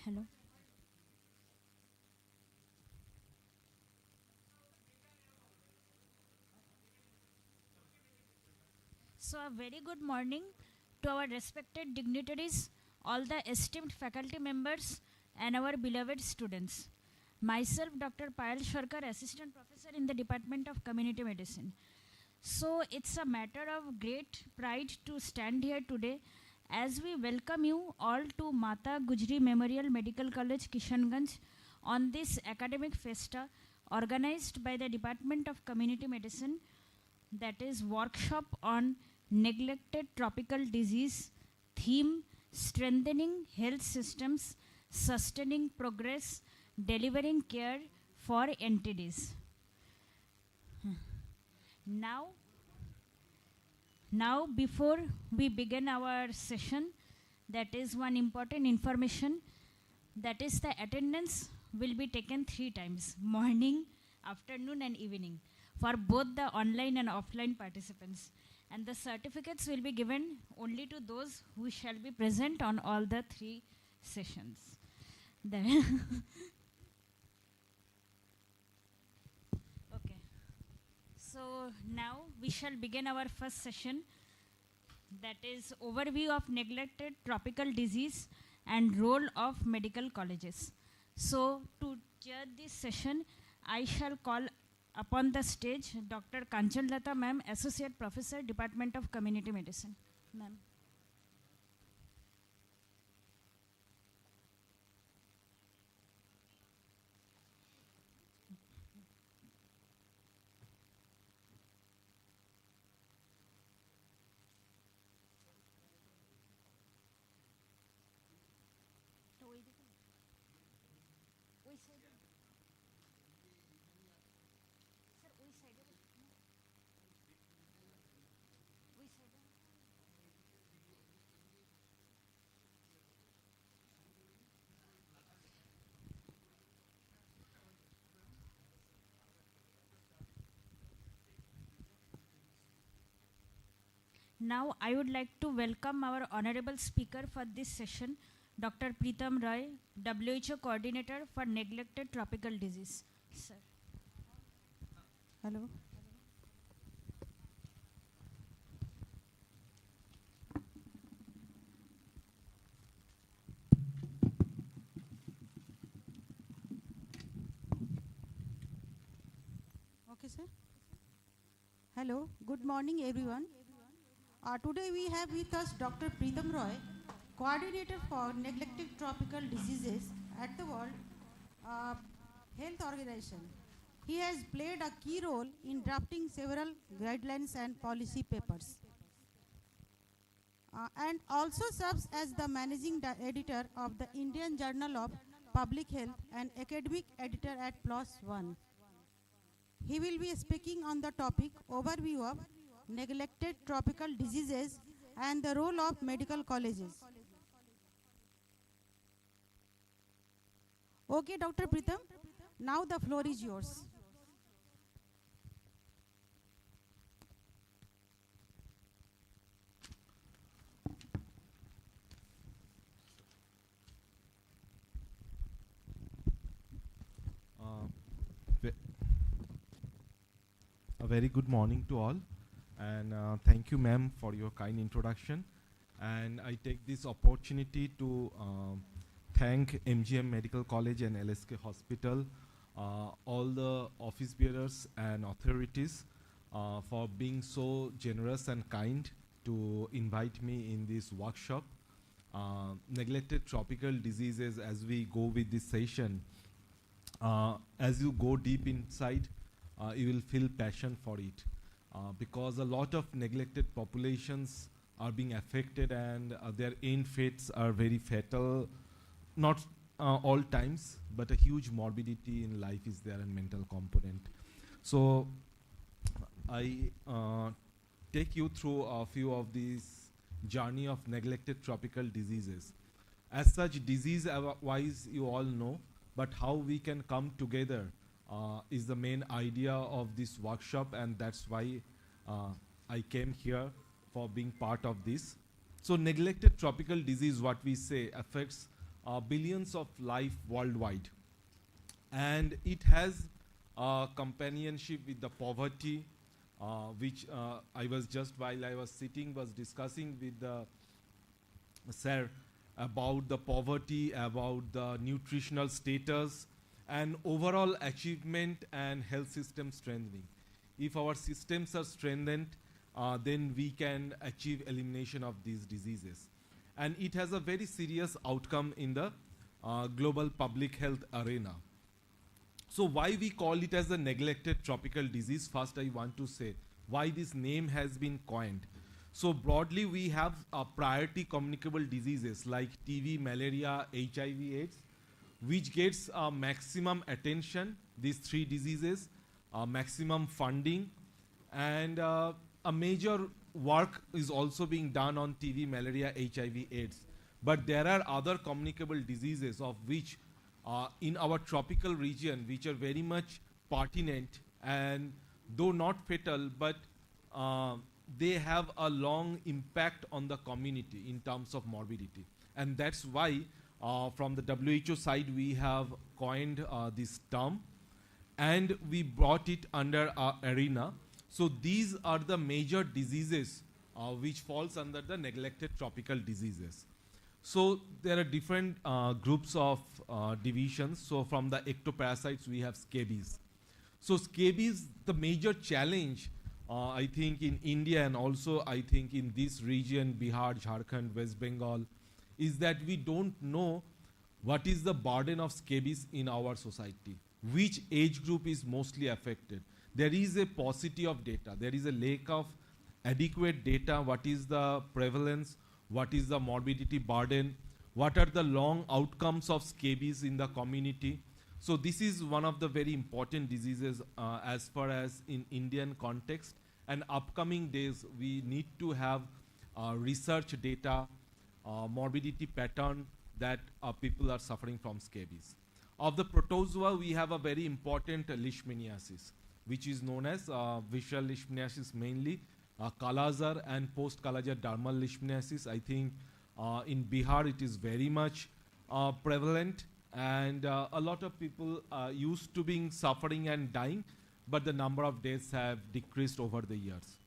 Hello. So, a very good morning to our respected dignitaries, all the esteemed faculty members, and our beloved students. Myself, Dr. Payal Sharkar, Assistant Professor in the Department of Community Medicine. So, it's a matter of great pride to stand here today as we welcome you all to Mata Gujri Memorial Medical College, Kishanganj, on this academic festa organized by the Department of Community Medicine, that is workshop on neglected tropical disease, theme strengthening health systems, sustaining progress, delivering care for NTDs. Now, now before we begin our session, that is one important information, that is the attendance will be taken 3 times: morning, afternoon and evening, for both the online and offline participants, and the certificates will be given only to those who shall be present on all the 3 sessions. Okay, so now we shall begin our first session, that is overview of neglected tropical disease and role of medical colleges. So to chair this session, I shall call upon the stage Dr. Kanchanlata ma'am, Associate Professor, Department of Community Medicine. Ma'am. Now I would like to welcome our honorable speaker for this session, Dr. Preetam Roy, WHO Coordinator for Neglected Tropical Disease. Sir. Hello. Okay, sir. Hello. Good morning, everyone. Today we have with us Dr. Preetam Roy, Coordinator for Neglected Tropical Diseases at the World Health Organization. He has played a key role in drafting several guidelines and policy papers, and also serves as the managing editor of the Indian Journal of Public Health and academic editor at PLOS One. He will be speaking on the topic overview of neglected tropical diseases and the role of medical colleges. Okay, Dr. Preetam, now the floor is yours. A very good morning to all, and thank you, ma'am, for your kind introduction. And I take this opportunity to thank M.G.M Medical College and L.S.K Hospital, all the office bearers and authorities for being so generous and kind to invite me in this workshop. Neglected tropical diseases, as we go with this session, as you go deep inside, you will feel passion for it, because a lot of neglected populations are being affected, and their end fates are very fatal, not all times, but a huge morbidity in life is there and mental component. So I take you through a few of these journey of neglected tropical diseases. As such, disease-wise you all know, but how we can come together is the main idea of this workshop, and that's why I came here for being part of this. So neglected tropical disease, what we say, affects billions of life worldwide. And it has companionship with the poverty, which I was just, while I was sitting, was discussing with the sir about the poverty, about the nutritional status, and overall achievement and health system strengthening. If our systems are strengthened, then we can achieve elimination of these diseases. And it has a very serious outcome in the global public health arena. So why we call it as a neglected tropical disease? First, I want to say why this name has been coined. So broadly, we have priority communicable diseases like TB, malaria, HIV/AIDS, which gets maximum attention, these three diseases, maximum funding, and a major work is also being done on TB, malaria, HIV/AIDS. But there are other communicable diseases of which in our tropical region, which are very much pertinent and though not fatal, but they have a long impact on the community in terms of morbidity. And that's why from the WHO side, we have coined this term and we brought it under our arena. So these are the major diseases which falls under the neglected tropical diseases. So there are different groups of divisions. So from the ectoparasites, we have scabies. So scabies, the major challenge, I think in India and also I think in this region, Bihar, Jharkhand, West Bengal, is that we don't know what is the burden of scabies in our society, which age group is mostly affected. There is a paucity of data. There is a lack of adequate data. What is the prevalence? What is the morbidity burden? What are the long outcomes of scabies in the community? So this is one of the very important diseases as far as in Indian context. And upcoming days, we need to have research data, morbidity pattern that people are suffering from scabies. Of the protozoa, we have a very important leishmaniasis, which is known as visceral leishmaniasis mainly, Kala-azar and post-Kala-azar dermal leishmaniasis. I think in Bihar it is very much prevalent, and a lot of people used to being suffering and dying, but the number of deaths have decreased over the years.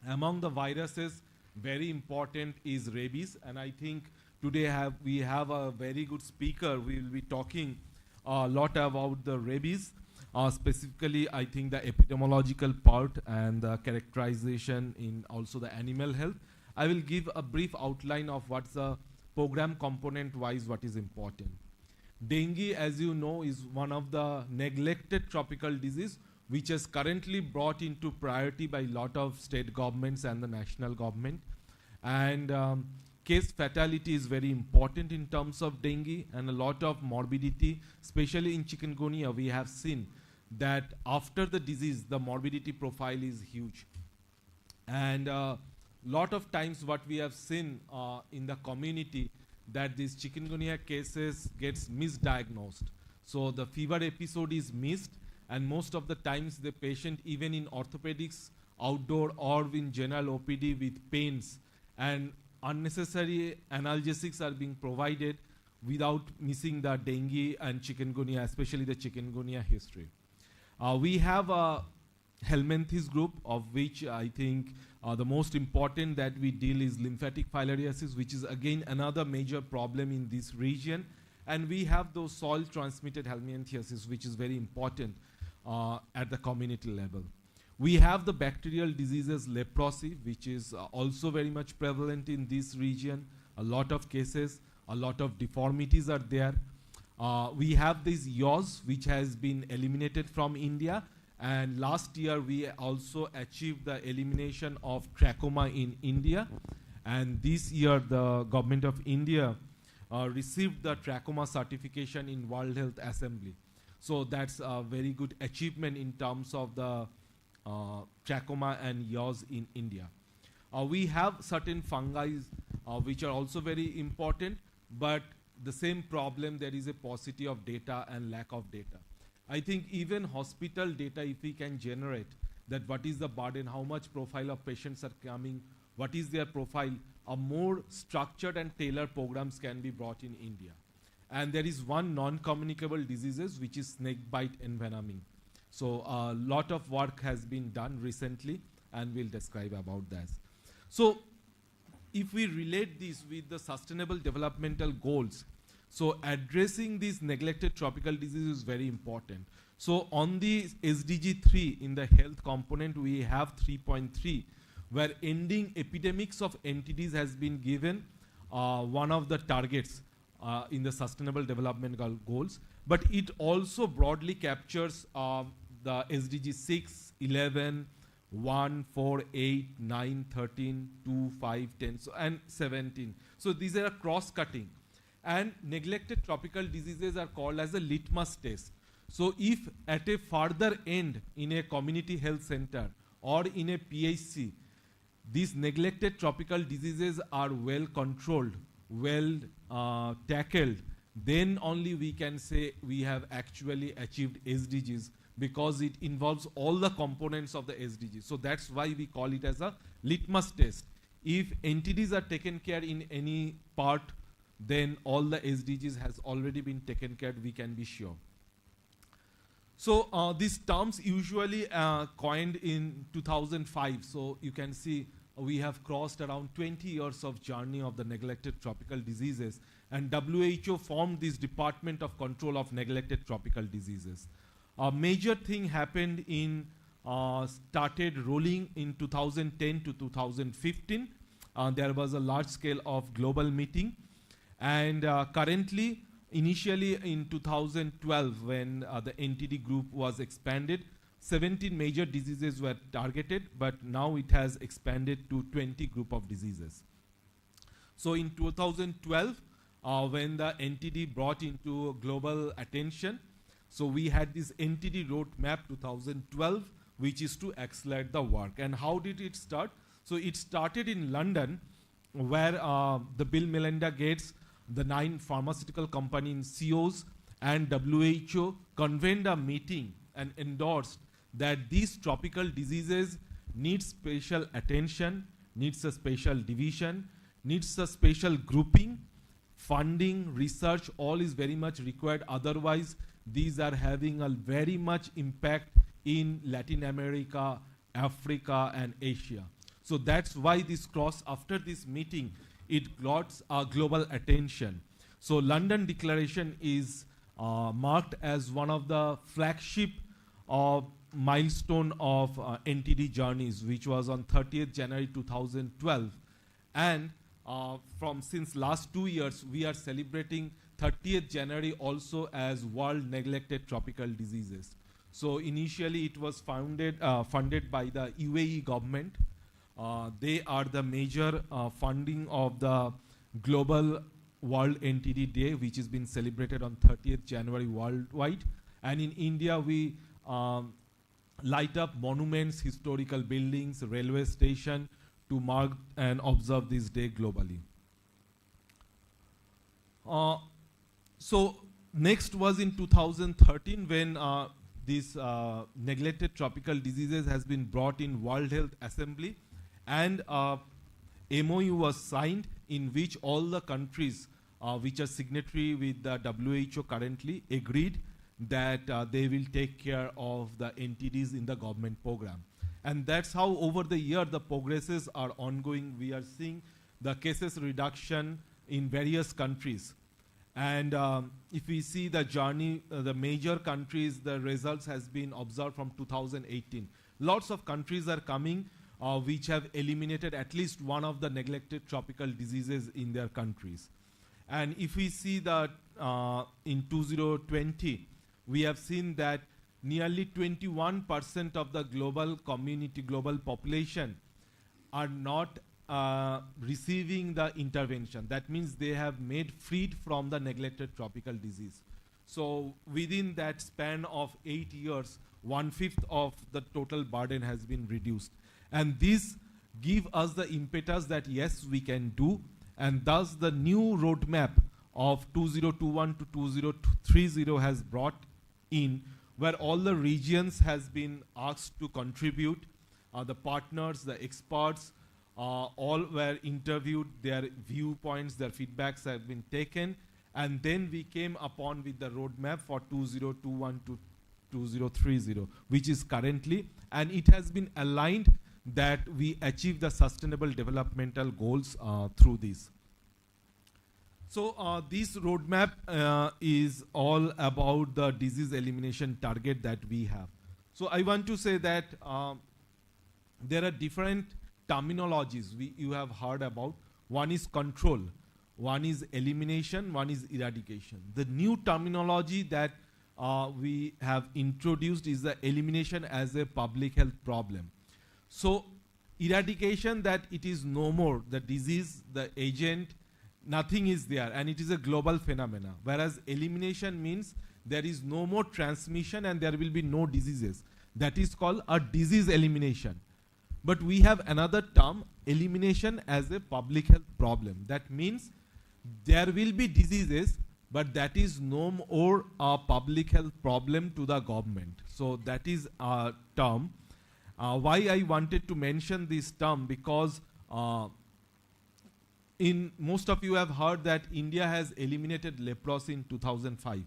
Among the viruses, very important is rabies, and I think today we have a very good speaker. We will be talking a lot about the rabies. Specifically, I think the epidemiological part and the characterization in also the animal health. I will give a brief outline of what's the program component-wise, what is important. Dengue, as you know, is one of the neglected tropical disease, which is currently brought into priority by a lot of state governments and the national government. And case fatality is very important in terms of dengue, and a lot of morbidity, especially in chikungunya, we have seen that after the disease, the morbidity profile is huge. And lot of times what we have seen in the community, that these chikungunya cases gets misdiagnosed. So the fever episode is missed, and most of the times the patient, even in orthopedics, outdoor or in general OPD with pains, and unnecessary analgesics are being provided without missing the dengue and chikungunya, especially the chikungunya history. We have a helminthes group, of which I think the most important that we deal is lymphatic filariasis, which is again another major problem in this region. And we have those soil transmitted helminthiasis, which is very important at the community level. We have the bacterial diseases, leprosy, which is also very much prevalent in this region. A lot of cases, a lot of deformities are there. We have this yaws, which has been eliminated from India. And last year, we also achieved the elimination of trachoma in India. And this year, the government of India received the trachoma certification in World Health Assembly. So that's a very good achievement in terms of the trachoma and yaws in India. We have certain fungi which are also very important, but the same problem, there is a paucity of data and lack of data. I think even hospital data, if we can generate that what is the burden, how much profile of patients are coming, what is their profile, a more structured and tailored programs can be brought in India. And there is one non-communicable diseases, which is snake bite envenoming. So a lot of work has been done recently, and we'll describe about that. So if we relate this with the sustainable developmental goals, so addressing these neglected tropical diseases is very important. So on the SDG 3 in the health component, we have 3.3, where ending epidemics of NTDs has been given one of the targets in the sustainable development goals. But it also broadly captures the SDG 6, 11, 1, 4, 8, 9, 13, 2, 5, 10, so, and 17. So these are cross-cutting. And neglected tropical diseases are called as a litmus test. So if at a further end in a community health center or in a PHC, these neglected tropical diseases are well controlled, well tackled, then only we can say we have actually achieved SDGs, because it involves all the components of the SDGs. So that's why we call it as a litmus test. If NTDs are taken care in any part, then all the SDGs has already been taken care, we can be sure. So these terms usually coined in 2005. So you can see we have crossed around 20 years of journey of the neglected tropical diseases, and WHO formed this Department of Control of Neglected Tropical Diseases. A major thing happened in, started rolling in 2010 to 2015. There was a large scale of global meeting, and currently, initially in 2012, when the NTD group was expanded, 17 major diseases were targeted, but now it has expanded to 20 group of diseases. So in 2012, when the NTD brought into global attention, so we had this NTD roadmap 2012, which is to accelerate the work. And how did it start? So it started in London, where the Bill Melinda Gates, the 9 pharmaceutical company CEOs, and WHO convened a meeting and endorsed that these tropical diseases need special attention, needs a special division, needs a special grouping, funding, research, all is very much required. Otherwise, these are having a very much impact in Latin America, Africa, and Asia. So that's why this cross, after this meeting, it got global attention. So London Declaration is marked as one of the flagship milestone of NTD journeys, which was on 30th January 2012. And since last 2 years, we are celebrating 30th January also as World Neglected Tropical Diseases. So initially it was funded by the UAE government. They are the major funding of the Global World NTD Day, which has been celebrated on 30th January worldwide. And in India, we light up monuments, historical buildings, railway station to mark and observe this day globally. So next was in 2013, when this neglected tropical diseases has been brought in World Health Assembly, and MOU was signed in which all the countries which are signatory with the WHO currently agreed that they will take care of the NTDs in the government program. And that's how over the year the progresses are ongoing. We are seeing the cases reduction in various countries. And if we see the journey, the major countries, the results has been observed from 2018. Lots of countries are coming which have eliminated at least one of the neglected tropical diseases in their countries. And if we see that in 2020, we have seen that nearly 21% of the global community, global population are not receiving the intervention. That means they have made freed from the neglected tropical disease. So within that span of 8 years, 1/5 of the total burden has been reduced. And this give us the impetus that yes, we can do. And thus the new roadmap of 2021 to 2030 has brought in, where all the regions has been asked to contribute. The partners, the experts, all were interviewed, their viewpoints, their feedbacks have been taken, And then we came upon with the roadmap for 2021 to 2030, which is currently, and it has been aligned that we achieve the sustainable developmental goals through this. So this roadmap is all about the disease elimination target that we have. So I want to say that there are different terminologies you have heard about. One is control, one is elimination, one is eradication. The new terminology that we have introduced is the elimination as a public health problem. So eradication, that it is no more, the disease, the agent, nothing is there, and it is a global phenomena. Whereas elimination means there is no more transmission and there will be no diseases. That is called a disease elimination. But we have another term, elimination as a public health problem. That means there will be diseases, but that is no more a public health problem to the government. So that is a term. Why I wanted to mention this term, because in most of you have heard that India has eliminated leprosy in 2005.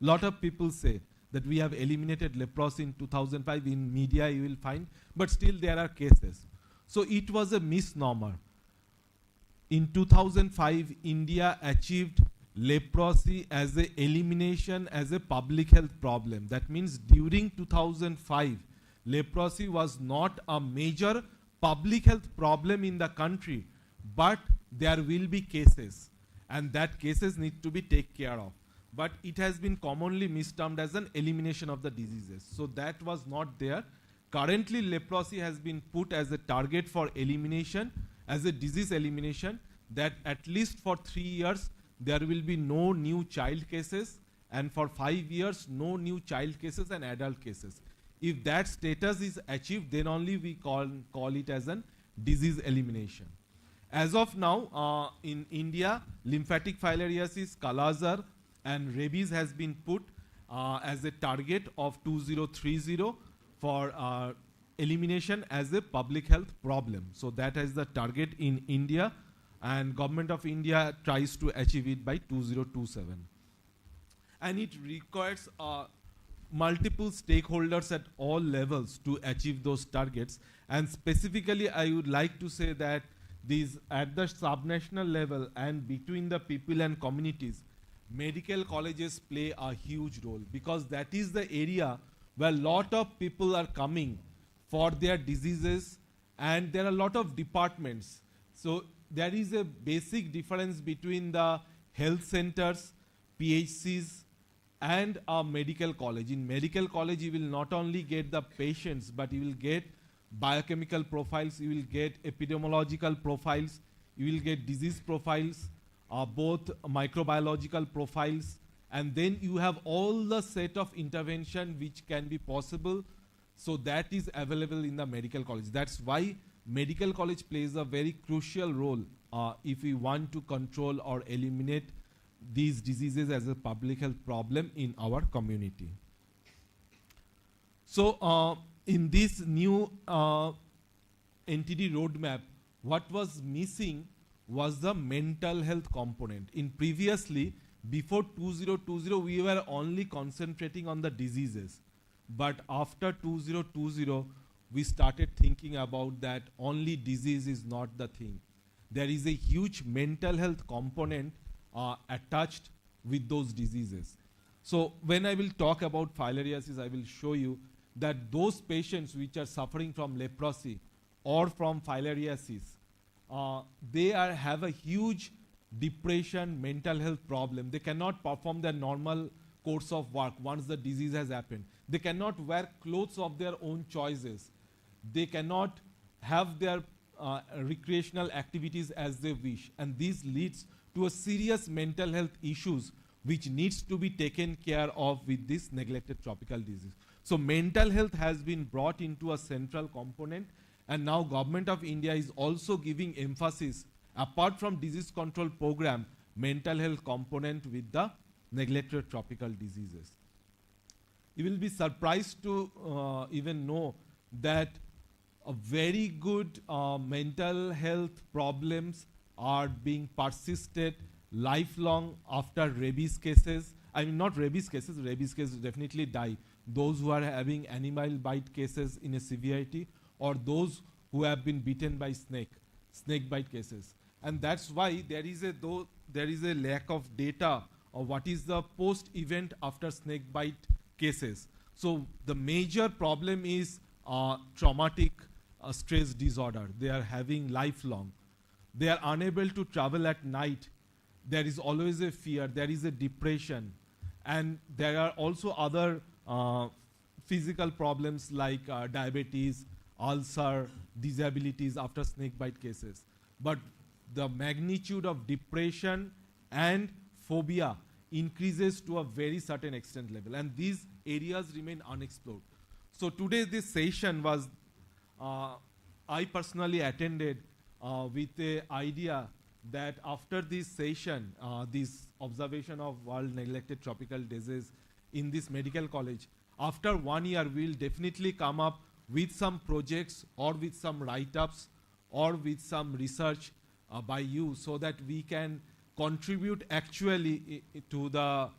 Lot of people say that we have eliminated leprosy in 2005. In media you will find, but still there are cases. So it was a misnomer. In 2005, India achieved leprosy as a elimination as a public health problem. That means during 2005, leprosy was not a major public health problem in the country, but there will be cases, and that cases need to be taken care of. But it has been commonly mistermed as an elimination of the diseases. So that was not there. Currently, leprosy has been put as a target for elimination, as a disease elimination, that at least for 3 years, there will be no new child cases, and for 5 years, no new child cases and adult cases. If that status is achieved, then only we call it as a disease elimination. As of now, in India, lymphatic filariasis, Kala-azar, and Rabies has been put as a target of 2030 for elimination as a public health problem. So that is the target in India, and Government of India tries to achieve it by 2027. And it requires multiple stakeholders at all levels to achieve those targets. And specifically, I would like to say that these at the subnational level and between the people and communities, medical colleges play a huge role, because that is the area where a lot of people are coming for their diseases, and there are a lot of departments. So there is a basic difference between the health centers, PHCs, and a medical college. In medical college, you will not only get the patients, but you will get biochemical profiles, you will get epidemiological profiles, you will get disease profiles, both microbiological profiles, and then you have all the set of intervention which can be possible. So that is available in the medical college. That's why medical college plays a very crucial role if we want to control or eliminate these diseases as a public health problem in our community. So in this new NTD roadmap, what was missing was the mental health component. In previously, before 2020, we were only concentrating on the diseases. But after 2020, we started thinking about that only disease is not the thing. There is a huge mental health component attached with those diseases. So when I will talk about filariasis, I will show you that those patients which are suffering from leprosy or from filariasis, they have a huge depression, mental health problem. They cannot perform their normal course of work once the disease has happened. They cannot wear clothes of their own choices. They cannot have their recreational activities as they wish. And this leads to a serious mental health issues which needs to be taken care of with this neglected tropical disease. So mental health has been brought into a central component, and now Government of India is also giving emphasis, apart from disease control program, mental health component with the neglected tropical diseases. You will be surprised to even know that a very good mental health problems are being persisted lifelong after rabies cases. I mean, not rabies cases definitely die. Those who are having animal bite cases in a severity, or those who have been bitten by snake bite cases. And that's why there is a lack of data of what is the post-event after snake bite cases. So the major problem is traumatic stress disorder. They are having lifelong. They are unable to travel at night. There is always a fear. There is a depression. And there are also other physical problems like diabetes, ulcer, disabilities after snake bite cases. But the magnitude of depression and phobia increases to a very certain extent level, and these areas remain unexplored. So today this session was, I personally attended with the idea that after this session, this observation of world neglected tropical disease in this medical college, after 1 year we'll definitely come up with some projects or with some write-ups or with some research by you, so that we can contribute actually to the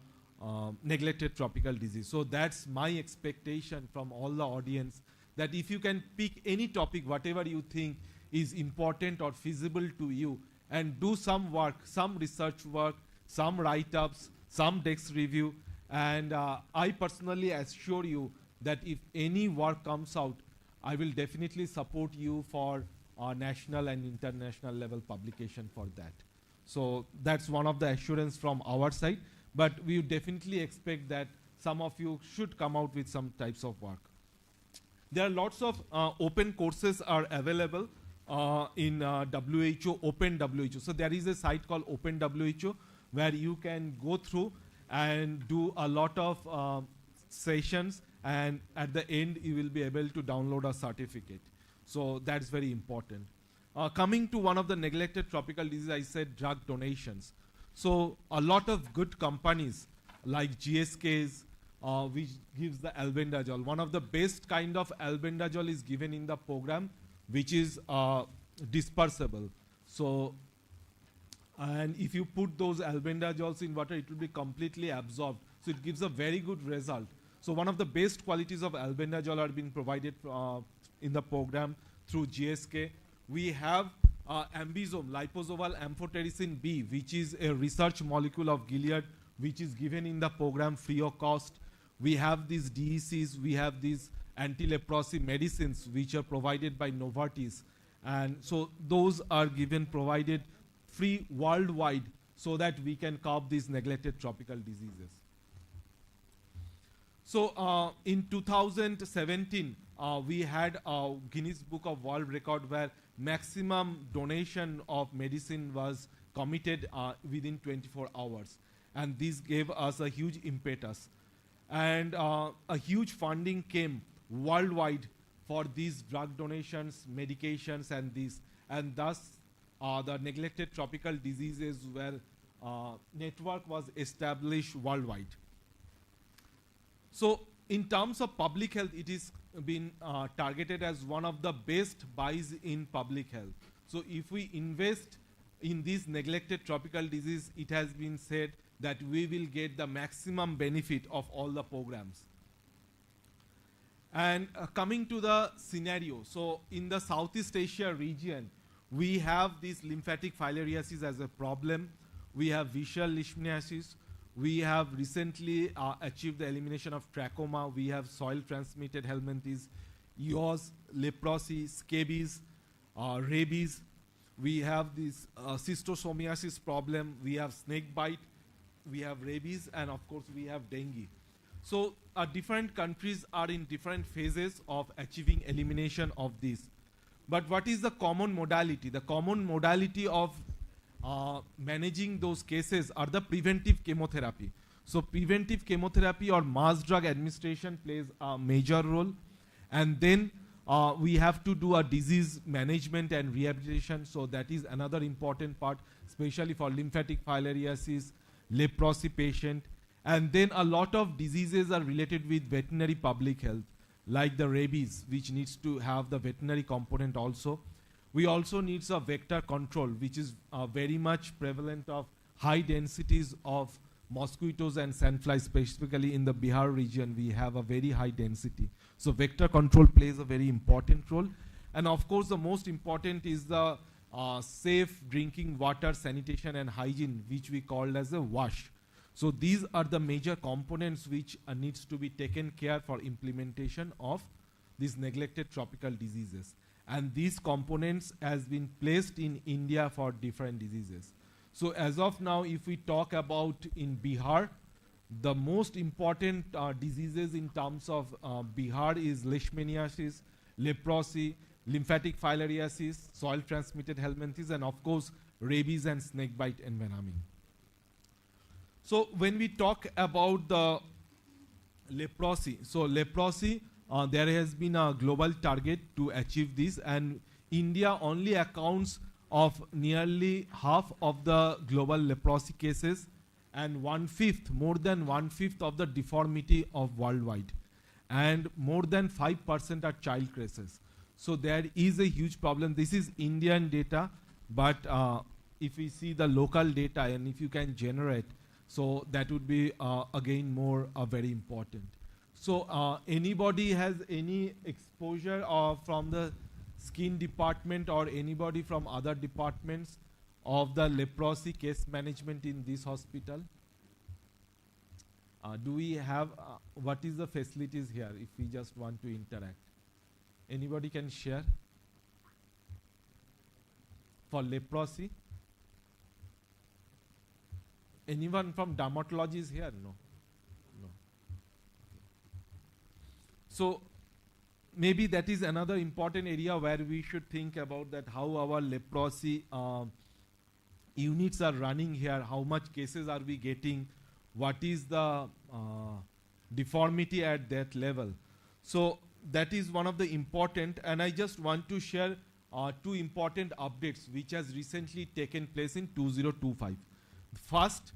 neglected tropical disease. So that's my expectation from all the audience, that if you can pick any topic, whatever you think is important or feasible to you, and do some work, some research work, some write-ups, some desk review, and I personally assure you that if any work comes out, I will definitely support you for national and international level publication for that. So that's one of the assurance from our side, but we definitely expect that some of you should come out with some types of work. There are lots of open courses are available in WHO, Open WHO. So there is a site called Open WHO where you can go through and do a lot of sessions, and at the end you will be able to download a certificate. So that's very important. Coming to one of the neglected tropical diseases, I said drug donations. So a lot of good companies like GSK's, which gives the albendazole. One of the best kind of albendazole is given in the program, which is dispersible. So, and if you put those albendazoles in water, it will be completely absorbed. So it gives a very good result. So one of the best qualities of albendazole are being provided in the program through GSK. We have ambisome, liposomal amphotericin B, which is a research molecule of Gilead, which is given in the program free of cost. We have these DECs, we have these anti-leprosy medicines, which are provided by Novartis. And so those are provided free worldwide, so that we can curb these neglected tropical diseases. So in 2017, we had a Guinness Book of World Record where maximum donation of medicine was committed within 24 hours. And this gave us a huge impetus. And a huge funding came worldwide for these drug donations, medications, and these. And thus, the neglected tropical diseases where network was established worldwide. So in terms of public health, it is been targeted as one of the best buys in public health. So if we invest in this neglected tropical disease, it has been said that we will get the maximum benefit of all the programs. And coming to the scenario, so in the Southeast Asia region, we have this lymphatic filariasis as a problem. We have visual leishmaniasis. We have recently achieved the elimination of trachoma. We have soil-transmitted helminthes, yaws, leprosy, scabies, rabies. We have this schistosomiasis problem. We have snake bite. We have rabies, and of course we have dengue. So different countries are in different phases of achieving elimination of this. But what is the common modality? The common modality of managing those cases are the preventive chemotherapy. So preventive chemotherapy or mass drug administration plays a major role. And then we have to do a disease management and rehabilitation. So that is another important part, especially for lymphatic filariasis, leprosy patient. And then a lot of diseases are related with veterinary public health, like the rabies, which needs to have the veterinary component also. We also need a vector control, which is very much prevalent of high densities of mosquitoes and sandflies, specifically in the Bihar region. We have a very high density. So vector control plays a very important role. And of course, the most important is the safe drinking water, sanitation and hygiene, which we call as a WASH. So these are the major components which needs to be taken care for implementation of these neglected tropical diseases. And these components has been placed in India for different diseases. So as of now, if we talk about in Bihar, the most important diseases in terms of Bihar is leishmaniasis, leprosy, lymphatic filariasis, soil transmitted helminthes, and of course rabies and snakebite envenoming. So when we talk about the leprosy, so leprosy, there has been a global target to achieve this, and India only accounts of nearly half of the global leprosy cases and more than one-fifth of the deformity of worldwide, and more than 5% are child cases. So there is a huge problem. This is Indian data, but if we see the local data and if you can generate, so that would be again more very important. So anybody has any exposure from the skin department or anybody from other departments of the leprosy case management in this hospital? Do we have, what is the facilities here if we just want to interact? Anybody can share? For leprosy? Anyone from dermatology is here? No. No. So maybe that is another important area where we should think about that, how our leprosy units are running here, how much cases are we getting, what is the deformity at that level. So that is one of the important, and I just want to share two important updates which has recently taken place in 2025. First,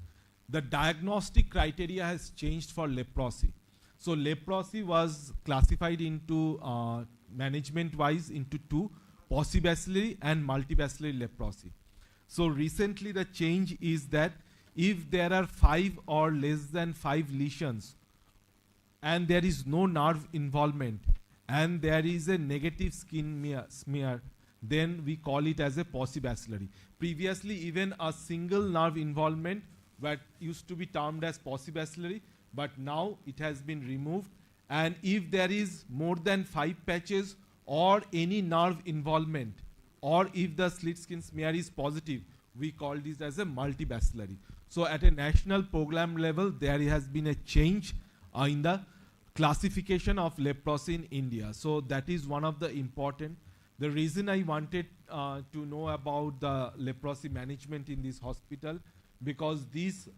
the diagnostic criteria has changed for leprosy. So leprosy was classified into management-wise into two, possibacillary and multibacillary leprosy. So recently the change is that if there are 5 or less than 5 lesions and there is no nerve involvement and there is a negative skin smear, then we call it as a possibacillary. Previously, even a single nerve involvement that used to be termed as possibacillary, but now it has been removed. And if there is more than 5 patches or any nerve involvement, or if the slit skin smear is positive, we call this as a multibacillary. So at a national program level, there has been a change in the classification of leprosy in India. So that is one of the important. The reason I wanted to know about the leprosy management in this hospital, because these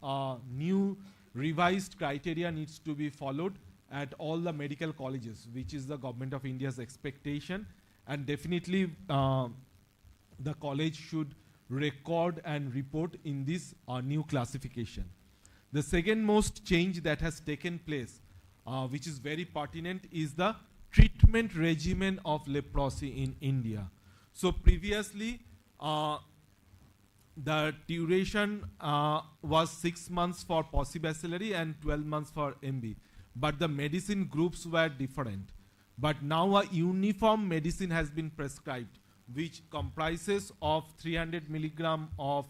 new revised criteria needs to be followed at all the medical colleges, which is the Government of India's expectation. And definitely the college should record and report in this new classification. The second most change that has taken place, which is very pertinent, is the treatment regimen of leprosy in India. So previously, the duration was 6 months for possibacillary and 12 months for MB. But the medicine groups were different. But now a uniform medicine has been prescribed, which comprises of 300 milligram of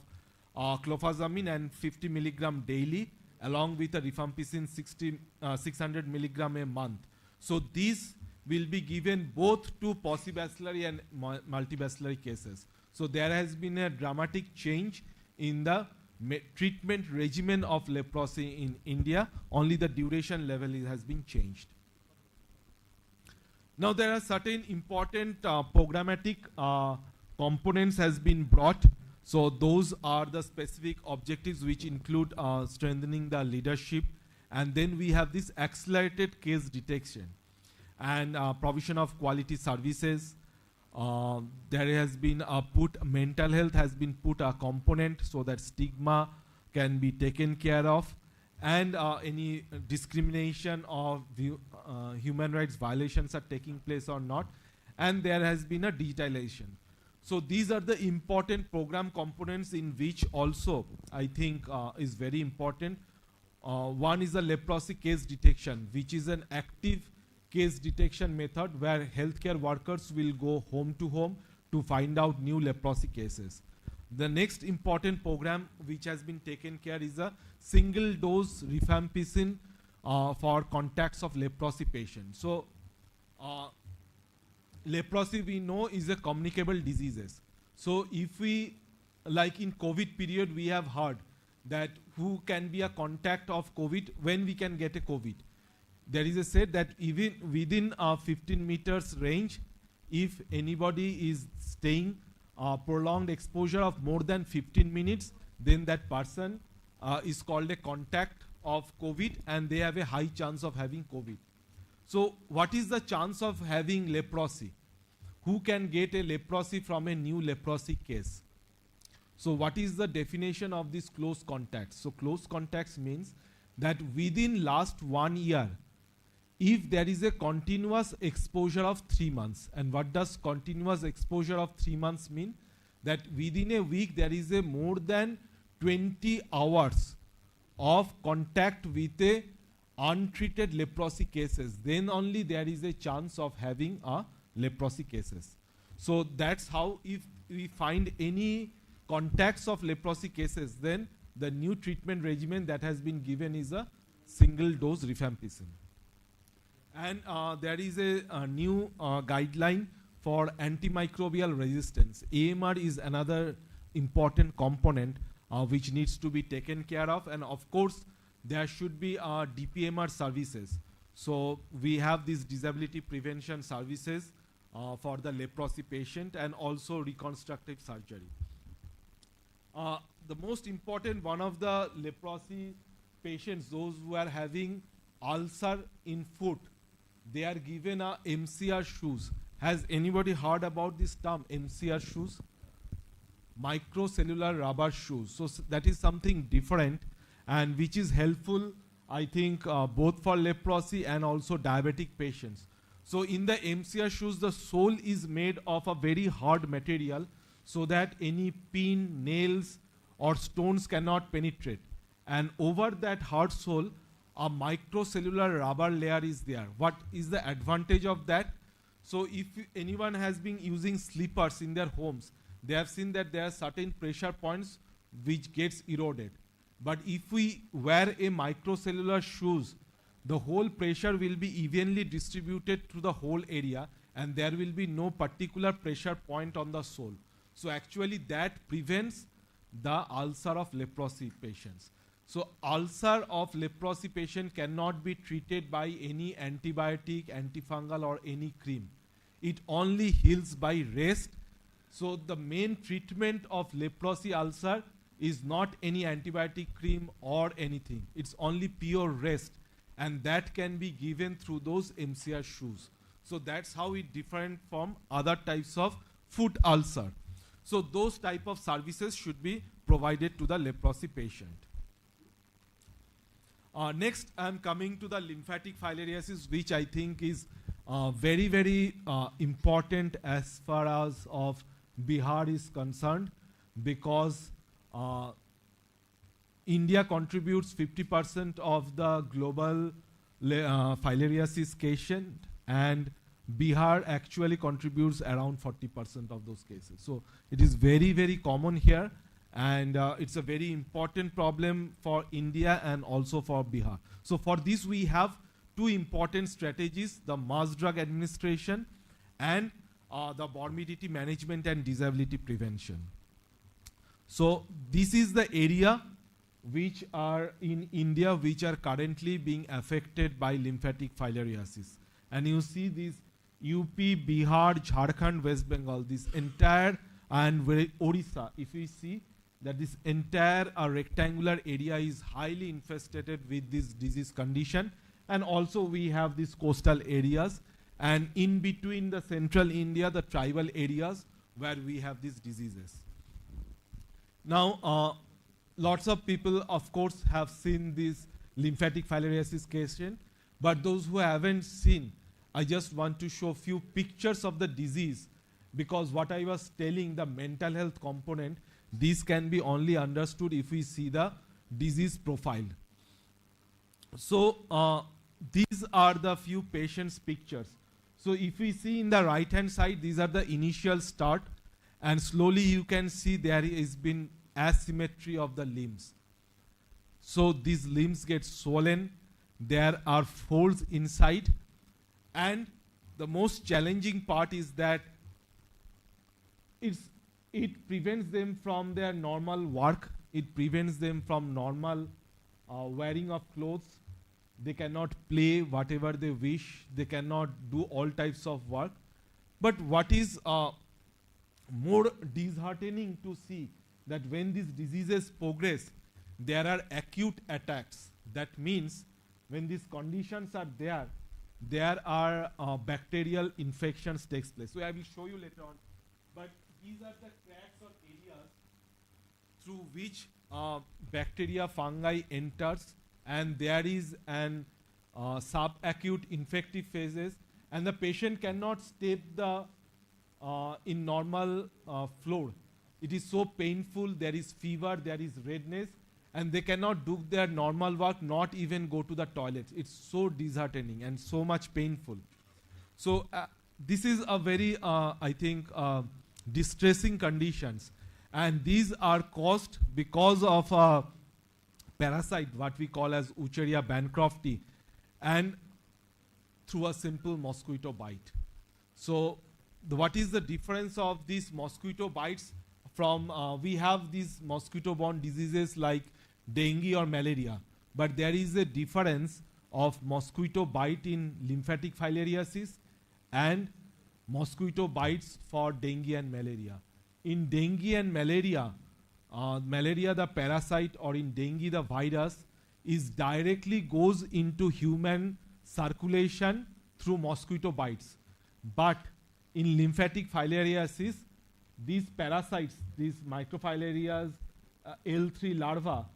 clofazamine and 50 milligram daily, along with a rifampicin 600 milligram a month. So these will be given both to possibacillary and multibacillary cases. So there has been a dramatic change in the treatment regimen of leprosy in India. Only the duration level has been changed. Now there are certain important programmatic components has been brought. So those are the specific objectives which include strengthening the leadership, and then we have this accelerated case detection and provision of quality services. There has been mental health has been put a component so that stigma can be taken care of, and any discrimination or human rights violations are taking place or not, and there has been a digitalization. So these are the important program components in which also I think is very important. One is the leprosy case detection, which is an active case detection method where healthcare workers will go home to find out new leprosy cases. The next important program which has been taken care is a single dose rifampicin for contacts of leprosy patients. So leprosy we know is a communicable diseases. So if we, like in COVID period, we have heard that who can be a contact of COVID, when we can get a COVID. There is a said that even within a 15 meters range, if anybody is staying prolonged exposure of more than 15 minutes, then that person is called a contact of COVID and they have a high chance of having COVID. So what is the chance of having leprosy? Who can get a leprosy from a new leprosy case? So what is the definition of this close contacts? So close contacts means that within last 1 year, if there is a continuous exposure of 3 months, and what does continuous exposure of 3 months mean? That within a week there is a more than 20 hours of contact with a untreated leprosy cases, then only there is a chance of having a leprosy cases. So that's how if we find any contacts of leprosy cases, then the new treatment regimen that has been given is a single dose rifampicin. And there is a new guideline for antimicrobial resistance. AMR is another important component which needs to be taken care of, and of course there should be DPMR services. So we have these disability prevention services for the leprosy patient and also reconstructive surgery. The most important one of the leprosy patients, those who are having ulcer in foot, they are given a MCR shoes. Has anybody heard about this term, MCR shoes? Microcellular rubber shoes. So that is something different and which is helpful, I think, both for leprosy and also diabetic patients. So in the MCR shoes, the sole is made of a very hard material so that any pin, nails or stones cannot penetrate. And over that hard sole, a microcellular rubber layer is there. What is the advantage of that? So if anyone has been using slippers in their homes, they have seen that there are certain pressure points which gets eroded. But if we wear a microcellular shoes, the whole pressure will be evenly distributed through the whole area and there will be no particular pressure point on the sole. So actually that prevents the ulcer of leprosy patients. So ulcer of leprosy patient cannot be treated by any antibiotic, antifungal or any cream. It only heals by rest. So the main treatment of leprosy ulcer is not any antibiotic cream or anything. It's only pure rest, and that can be given through those MCR shoes. So that's how it different from other types of foot ulcer. So those type of services should be provided to the leprosy patient. Next, I'm coming to the lymphatic filariasis, which I think is very, very important as far as of Bihar is concerned, because India contributes 50% of the global filariasis patient, and Bihar actually contributes around 40% of those cases. So it is very, very common here, and it's a very important problem for India and also for Bihar. So for this we have two important strategies: the mass drug administration and the morbidity management and disability prevention. So this is the area which are in India which are currently being affected by lymphatic filariasis. And you see these UP, Bihar, Jharkhand, West Bengal, this entire, and Orissa, if we see that this entire rectangular area is highly infested with this disease condition. And also we have these coastal areas, and in between the central India, the tribal areas where we have these diseases. Now, lots of people, of course, have seen this lymphatic filariasis patient, but those who haven't seen, I just want to show few pictures of the disease because what I was telling, the mental health component, this can be only understood if we see the disease profile. So these are the few patients' pictures. So if we see in the right hand side, these are the initial start, and slowly you can see there is been asymmetry of the limbs. So these limbs get swollen, there are folds inside, and the most challenging part is that it prevents them from their normal work, it prevents them from normal wearing of clothes. They cannot play whatever they wish, they cannot do all types of work. But what is more disheartening to see, that when these diseases progress, there are acute attacks. That means when these conditions are there are bacterial infections takes place. So I will show you later on. But these are the cracks or areas through which bacteria, fungi enters, and there is an subacute infective phases, and the patient cannot step the in normal floor. It is so painful, there is fever, there is redness, and they cannot do their normal work, not even go to the toilet. It's so disheartening and so much painful. So this is a very, I think, distressing conditions. And these are caused because of a parasite, what we call as Wucheria bancrofti, and through a simple mosquito bite. So what is the difference of these mosquito bites from, we have these mosquito-borne diseases like dengue or malaria, but there is a difference of mosquito bite in lymphatic filariasis and mosquito bites for dengue and malaria. In dengue and malaria, malaria the parasite, or in dengue the virus, is directly goes into human circulation through mosquito bites. But in lymphatic filariasis, these parasites, these microfilarias, L3 larva,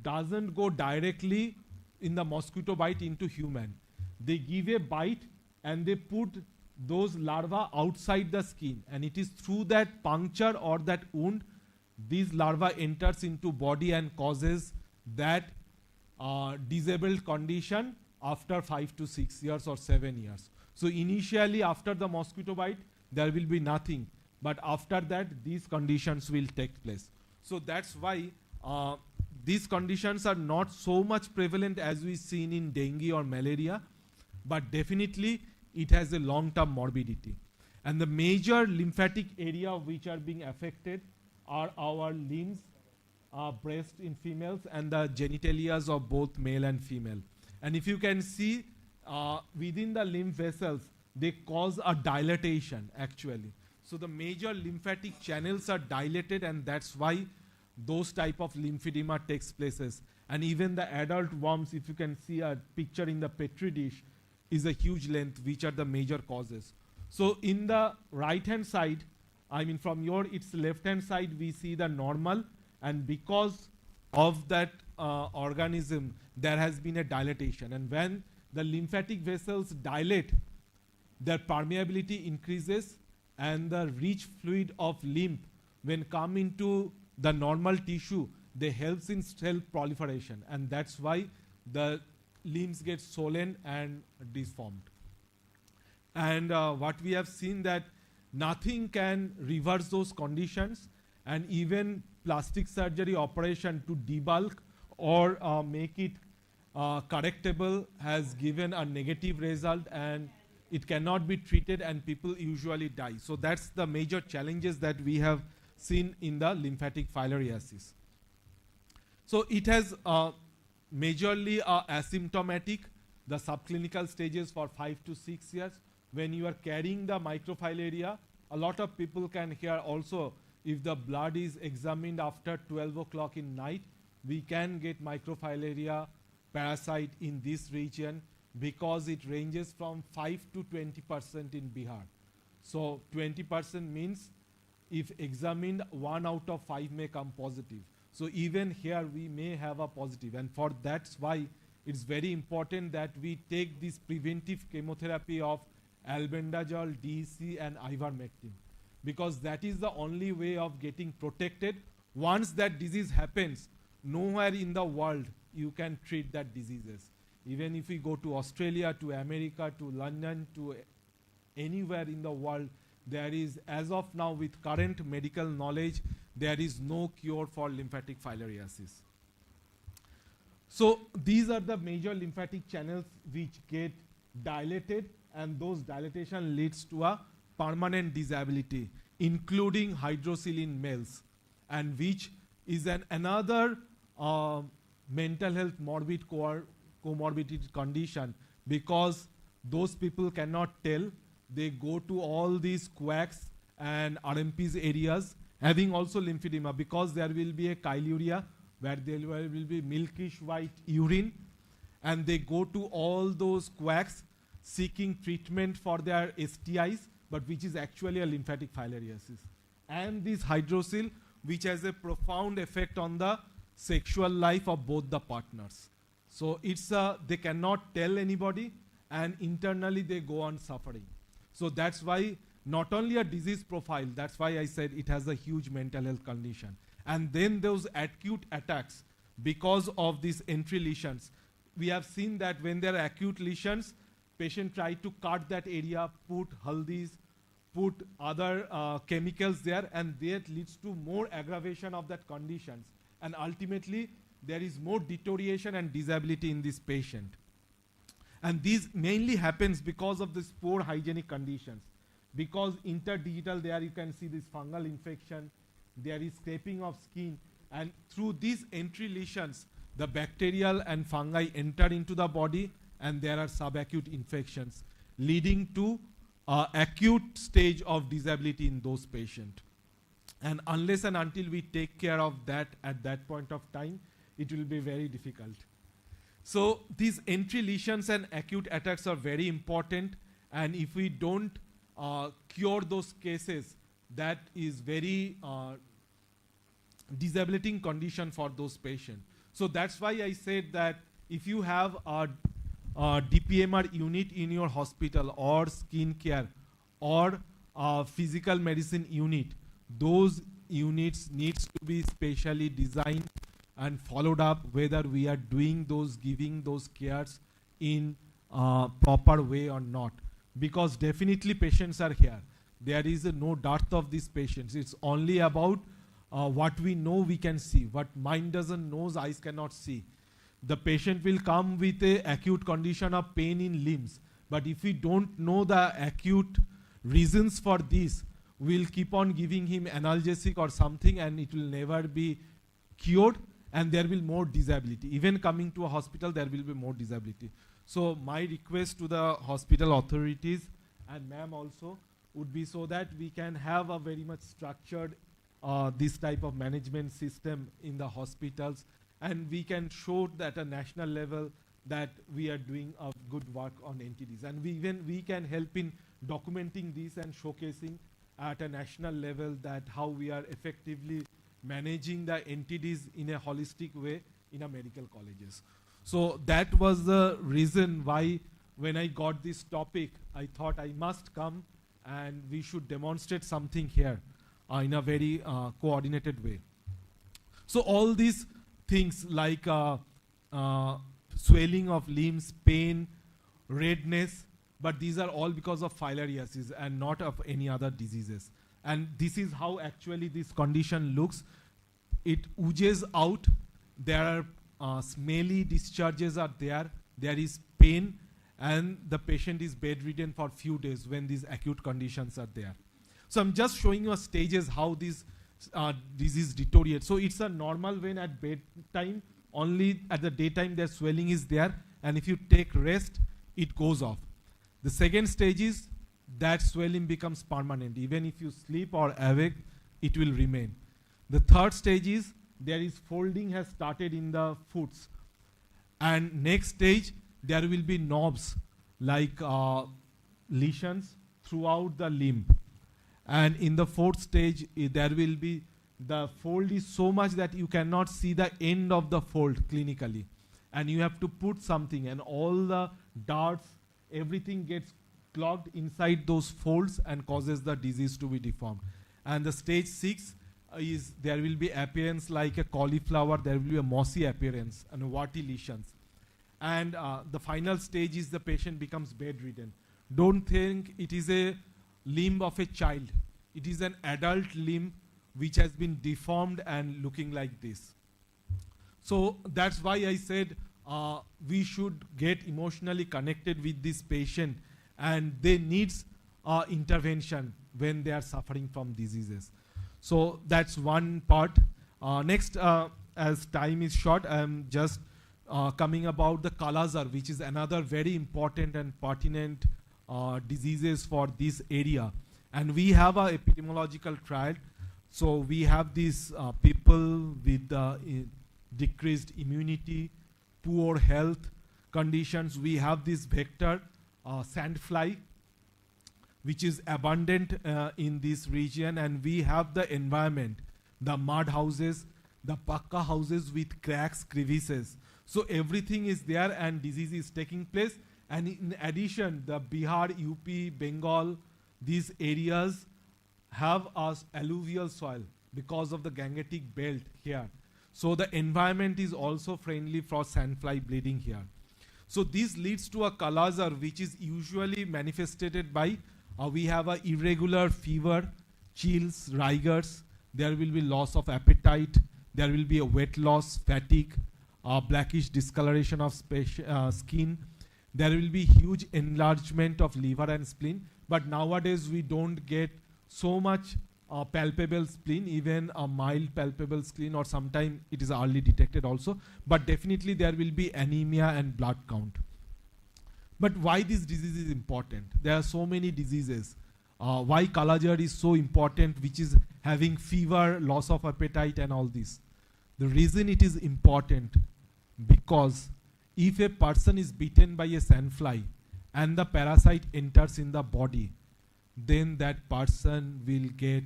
doesn't go directly in the mosquito bite into human. They give a bite and they put those larvae outside the skin, and it is through that puncture or that wound these larvae enters into body and causes that disabled condition after 5 to 6 years or 7 years. So initially after the mosquito bite there will be nothing, but after that these conditions will take place. So that's why these conditions are not so much prevalent as we seen in dengue or malaria, but definitely it has a long-term morbidity. And the major lymphatic area which are being affected are our limbs, breast in females, and the genitalias of both male and female. And if you can see within the lymph vessels, they cause a dilatation actually. So the major lymphatic channels are dilated, and that's why those type of lymphedema takes places. And even the adult worms, if you can see a picture in the petri dish, is a huge length, which are the major causes. So in the right hand side, I mean from your its left hand side, we see the normal, and because of that organism there has been a dilatation, and when the lymphatic vessels dilate, their permeability increases, and the rich fluid of lymph when come into the normal tissue, they helps in cell proliferation, and that's why the limbs get swollen and deformed. And what we have seen, that nothing can reverse those conditions, and even plastic surgery operation to debulk or make it correctable has given a negative result, and it cannot be treated, and people usually die. So that's the major challenges that we have seen in the lymphatic filariasis. So it has majorly asymptomatic, the subclinical stages for 5 to 6 years. When you are carrying the microfilaria, a lot of people can hear also, if the blood is examined after 12 o'clock in night, we can get microfilaria parasite in this region, because it ranges from 5 to 20% in Bihar. So 20% means if examined, 1 out of 5 may come positive. So even here we may have a positive, and for that's why it's very important that we take this preventive chemotherapy of albendazole, DEC and ivermectin, because that is the only way of getting protected. Once that disease happens, nowhere in the world you can treat that diseases. Even if we go to Australia, to America, to London, to anywhere in the world, there is, as of now, with current medical knowledge, there is no cure for lymphatic filariasis. So these are the major lymphatic channels which get dilated, and those dilatation leads to a permanent disability, including hydrocele in males, and which is another mental health morbid comorbidity condition, because those people cannot tell. They go to all these quacks and RMPs areas having also lymphedema, because there will be a chyluria where there will be milkish white urine, and they go to all those quacks seeking treatment for their STIs, but which is actually a lymphatic filariasis. And this hydrocele, which has a profound effect on the sexual life of both the partners. So it's they cannot tell anybody, and internally they go on suffering. So that's why not only a disease profile, that's why I said it has a huge mental health condition. And then those acute attacks because of these entry lesions. We have seen that when there are acute lesions, patient try to cut that area, put haldies, put other chemicals there, and that leads to more aggravation of that conditions. And ultimately, there is more deterioration and disability in this patient. And this mainly happens because of these poor hygienic conditions. Because interdigital, there you can see this fungal infection, there is scraping of skin, and through these entry lesions, the bacterial and fungi enter into the body, and there are subacute infections, leading to acute stage of disability in those patients. And unless and until we take care of that at that point of time, it will be very difficult. So these entry lesions and acute attacks are very important, and if we don't cure those cases, that is very disabling condition for those patients. So that's why I said that if you have a DPMR unit in your hospital, or skin care, or physical medicine unit, those units needs to be specially designed and followed up, whether we are doing those, giving those cares in proper way or not. Because definitely patients are here. There is no dearth of these patients. It's only about what we know we can see. What mind doesn't know, eyes cannot see. The patient will come with a acute condition of pain in limbs. But if we don't know the acute reasons for this, we'll keep on giving him analgesic or something, and it will never be cured, and there will be more disability. Even coming to a hospital, there will be more disability. So my request to the hospital authorities, and ma'am also, would be so that we can have a very much structured this type of management system in the hospitals, and we can show that at a national level that we are doing a good work on NTDs. And we can help in documenting this and showcasing at a national level that how we are effectively managing the NTDs in a holistic way in a medical colleges. So that was the reason why when I got this topic, I thought I must come and we should demonstrate something here in a very coordinated way. So all these things like swelling of limbs, pain, redness, but these are all because of filariasis and not of any other diseases. And this is how actually this condition looks. It oozes out. There are smelly discharges are there. There is pain, and the patient is bedridden for few days when these acute conditions are there. So I'm just showing you stages how this disease deteriorates. So it's a normal when at bedtime, only at the daytime their swelling is there, and if you take rest, it goes off. The second stage is that swelling becomes permanent. Even if you sleep or awake, it will remain. The third stage is there is folding has started in the foots. And next stage, there will be knobs like lesions throughout the limb. And in the fourth stage, there will be the fold is so much that you cannot see the end of the fold clinically. And you have to put something, and all the darts, everything gets clogged inside those folds and causes the disease to be deformed. And the stage 6 is there will be appearance like a cauliflower, there will be a mossy appearance and warty lesions. And the final stage is the patient becomes bedridden. Don't think it is a limb of a child. It is an adult limb which has been deformed and looking like this. So that's why I said we should get emotionally connected with this patient, and they needs intervention when they are suffering from diseases. So that's one part. Next, as time is short, I'm just coming about the Kala-azar, which is another very important and pertinent diseases for this area. And we have a epidemiological trial. So we have these people with decreased immunity, poor health conditions. We have this vector, sandfly, which is abundant in this region, and we have the environment, the mud houses, the pakka houses with cracks, crevices. So everything is there and disease is taking place. And in addition, the Bihar, UP, Bengal, these areas have alluvial soil because of the Gangetic belt here. So the environment is also friendly for sandfly breeding here. So this leads to a Kala-azar, which is usually manifested by we have a irregular fever, chills, rigors. There will be loss of appetite. There will be a weight loss, fatigue, blackish discoloration of skin. There will be huge enlargement of liver and spleen. But nowadays we don't get so much palpable spleen, even a mild palpable spleen, or sometimes it is early detected also. But definitely there will be anemia and blood count. But why this disease is important? There are so many diseases. Why Kala-azar is so important, which is having fever, loss of appetite and all this. The reason it is important, because if a person is bitten by a sandfly and the parasite enters in the body, then that person will get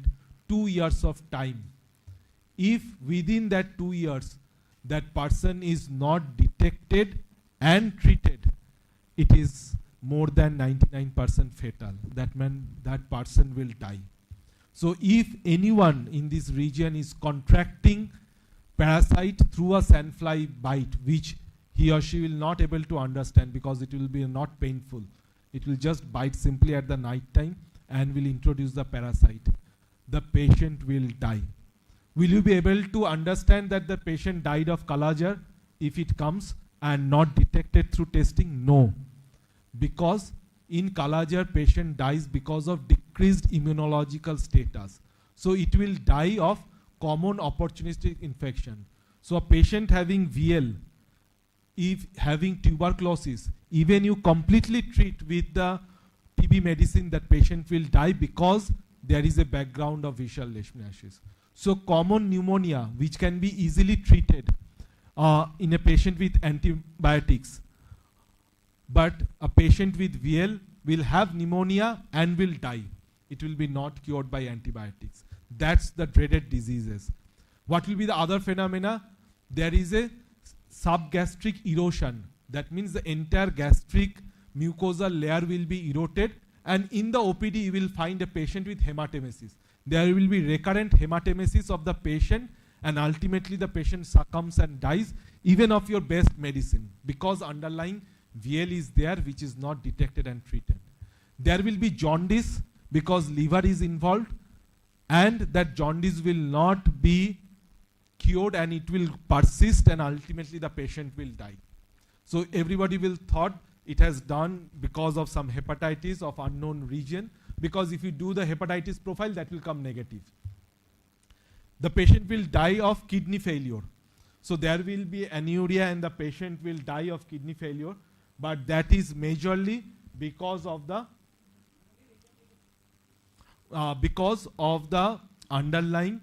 2 years of time. If within that 2 years that person is not detected and treated, it is more than 99% fatal. That means that person will die. So if anyone in this region is contracting parasite through a sandfly bite, which he or she will not able to understand because it will be not painful, it will just bite simply at the night time and will introduce the parasite, the patient will die. Will you be able to understand that the patient died of Kala-azar if it comes and not detected through testing? No. Because in Kala-azar, patient dies because of decreased immunological status. So it will die of common opportunistic infection. So a patient having VL, if having tuberculosis, even you completely treat with the TB medicine, that patient will die because there is a background of visual leishmaniasis. So common pneumonia, which can be easily treated in a patient with antibiotics, but a patient with VL will have pneumonia and will die. It will be not cured by antibiotics. That's the dreaded diseases. What will be the other phenomena? There is a subgastric erosion. That means the entire gastric mucosal layer will be eroded, and in the OPD you will find a patient with hematemesis. There will be recurrent hematemesis of the patient, and ultimately the patient succumbs and dies even of your best medicine, because underlying VL is there which is not detected and treated. There will be jaundice because liver is involved, and that jaundice will not be cured and it will persist, and ultimately the patient will die. So everybody will thought it has done because of some hepatitis of unknown region, because if you do the hepatitis profile, that will come negative. The patient will die of kidney failure. So there will be anuria and the patient will die of kidney failure, but that is majorly because of the underlying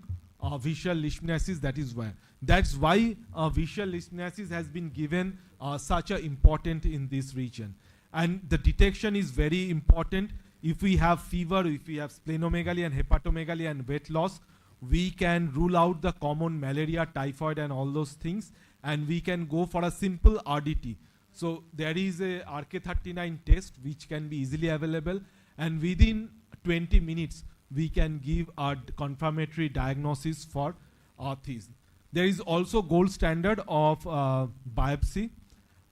visual leishmaniasis. That is why. That's why visual leishmaniasis has been given such a important in this region. And the detection is very important. If we have fever, if we have splenomegaly and hepatomegaly and weight loss, we can rule out the common malaria, typhoid and all those things, and we can go for a simple RDT. So there is a RK39 test which can be easily available, and within 20 minutes we can give a confirmatory diagnosis for this. There is also gold standard of biopsy.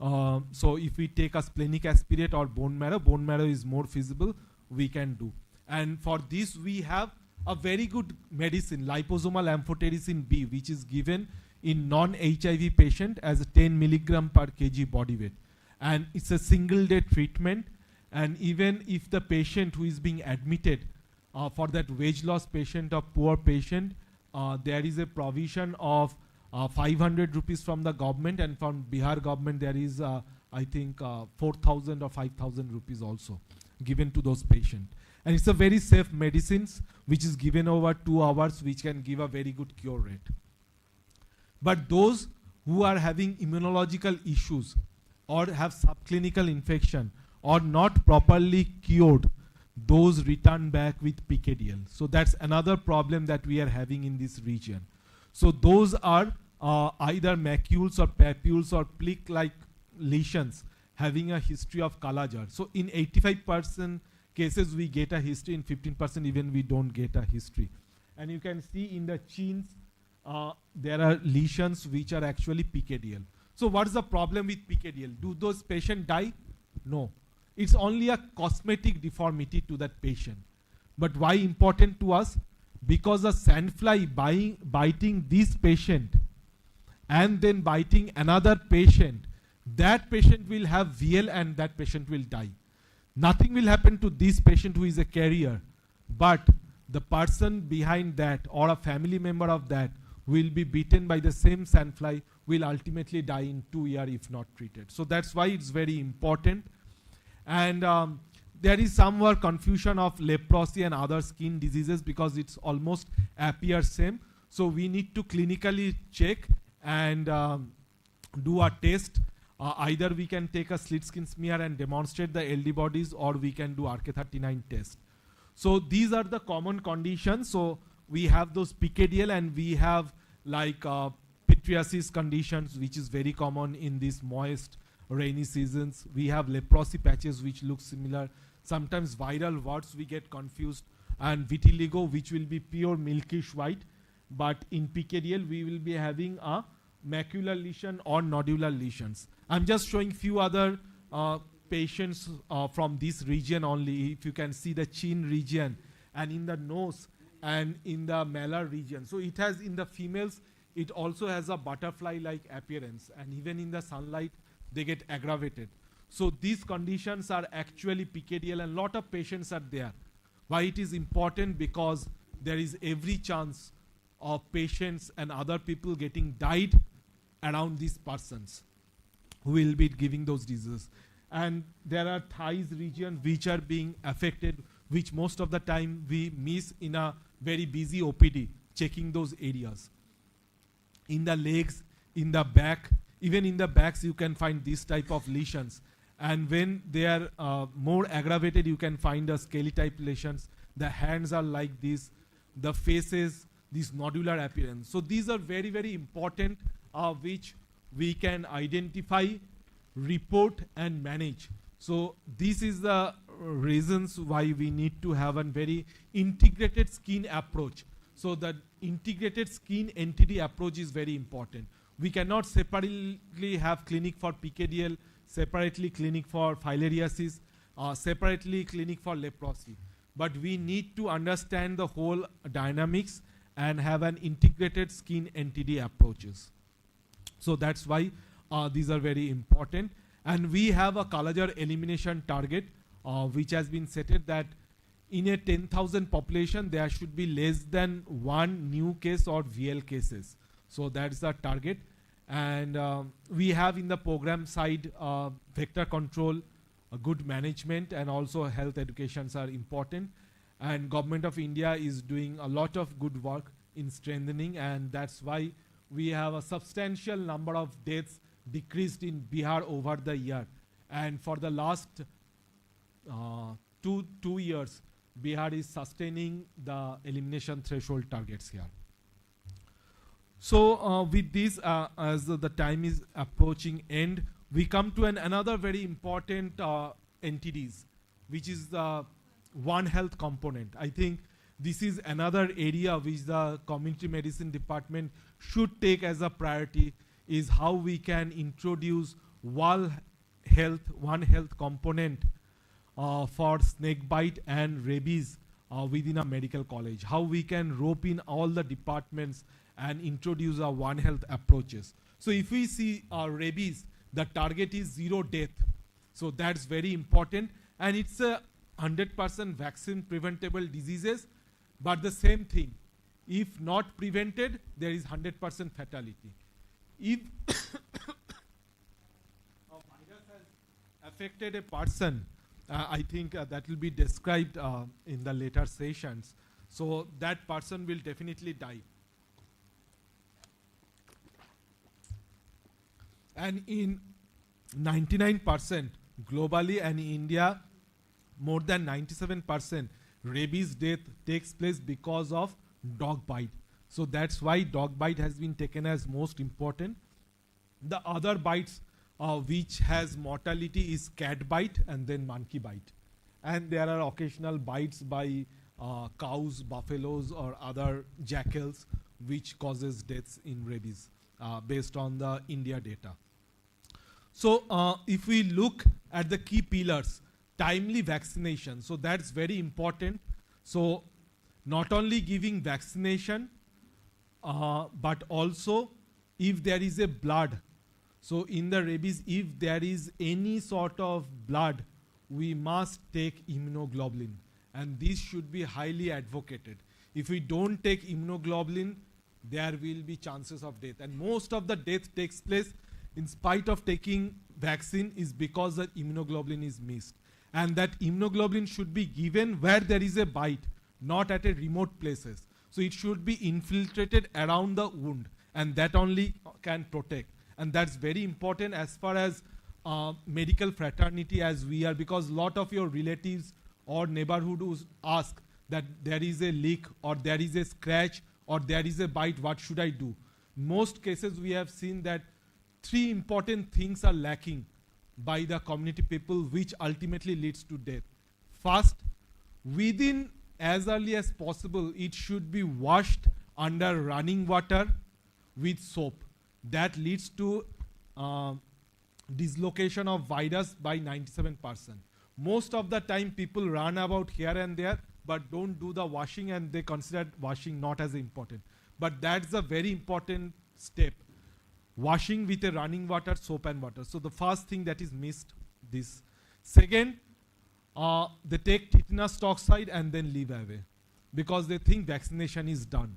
So if we take a splenic aspirate or bone marrow is more feasible, we can do. And for this we have a very good medicine, liposomal amphotericin B, which is given in non-HIV patient as a 10 milligram per kg body weight. And it's a single day treatment. And even if the patient who is being admitted for that wage loss patient or poor patient, there is a provision of 500 rupees from the government, and from Bihar government there is I think 4,000 or 5,000 rupees also given to those patients. And it's a very safe medicines which is given over 2 hours, which can give a very good cure rate. But those who are having immunological issues or have subclinical infection or not properly cured, those return back with PKDL. So that's another problem that we are having in this region. So those are either macules or papules or plaque-like lesions having a history of Kala-azar. So in 85% cases we get a history, in 15% even we don't get a history. And you can see in the chins there are lesions which are actually PKDL. So what is the problem with PKDL? Do those patients die? No. It's only a cosmetic deformity to that patient. But why important to us? Because a sandfly biting this patient and then biting another patient, that patient will have VL and that patient will die. Nothing will happen to this patient who is a carrier, but the person behind that or a family member of that will be bitten by the same sandfly, will ultimately die in 2 years if not treated. So that's why it's very important. And there is somewhat confusion of leprosy and other skin diseases because it's almost appears same. So we need to clinically check and do a test. Either we can take a slit skin smear and demonstrate the LD bodies, or we can do RK39 test. So these are the common conditions. So we have those PKDL, and we have like filariasis conditions, which is very common in these moist rainy seasons. We have leprosy patches which look similar. Sometimes viral warts we get confused, and vitiligo, which will be pure milkish white. But in PKDL we will be having a macular lesion or nodular lesions. I'm just showing few other patients from this region only. If you can see the chin region and in the nose and in the malar region. So it has, in the females, it also has a butterfly-like appearance, and even in the sunlight they get aggravated. So these conditions are actually PKDL, and lot of patients are there. Why it is important? Because there is every chance of patients and other people getting died around these persons who will be giving those diseases. And there are thighs region which are being affected, which most of the time we miss in a very busy OPD, checking those areas. In the legs, in the back, even in the backs you can find this type of lesions. And when they are more aggravated, you can find a scaly type lesions. The hands are like this, the faces, this nodular appearance. So these are very, very important, which we can identify, report and manage. So this is the reasons why we need to have a very integrated skin approach. So the integrated skin NTD approach is very important. We cannot separately have clinic for PKDL, separately clinic for filariasis, separately clinic for leprosy. But we need to understand the whole dynamics and have an integrated skin NTD approaches. So that's why these are very important. And we have a Kala-azar elimination target, which has been set that in a 10,000 population, there should be less than 1 new case or VL cases. So that's the target. And we have in the program side vector control, good management, and also health educations are important. And Government of India is doing a lot of good work in strengthening, and that's why we have a substantial number of deaths decreased in Bihar over the year. And for the last two years, Bihar is sustaining the elimination threshold targets here. So with this, as the time is approaching end, we come to another very important NTDs, which is the One Health component. I think this is another area which the community medicine department should take as a priority, is how we can introduce one health component for snake bite and rabies within a medical college. How we can rope in all the departments and introduce a one health approaches. So if we see rabies, the target is 0 death. So that's very important, and it's a 100% vaccine preventable diseases. But the same thing, if not prevented, there is 100% fatality. If a virus has affected a person, I think that will be described in the later sessions. So that person will definitely die. And in 99% globally, and in India, more than 97% rabies death takes place because of dog bite. So that's why dog bite has been taken as most important. The other bites which has mortality is cat bite and then monkey bite. And there are occasional bites by cows, buffaloes or other jackals which causes deaths in rabies based on the India data. So if we look at the key pillars, timely vaccination, so that's very important. So not only giving vaccination, but also if there is a blood. So in the rabies, if there is any sort of blood, we must take immunoglobulin, and this should be highly advocated. If we don't take immunoglobulin, there will be chances of death, and most of the death takes place in spite of taking vaccine is because the immunoglobulin is missed. And that immunoglobulin should be given where there is a bite, not at a remote places. So it should be infiltrated around the wound, and that only can protect. And that's very important as far as medical fraternity as we are, because lot of your relatives or neighborhood ask that there is a leak or there is a scratch or there is a bite, what should I do? Most cases we have seen that 3 important things are lacking by the community people, which ultimately leads to death. First, within as early as possible, it should be washed under running water with soap. That leads to dislocation of virus by 97%. Most of the time people run about here and there but don't do the washing, and they consider washing not as important. But that's a very important step. Washing with a running water, soap and water. So the first thing that is missed this. Second, they take tetanus toxoid and then leave away because they think vaccination is done.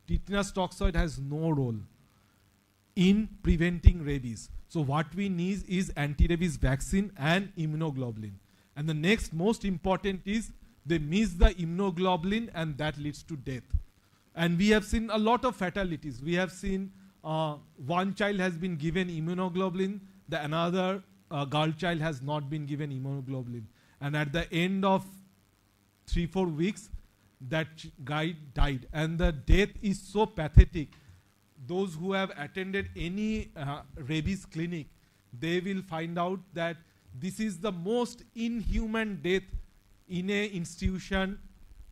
Tetanus toxoid has no role in preventing rabies. So what we need is anti-rabies vaccine and immunoglobulin. And the next most important is they miss the immunoglobulin, and that leads to death. And we have seen a lot of fatalities. We have seen one child has been given immunoglobulin, the another girl child has not been given immunoglobulin. And at the end of 3-4 weeks, that guy died. And the death is so pathetic. Those who have attended any rabies clinic, they will find out that this is the most inhuman death in a institution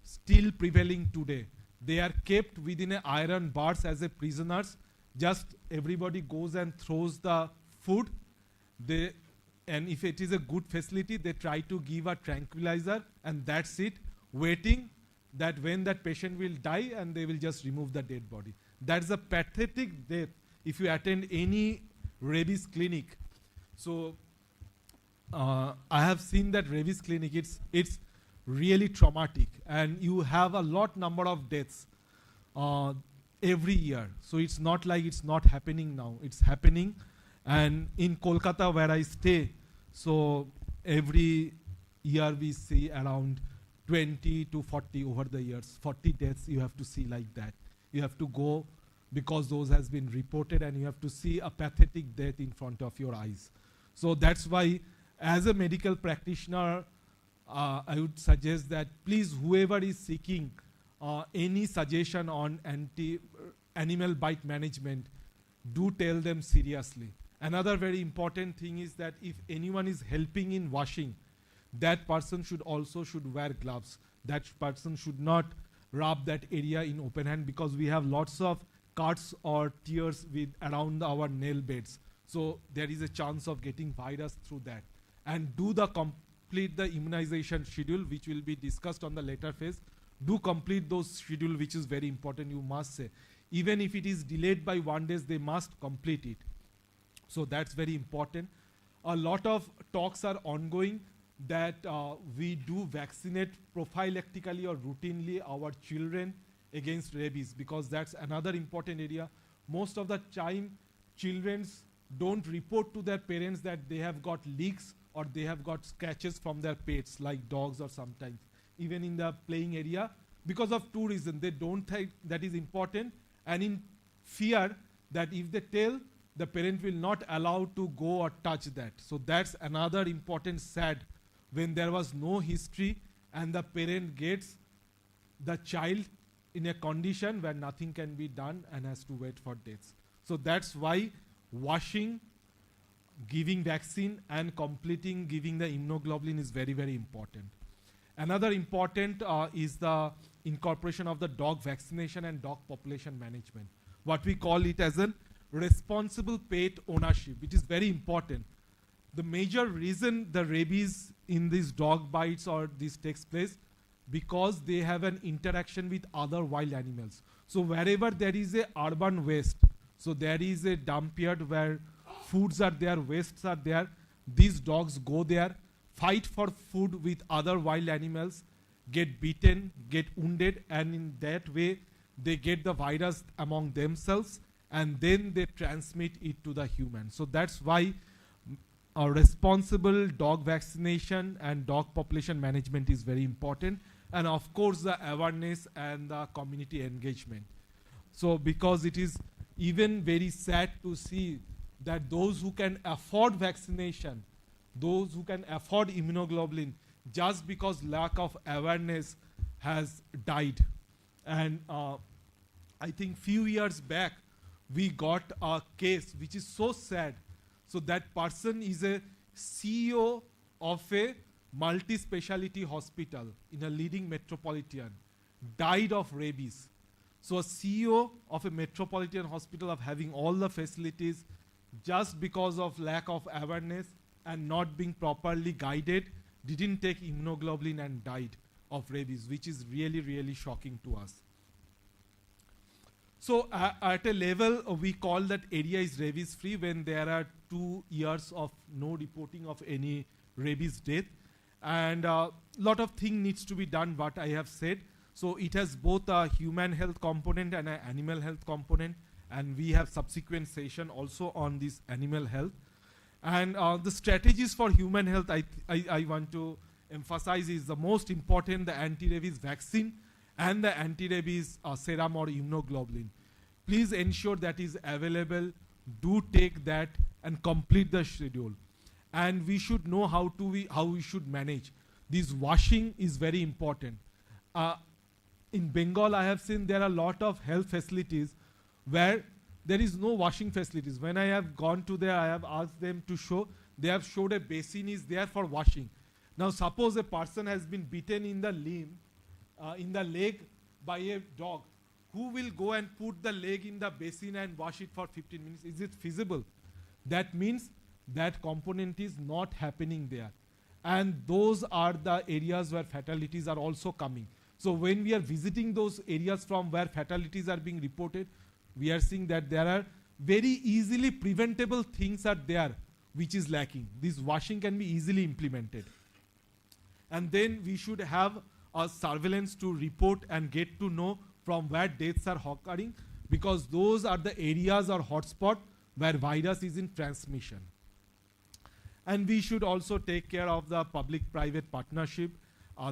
still prevailing today. They are kept within a iron bars as a prisoners. Just everybody goes and throws the food. And if it is a good facility, they try to give a tranquilizer, and that's it, waiting that when that patient will die and they will just remove the dead body. That's a pathetic death if you attend any rabies clinic. So I have seen that rabies clinic, it's really traumatic, and you have a lot number of deaths every year. So it's not like it's not happening now, it's happening. And in Kolkata where I stay, so every year we see around 20 to 40 over the years. 40 deaths you have to see like that. You have to go because those has been reported, and you have to see a pathetic death in front of your eyes. So that's why as a medical practitioner, I would suggest that please, whoever is seeking any suggestion on animal bite management, do tell them seriously. Another very important thing is that if anyone is helping in washing, that person should wear gloves. That person should not rub that area in open hand, because we have lots of cuts or tears with around our nail beds. So there is a chance of getting virus through that. And do the complete the immunization schedule, which will be discussed on the later phase. Do complete those schedule, which is very important, you must say. Even if it is delayed by 1 day, they must complete it. So that's very important. A lot of talks are ongoing that we do vaccinate prophylactically or routinely our children against rabies, because that's another important area. Most of the time, children don't report to their parents that they have got leaks or they have got scratches from their pets, like dogs or sometimes even in the playing area, because of two reasons. They don't think that is important, and in fear that if they tell, the parent will not allow to go or touch that. So that's another important sad, when there was no history and the parent gets the child in a condition where nothing can be done and has to wait for deaths. So that's why washing, giving vaccine and completing giving the immunoglobulin is very, very important. Another important is the incorporation of the dog vaccination and dog population management. What we call it as a responsible pet ownership, which is very important. The major reason the rabies in these dog bites or this takes place, because they have an interaction with other wild animals. So wherever there is a urban waste, so there is a dump yard where foods are there, wastes are there, these dogs go there, fight for food with other wild animals, get beaten, get wounded, and in that way they get the virus among themselves, and then they transmit it to the human. So that's why a responsible dog vaccination and dog population management is very important, and of course the awareness and the community engagement. So because it is even very sad to see that those who can afford vaccination, those who can afford immunoglobulin, just because lack of awareness has died. And I think few years back we got a case which is so sad. So that person is a CEO of a multi-speciality hospital in a leading metropolitan, died of rabies. So a CEO of a metropolitan hospital of having all the facilities, just because of lack of awareness and not being properly guided, didn't take immunoglobulin and died of rabies, which is really, really shocking to us. So at a level, we call that area is rabies free when there are 2 years of no reporting of any rabies death. And a lot of things needs to be done, what I have said. So it has both a human health component and an animal health component. And we have subsequent session also on this animal health. And the strategies for human health, I want to emphasize, is the most important, the anti-rabies vaccine and the anti-rabies serum or immunoglobulin. Please ensure that is available. Do take that and complete the schedule. And we should know how we should manage. This washing is very important. In Bengal, I have seen there are a lot of health facilities where there is no washing facilities. When I have gone to there, I have asked them to show. They have showed a basin is there for washing. Now suppose a person has been bitten in the limb, in the leg by a dog. Who will go and put the leg in the basin and wash it for 15 minutes? Is it feasible? That means that component is not happening there. And those are the areas where fatalities are also coming. So when we are visiting those areas from where fatalities are being reported, we are seeing that there are very easily preventable things are there which is lacking. This washing can be easily implemented. And then we should have a surveillance to report and get to know from where deaths are occurring, because those are the areas or hotspot where virus is in transmission. And we should also take care of the public-private partnership.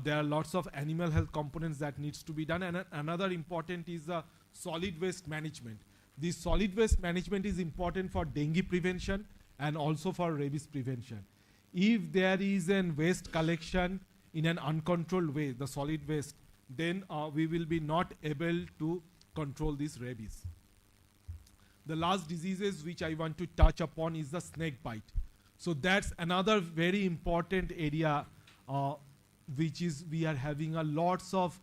There are lots of animal health components that needs to be done. And another important is the solid waste management. This solid waste management is important for dengue prevention and also for rabies prevention. If there is a waste collection in an uncontrolled way, the solid waste, then we will be not able to control this rabies. The last diseases which I want to touch upon is the snake bite. So that's another very important area which is we are having a lots of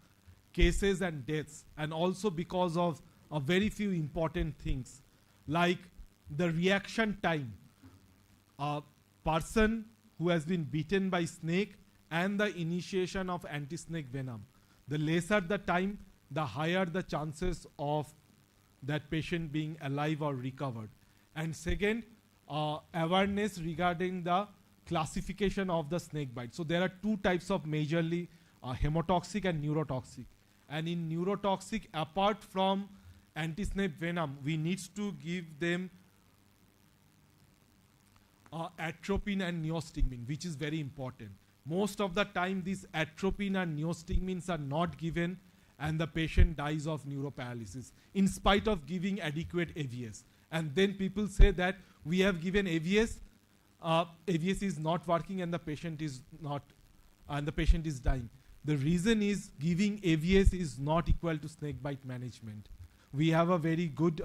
cases and deaths, and also because of a very few important things like the reaction time. A person who has been bitten by snake and the initiation of anti-snake venom, the lesser the time, the higher the chances of that patient being alive or recovered. And second, awareness regarding the classification of the snake bite. So there are two types of majorly hemotoxic and neurotoxic. And in neurotoxic, apart from anti-snake venom, we need to give them atropine and neostigmine, which is very important. Most of the time, these atropine and neostigmines are not given, and the patient dies of neuroparalysis in spite of giving adequate AVS. And then people say that we have given AVS, AVS is not working, and the patient is not, and the patient is dying. The reason is giving AVS is not equal to snake bite management. We have a very good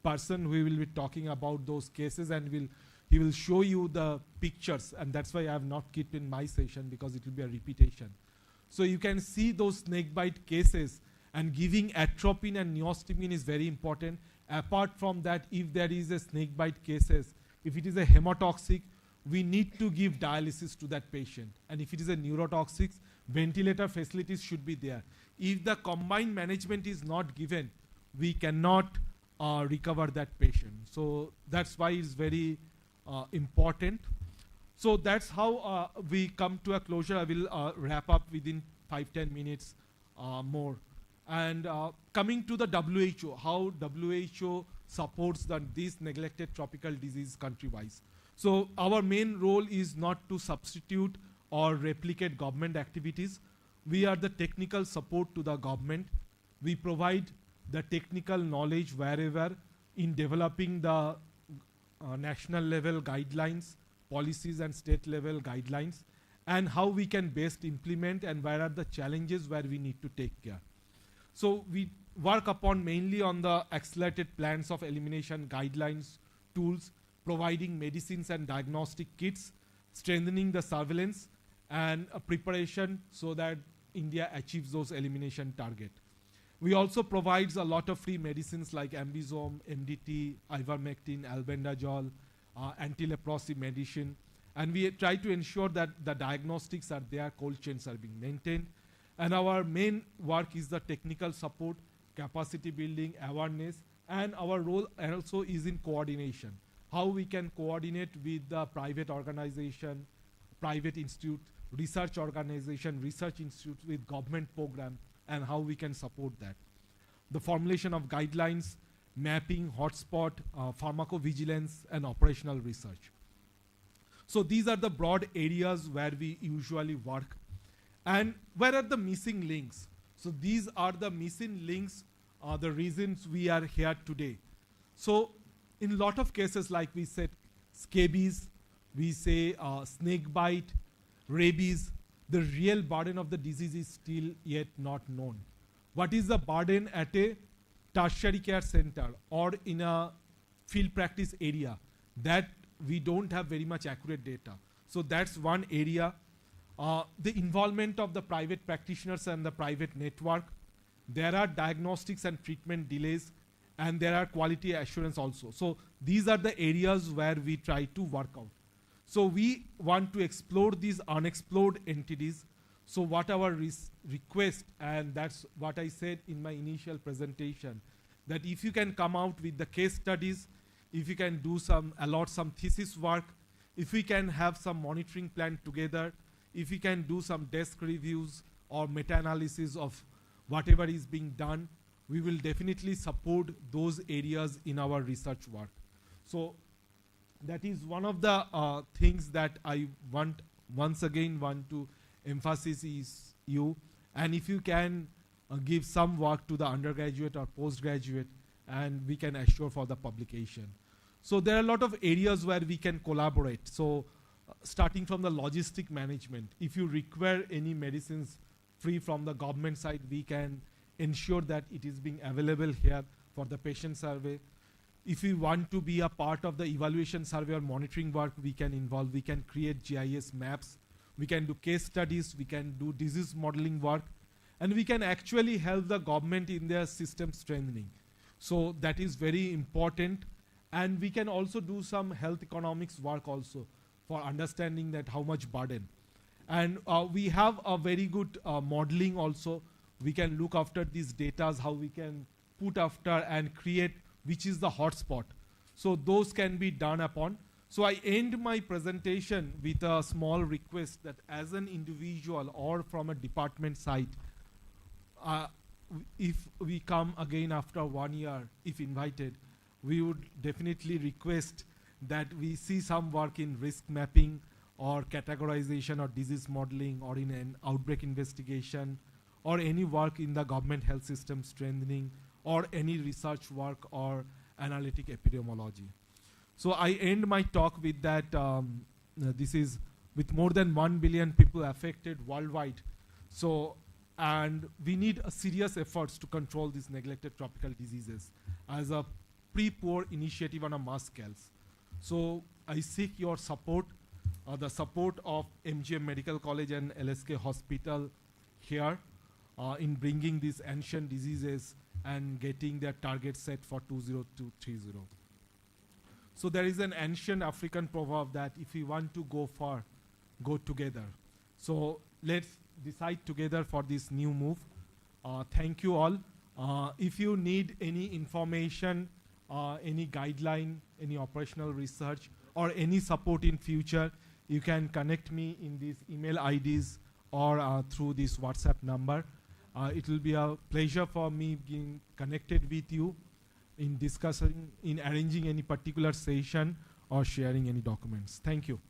person who will be talking about those cases, and he will show you the pictures, and that's why I have not kept in my session, because it will be a repetition. So you can see those snake bite cases, and giving atropine and neostigmine is very important. Apart from that, if there is a snake bite cases, if it is a hemotoxic, we need to give dialysis to that patient. And if it is a neurotoxic, ventilator facilities should be there. If the combined management is not given, we cannot recover that patient. So that's why it's very important. So that's how we come to a closure. I will wrap up within 5-10 minutes more. And coming to the WHO, how WHO supports these neglected tropical disease country-wise. So our main role is not to substitute or replicate government activities. We are the technical support to the government. We provide the technical knowledge wherever in developing the national level guidelines, policies and state level guidelines, and how we can best implement and where are the challenges where we need to take care. So we work upon mainly on the accelerated plans of elimination guidelines, tools, providing medicines and diagnostic kits, strengthening the surveillance and preparation so that India achieves those elimination target. We also provides a lot of free medicines like M.G.M, MDT, ivermectin, albendazole, anti-leprosy medicine, and we try to ensure that the diagnostics are there, cold chains are being maintained. And our main work is the technical support, capacity building, awareness, and our role also is in coordination. How we can coordinate with the private organization, private institute, research organization, research institute with government program, and how we can support that. The formulation of guidelines, mapping, hotspot, pharmacovigilance, and operational research. So these are the broad areas where we usually work. And where are the missing links? So these are the missing links, the reasons we are here today. So in a lot of cases, like we said, scabies, we say snake bite, rabies, the real burden of the disease is still yet not known. What is the burden at a tertiary care center or in a field practice area? That we don't have very much accurate data. So that's one area. The involvement of the private practitioners and the private network. There are diagnostics and treatment delays, and there are quality assurance also. So these are the areas where we try to work out. So we want to explore these unexplored NTDs. So what our request, and that's what I said in my initial presentation, that if you can come out with the case studies, if you can do allot some thesis work, if we can have some monitoring plan together, if we can do some desk reviews or meta-analysis of whatever is being done, we will definitely support those areas in our research work. So that is one of the things that I once again want to emphasize is you. And if you can give some work to the undergraduate or postgraduate, and we can assure for the publication. So there are a lot of areas where we can collaborate. So starting from the logistic management, if you require any medicines free from the government side, we can ensure that it is being available here for the patient survey. If we want to be a part of the evaluation survey or monitoring work, we can involve, we can create GIS maps, we can do case studies, we can do disease modeling work, and we can actually help the government in their system strengthening. So that is very important, and we can also do some health economics work also for understanding that how much burden. And we have a very good modeling also. We can look after these data, how we can put after and create which is the hotspot. So those can be done upon. So I end my presentation with a small request that as an individual or from a department side, if we come again after 1 year, if invited, we would definitely request that we see some work in risk mapping or categorization or disease modeling or in an outbreak investigation or any work in the government health system strengthening or any research work or analytic epidemiology. So I end my talk with that. This is with more than 1 billion people affected worldwide. So, and we need a serious efforts to control these neglected tropical diseases as a pre-poor initiative on a mass scales. So I seek your support, the support of M.G.M Medical College and L.S.K Hospital here in bringing these ancient diseases and getting their target set for 2030. So there is an ancient African proverb that if we want to go far, go together. So let's decide together for this new move. Thank you all. If you need any information, any guideline, any operational research, or any support in future, you can connect me in these email IDs or through this WhatsApp number. It will be a pleasure for me being connected with you in discussing, in arranging any particular session or sharing any documents. Thank you.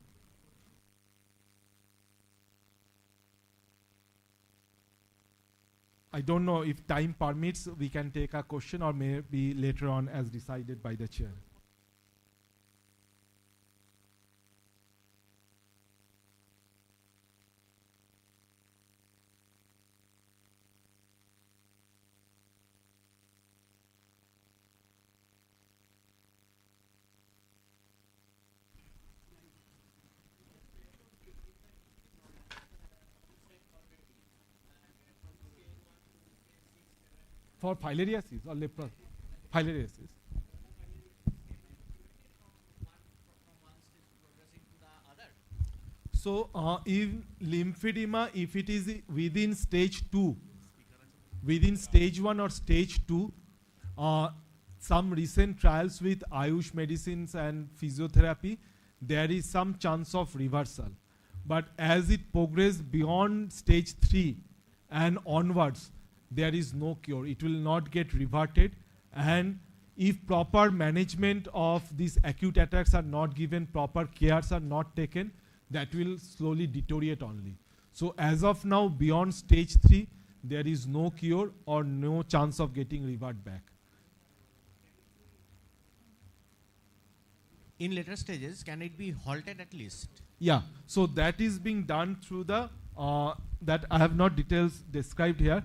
I don't know if time permits, we can take a question or maybe later on as decided by the chair. For filariasis or leprosy? Filariasis. So in lymphedema, if it is within stage 2, within stage 1 or stage 2, some recent trials with Ayush medicines and physiotherapy, there is some chance of reversal. But as it progresses beyond stage 3 and onwards, there is no cure. It will not get reverted, and if proper management of these acute attacks are not given, proper cares are not taken, that will slowly deteriorate only. So as of now, beyond stage 3, there is no cure or no chance of getting revert back. In later stages, can it be halted at least? Yeah, so that is being done through the, that I have not details described here,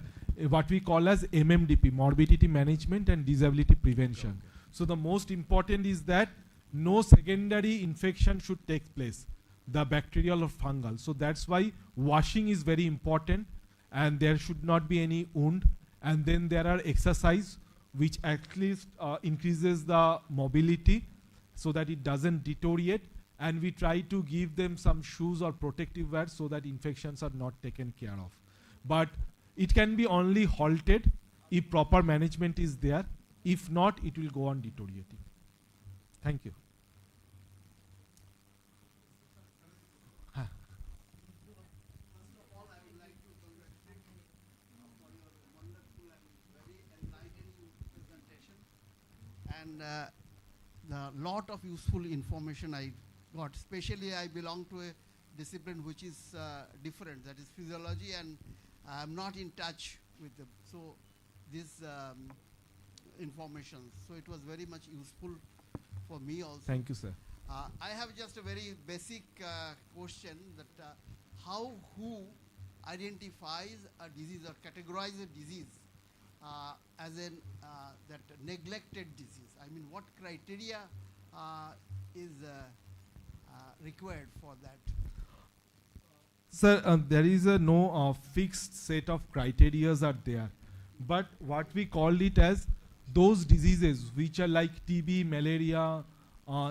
what we call as MMDP, morbidity management and disability prevention. Okay. So the most important is that no secondary infection should take place, the bacterial or fungal. So that's why washing is very important, and there should not be any wound. And then there are exercise which at least increases the mobility so that it doesn't deteriorate. And we try to give them some shoes or protective wear so that infections are not taken care of. But it can be only halted if proper management is there. If not, it will go on deteriorating. Thank you. First of all, I would like to congratulate you for your wonderful and very enlightening presentation. And the lot of useful information I got. Especially I belong to a discipline which is different, that is physiology, and I'm not in touch with them. So this information, so it was very much useful for me also. Thank you, sir. I have just a very basic question that who identifies a disease or categorizes a disease as an that neglected disease? I mean, what criteria is required for that? Sir, there is a no fixed set of criterias are there, but what we called it as those diseases which are like TB, malaria,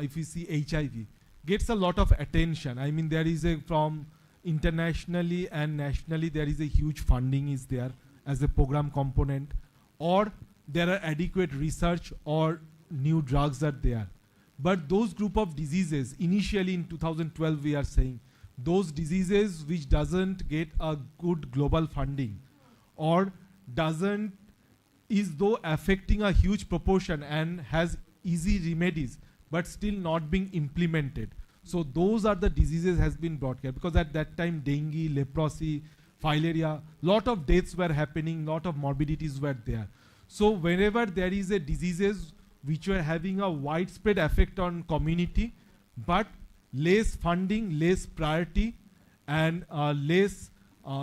if you see HIV, gets a lot of attention. I mean, there is a from internationally and nationally there is a huge funding is there as a program component, or there are adequate research or new drugs are there. But those group of diseases, initially in 2012 we are saying, those diseases which doesn't get a good global funding or doesn't is though affecting a huge proportion and has easy remedies but still not being implemented. So those are the diseases has been brought here, because at that time dengue, leprosy, filaria, lot of deaths were happening, lot of morbidities were there. So whenever there is a diseases which were having a widespread effect on community, but less funding, less priority, and less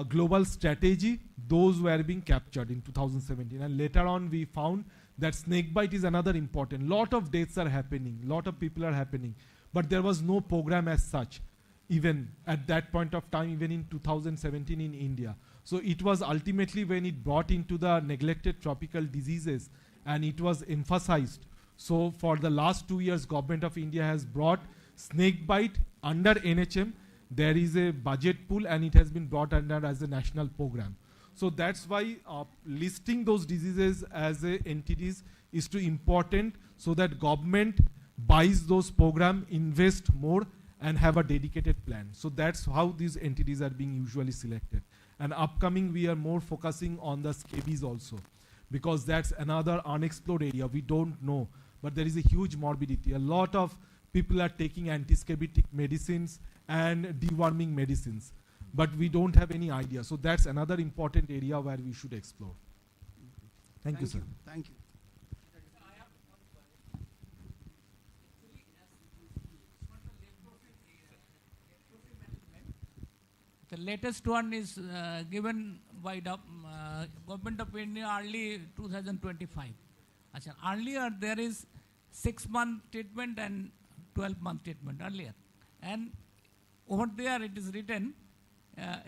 global strategy, those were being captured in 2017. And later on we found that snake bite is another important. Lot of deaths are happening, lot of people are happening, but there was no program as such, even at that point of time, even in 2017 in India. So it was ultimately when it brought into the neglected tropical diseases and it was emphasized. So for the last 2 years, Government of India has brought snake bite under NHM. There is a budget pool and it has been brought under as a national program. So that's why listing those diseases as a NTDs is too important, so that government buys those program, invest more and have a dedicated plan. So that's how these NTDs are being usually selected. And upcoming we are more focusing on the scabies also, because that's another unexplored area. We don't know, but there is a huge morbidity. A lot of people are taking anti-scabitic medicines and deworming medicines, but we don't have any idea. So that's another important area where we should explore. Thank you, sir. Thank you. The latest one is given by the Government of India early 2025. Achha, earlier there is 6-month treatment and 12-month treatment earlier. And over there it is written,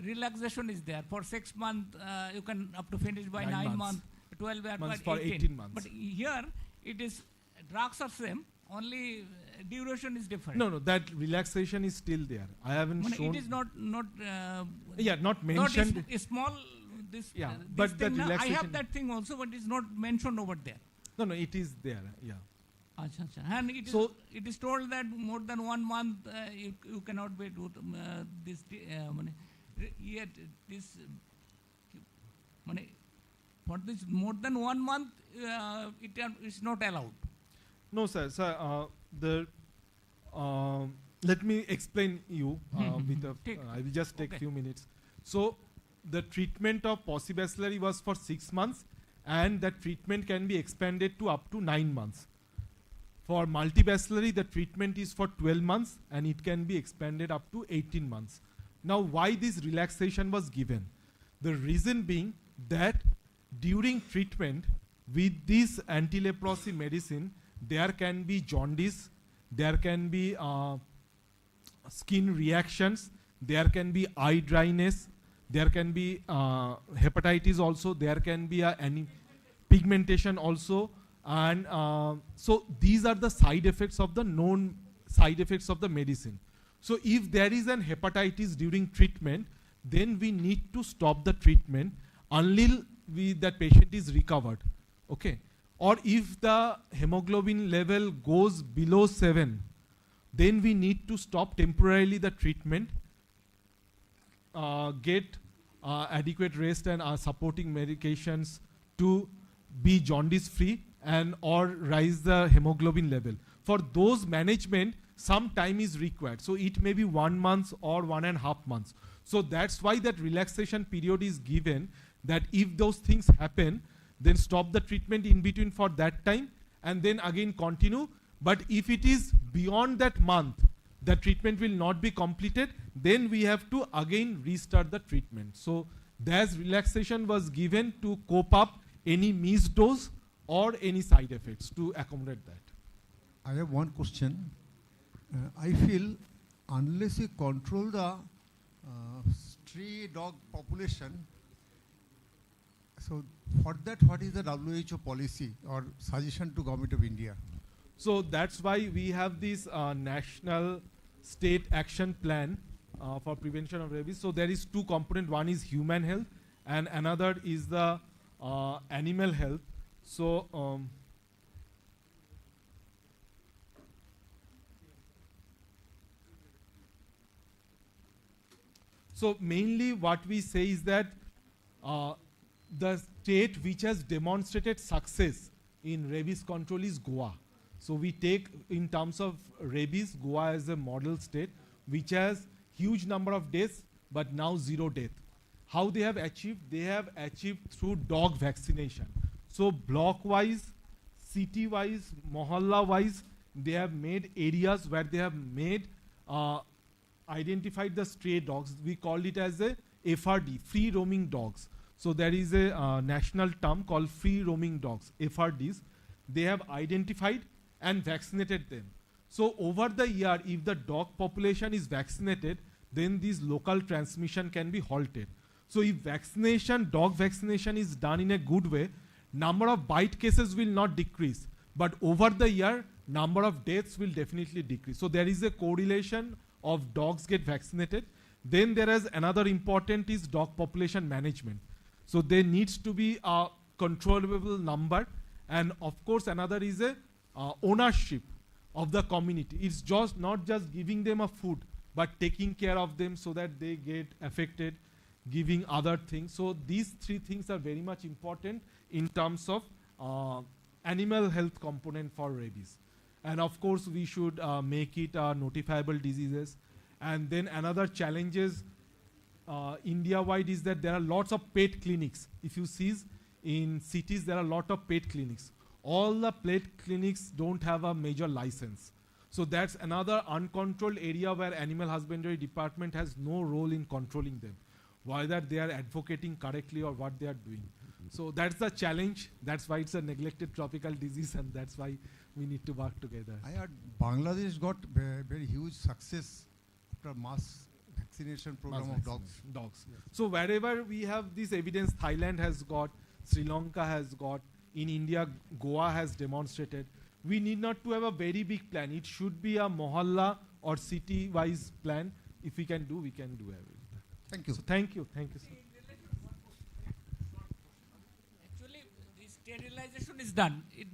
relaxation is there. For 6 months, you can up to finish by 9 months, 12 months, for 18 months. But here it is, drugs are same, only duration is different. No, that relaxation is still there. I haven't shown. It is not yeah, not mentioned. Not small. This, yeah, this but the thing relaxation. I have that thing also, but it's not mentioned over there. No, it is there. Yeah. Achha, achha. And it is told that more than 1 month you cannot be do this. Yet this for this more than 1 month it is not allowed. No, sir. Sir, let me explain you with a. I will just take few minutes. So the treatment of paucibacillary was for 6 months, and that treatment can be expanded to up to 9 months. For multibacillary, the treatment is for 12 months and it can be expanded up to 18 months. Now, why this relaxation was given? The reason being that during treatment with this anti-leprosy medicine, there can be jaundice, there can be skin reactions, there can be eye dryness, there can be hepatitis also, there can be pigmentation also. And so these are the side effects of the known side effects of the medicine. So if there is an hepatitis during treatment, then we need to stop the treatment until that patient is recovered. Okay. Or if the hemoglobin level goes below 7, then we need to stop temporarily the treatment, get adequate rest and supporting medications to be jaundice free, and or rise the hemoglobin level. For those management, some time is required. So it may be 1 month or 1.5 months. So that's why that relaxation period is given, that if those things happen, then stop the treatment in between for that time and then again continue. But if it is beyond that month, the treatment will not be completed, then we have to again restart the treatment. So that relaxation was given to cope up any missed dose or any side effects, to accommodate that. I have one question. I feel unless you control the stray dog population. So for that, what is the WHO policy or suggestion to Government of India? So that's why we have this national state action plan for prevention of rabies. So there is two component. One is human health and another is the animal health. So so mainly what we say is that the state which has demonstrated success in rabies control is Goa. So we take in terms of rabies, Goa as a model state which has huge number of deaths but now zero death. How they have achieved? They have achieved through dog vaccination. So block wise, city wise, mohalla wise, they have made areas where they have made identified the stray dogs. We call it as a FRD, free roaming dogs. So there is a national term called free roaming dogs, FRDs. They have identified and vaccinated them. So over the year, if the dog population is vaccinated, then this local transmission can be halted. So if vaccination, dog vaccination is done in a good way, number of bite cases will not decrease. But over the year, number of deaths will definitely decrease. So there is a correlation of dogs get vaccinated. Then there is another important is dog population management. So there needs to be a controllable number, and of course another is a ownership of the community. It's just not just giving them a food, but taking care of them so that they get affected, giving other things. So these three things are very much important in terms of animal health component for rabies. And of course we should make it notifiable diseases. And then another challenges India-wide is that there are lots of pet clinics. If you see in cities, there are a lot of pet clinics. All the pet clinics don't have a major license. So that's another uncontrolled area where animal husbandry department has no role in controlling them, whether they are advocating correctly or what they are doing. So that's the challenge. That's why it's a neglected tropical disease, and that's why we need to work together. I heard Bangladesh got very huge success after mass vaccination program of dogs. Yes. So wherever we have this evidence, Thailand has got, Sri Lanka has got, in India, Goa has demonstrated. We need not to have a very big plan. It should be a mohalla or city-wise plan. If we can do everything. Thank you. So thank you, sir. Actually, the sterilization is done. It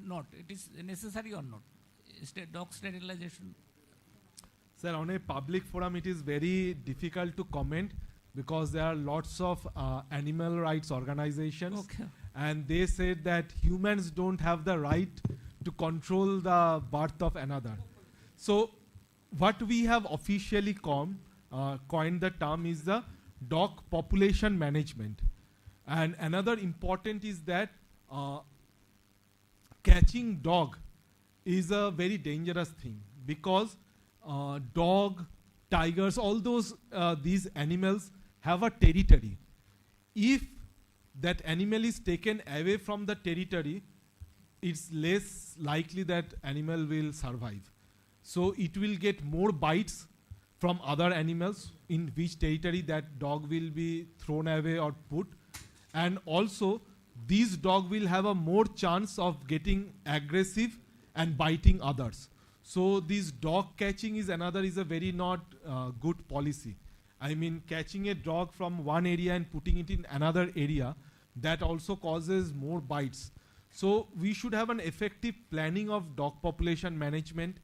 is necessary or not? Dog sterilization. Sir, on a public forum, it is very difficult to comment because there are lots of animal rights organizations, and they said that humans don't have the right to control the birth of another. So what we have officially coined the term is the dog population management. And another important is that catching dog is a very dangerous thing because dog, tigers, all those these animals have a territory. If that animal is taken away from the territory, it's less likely that animal will survive. So it will get more bites from other animals in which territory that dog will be thrown away or put. And also, this dog will have a more chance of getting aggressive and biting others. So this dog catching is a very not good policy. I mean, catching a dog from one area and putting it in another area, that also causes more bites. So we should have an effective planning of dog population management,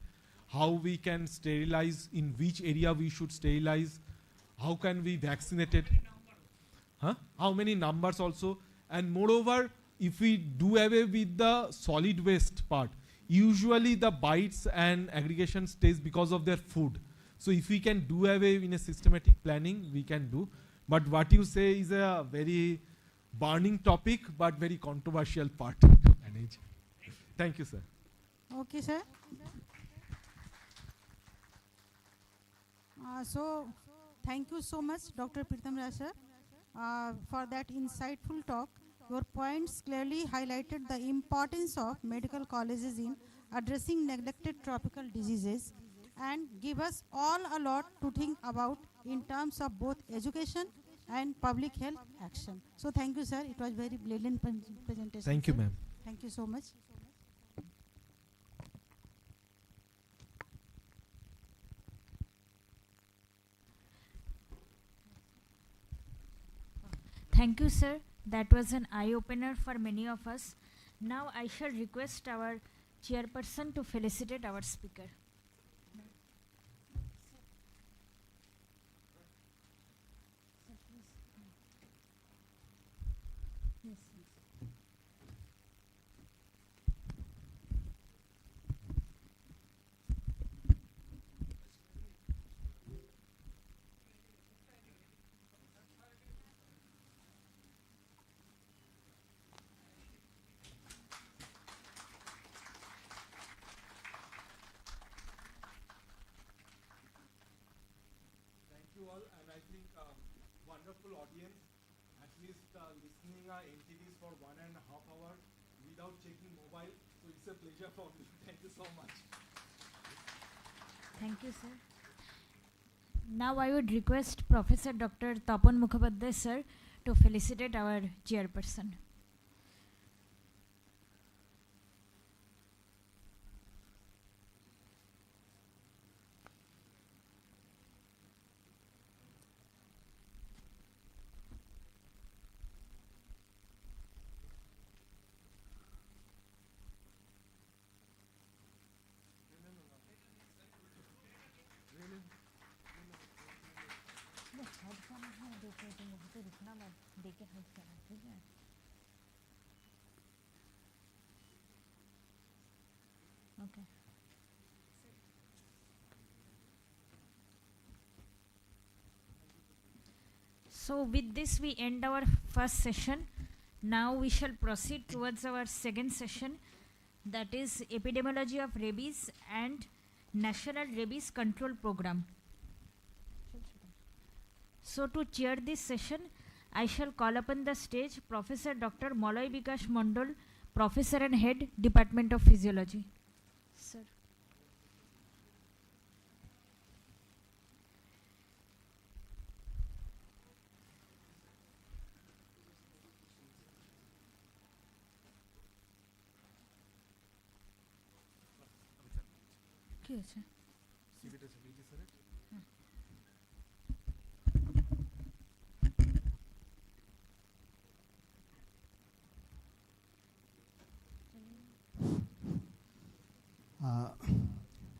how we can sterilize, in which area we should sterilize, how can we vaccinate it, how many numbers also. And moreover, if we do away with the solid waste part, usually the bites and aggregation stays because of their food. So if we can do away in a systematic planning, we can do. But what you say is a very burning topic, but very controversial part to manage. Thank you, sir. Okay, sir. So, thank you so much, Dr. Pritam Rai sir, for that insightful talk. Your points clearly highlighted the importance of medical colleges in addressing neglected tropical diseases and give us all a lot to think about in terms of both education and public health action. So thank you, sir. It was very brilliant presentation. Thank you, sir. ma'am. Thank you so much. Thank you, sir. That was an eye-opener for many of us. Now I shall request our chairperson to felicitate our speaker. Thank you all, and I think wonderful audience, at least listening NTDs for 1.5 hours without checking mobile. So it's a pleasure for me. Thank you so much. Thank you, sir. Now I would request Professor Dr. Tapan Mukhopadhyay, sir, to felicitate our chairperson. Okay. So with this we end our first session. Now we shall proceed towards our second session, that is epidemiology of rabies and national rabies control program. So to chair this session, I shall call upon the stage Professor Dr. Malay Bikash Mondol, Professor and Head, Department of Physiology. Sir. কি আছে?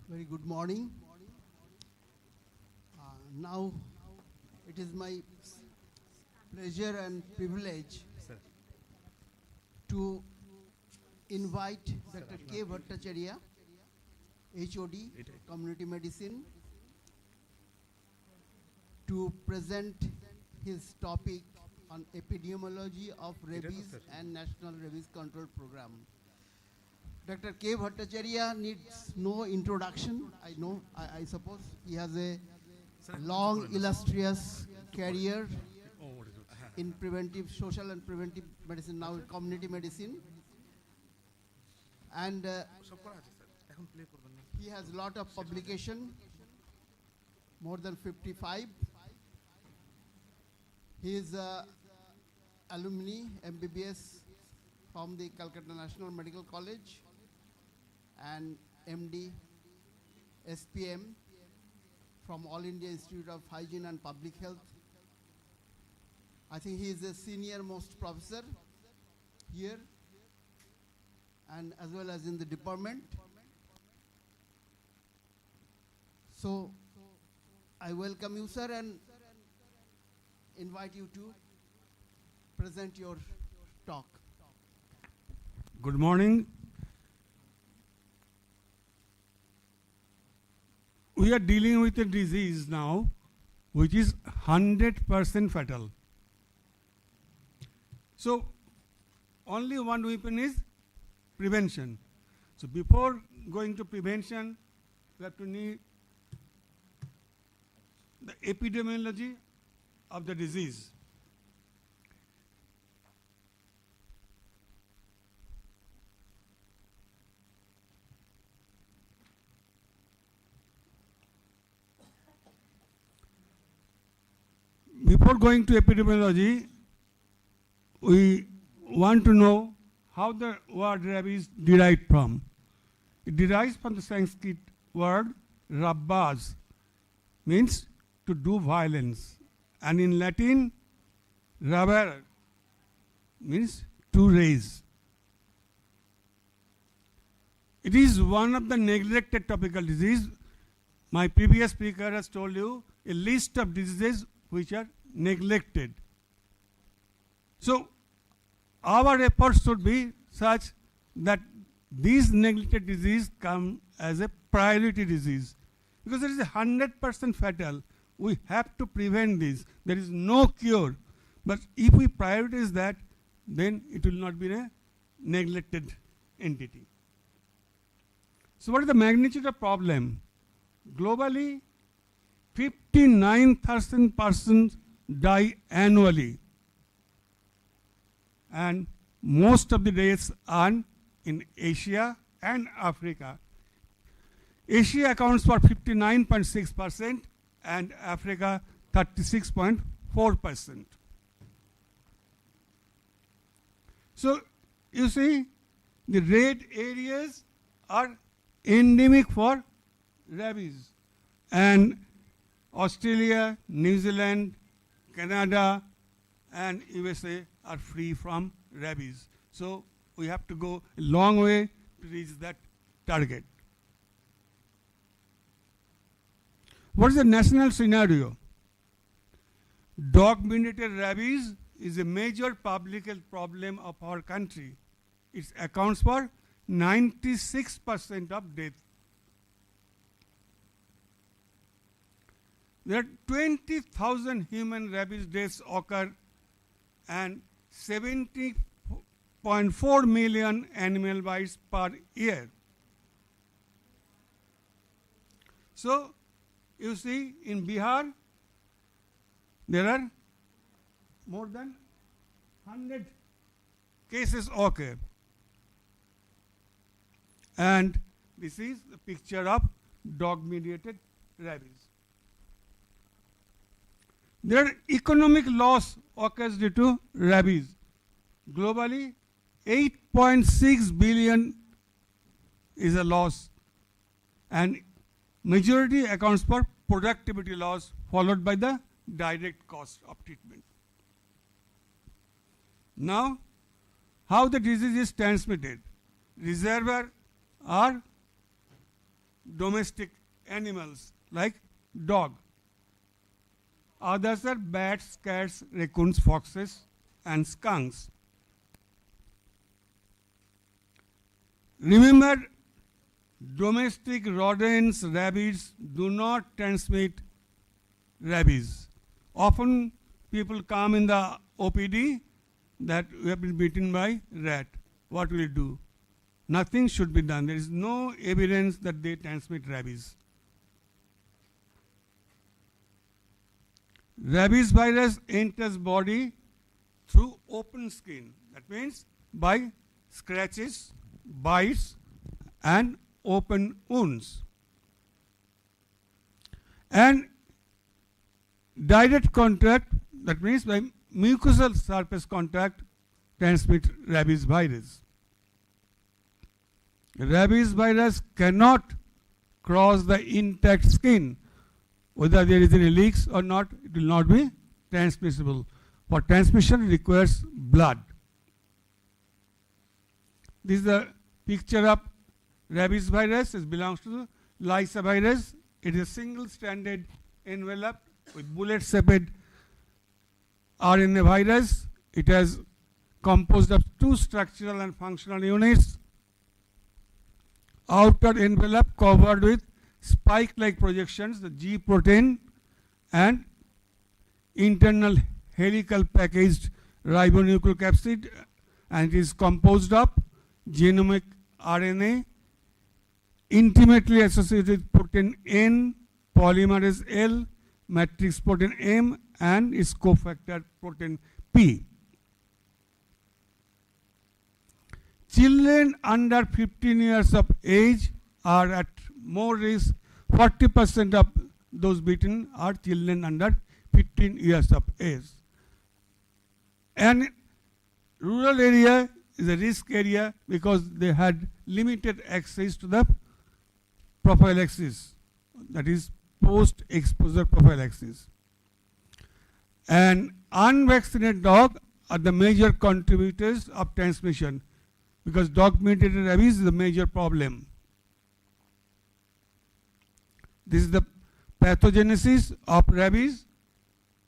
Very good morning. Now it is my pleasure and privilege to invite Dr. K. Bhattacharya, HOD, Community Medicine, to present his topic on epidemiology of rabies and National Rabies Control Program. Dr. K. Bhattacharya needs no introduction. I suppose he has a long, illustrious career in preventive, social and preventive medicine, now community medicine. And he has a lot of publication, more than 55. He is alumni, MBBS from the Calcutta National Medical College and MD, SPM from All India Institute of Hygiene and Public Health. I think he is a senior most professor here and as well as in the department. So I welcome you, sir, and invite you to present your talk. Good morning. We are dealing with a disease now which is 100% fatal. So only one weapon is prevention. So before going to prevention, we have to need the epidemiology of the disease. before going to epidemiology, we want to know how the word rabies derived from. It derives from the Sanskrit word Rabies, means to do violence, and in Latin, rabere means to raise. It is one of the neglected tropical diseases. My previous speaker has told you a list of diseases which are neglected. So, our efforts should be such that these neglected diseases come as a priority disease, because it is 100% fatal. We have to prevent this. There is no cure. But if we prioritize that, then it will not be a neglected entity. So what is the magnitude of problem? Globally, 59,000 persons die annually, and most of the deaths are in Asia and Africa. Asia accounts for 59.6% and Africa 36.4%. So you see, the red areas are endemic for rabies, and Australia, New Zealand, Canada and USA are free from rabies. So we have to go a long way to reach that target. What is the national scenario? Dog-mediated rabies is a major public health problem of our country. It accounts for 96% of death. There are 20,000 human rabies deaths occur and 70.4 million animal bites per year. So, you see, in Bihar, there are more than 100 cases occur. And this is the picture of dog-mediated rabies. There are economic loss occurs due to rabies. Globally, 8.6 billion is a loss, and majority accounts for productivity loss, followed by the direct cost of treatment. Now, how the disease is transmitted? Reservoir are domestic animals like dog. Others are bats, cats, raccoons, foxes and skunks. Remember, domestic rodents, rabbits do not transmit rabies. Often people come in the OPD that we have been bitten by rat. What will you do? Nothing should be done. There is no evidence that they transmit rabies. Rabies virus enters body through open skin. That means by scratches, bites and open wounds. And direct contact, that means by mucosal surface contact, transmit rabies virus. Rabies virus cannot cross the intact skin. Whether there is any leaks or not, it will not be transmissible. For transmission, it requires blood. This is the picture of rabies virus. It belongs to the Lysa virus. It is a single-stranded envelope with bullet-shaped RNA virus. It is composed of two structural and functional units. Outer envelope covered with spike-like projections, the G protein, and internal helical packaged ribonucleocapsid, and it is composed of genomic RNA intimately associated with protein N, polymerase L, matrix protein M, and its cofactor protein P. Children under 15 years of age are at more risk. 40% of those bitten are children under 15 years of age. And rural area is a risk area because they had limited access to the prophylaxis, that is post-exposure prophylaxis. And unvaccinated dog are the major contributors of transmission because dog-mediated rabies is a major problem. This is the pathogenesis of rabies.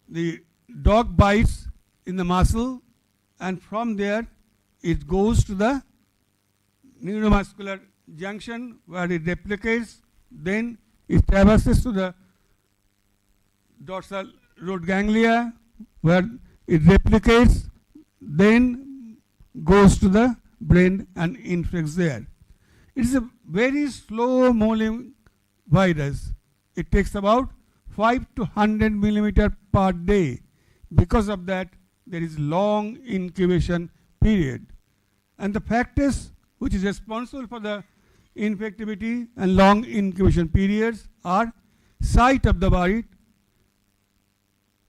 The dog bites in the muscle, and from there it goes to the neuromuscular junction where it replicates, then it traverses to the dorsal root ganglia where it replicates, then goes to the brain and infects there. It is a very slow moving virus. It takes about 5 to 100 millimeter per day. Because of that, there is long incubation period. And the factors which is responsible for the infectivity and long incubation periods are site of the bite,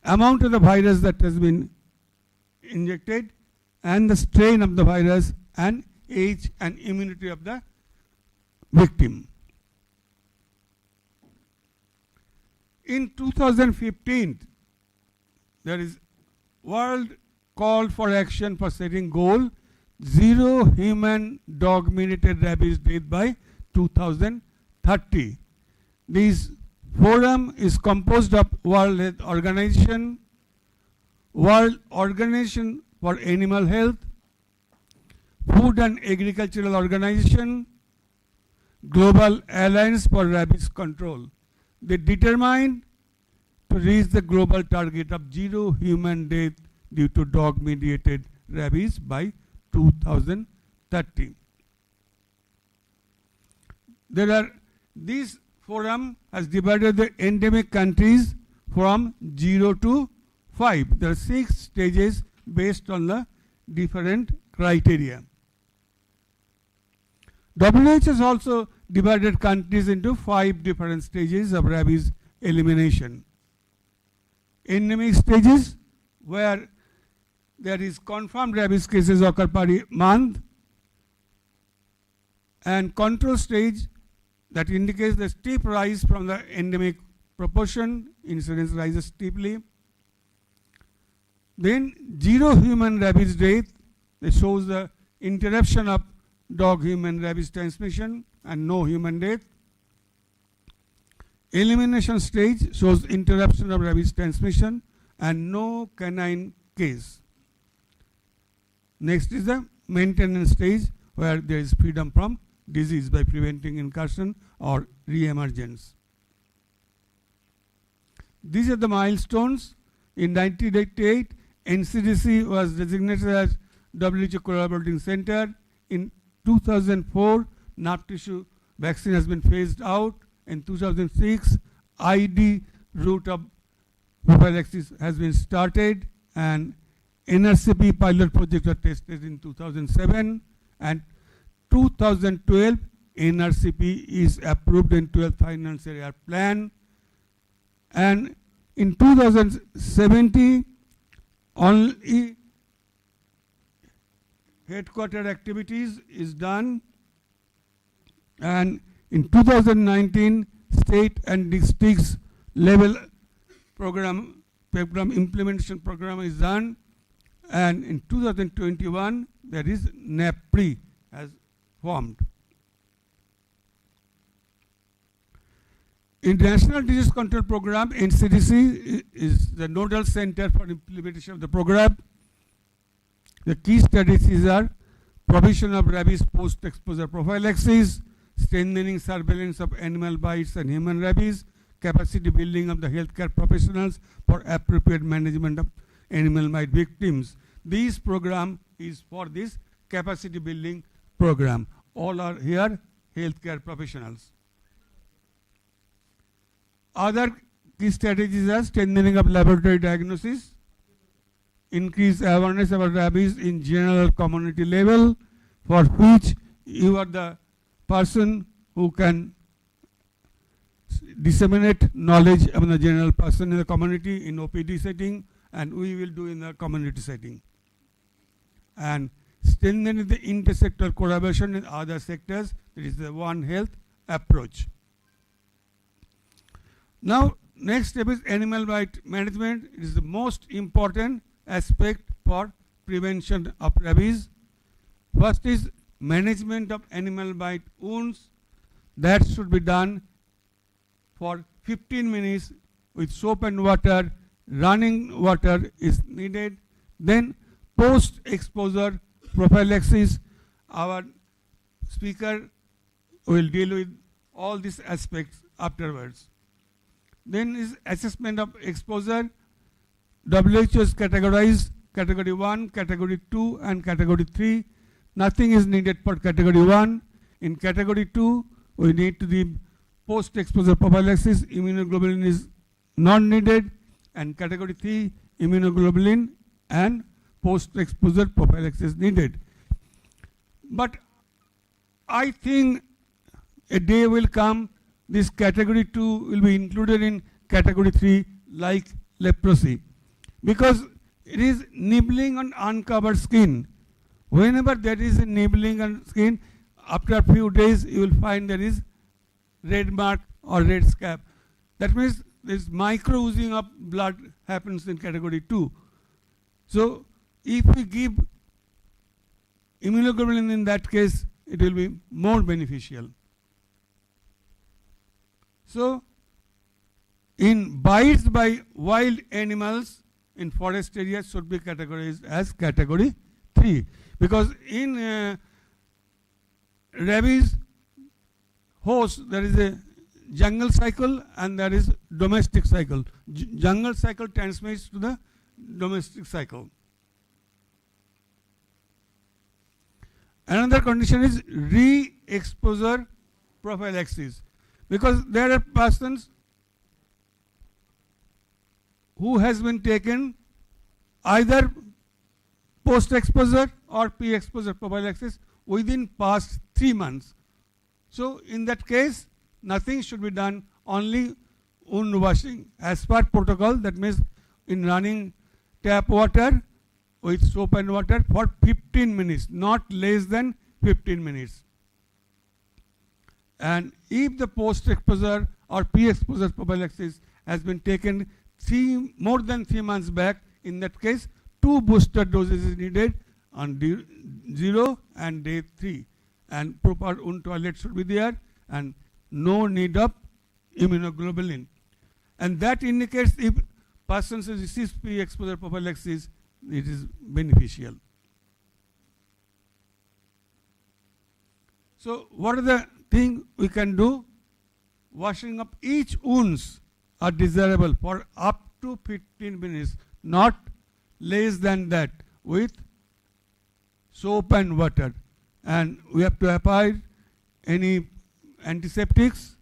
amount of the virus that has been injected, and the strain of the virus, and age and immunity of the victim. In 2015, there is World Call for Action for setting goal 0 human dog mediated rabies death by 2030. This forum is composed of World Health Organization, World Organization for Animal Health, Food and Agricultural Organization, Global Alliance for Rabies Control. They determined to reach the global target of 0 human death due to dog mediated rabies by 2030. This forum has divided the endemic countries from 0 to 5. There are 6 stages based on the different criteria. WHO has also divided countries into 5 different stages of rabies elimination. Endemic stages, where there is confirmed rabies cases occur per month, and control stage, that indicates the steep rise from the endemic proportion, incidence rises steeply. Then 0 human rabies death, that shows the interruption of dog-human rabies transmission and no human death. Elimination stage shows interruption of rabies transmission and no canine case. Next is the maintenance stage, where there is freedom from disease by preventing incursion or re-emergence. These are the milestones. In 1988, NCDC was designated as WHO Collaborating Center. In 2004, nerve tissue vaccine has been phased out. In 2006, ID route of prophylaxis has been started, and NRCP pilot projects were tested in 2007, and 2012 NRCP is approved in 12th financial year plan, and in 2017 only headquarter activities is done, and in 2019 state and districts level program implementation program is done, and in 2021 there is NAPRI has formed. In National Disease Control Program, NCDC is the nodal center for implementation of the program. The key strategies are provision of rabies post-exposure prophylaxis, strengthening surveillance of animal bites and human rabies, capacity building of the healthcare professionals for appropriate management of animal bite victims. This program is for this capacity building program. All are here healthcare professionals. Other key strategies are strengthening of laboratory diagnosis, increase awareness about rabies in general community level, for which you are the person who can disseminate knowledge among the general person in the community in OPD setting, and we will do in the community setting. And strengthening the intersectoral collaboration in other sectors, that is the One Health approach. Now, next step is animal bite management. It is the most important aspect for prevention of rabies. First is management of animal bite wounds. That should be done for 15 minutes with soap and water. Running water is needed. Then post-exposure prophylaxis. Our speaker will deal with all these aspects afterwards. Then is assessment of exposure. WHO is categorized category 1, category 2 and category 3. Nothing is needed for category 1. In category 2, we need to do post-exposure prophylaxis. Immunoglobulin is not needed. And category 3, immunoglobulin and post-exposure prophylaxis needed. But I think a day will come, this category 2 will be included in category 3 like leprosy, because it is nibbling on uncovered skin. Whenever there is a nibbling on skin, after a few days you will find there is red mark or red scab. That means this micro oozing of blood happens in category 2. So if we give immunoglobulin in that case, it will be more beneficial. So in bites by wild animals in forest areas should be categorized as category 3, because in rabies host there is a jungle cycle and there is domestic cycle. Jungle cycle transmits to the domestic cycle. Another condition is re-exposure prophylaxis, because there are persons who has been taken either post-exposure or pre-exposure prophylaxis within past 3 months. So in that case, nothing should be done, only wound washing as per protocol. That means in running tap water with soap and water for 15 minutes, not less than 15 minutes. And if the post-exposure or pre-exposure prophylaxis has been taken more than 3 months back, in that case 2 booster doses is needed on day 0 and day 3, and proper wound toilet should be there and no need of immunoglobulin. And that indicates if person receives pre-exposure prophylaxis, it is beneficial. So what are the things we can do? Washing up each wounds are desirable for up to 15 minutes, not less than that, with soap and water. And we have to apply any antiseptics,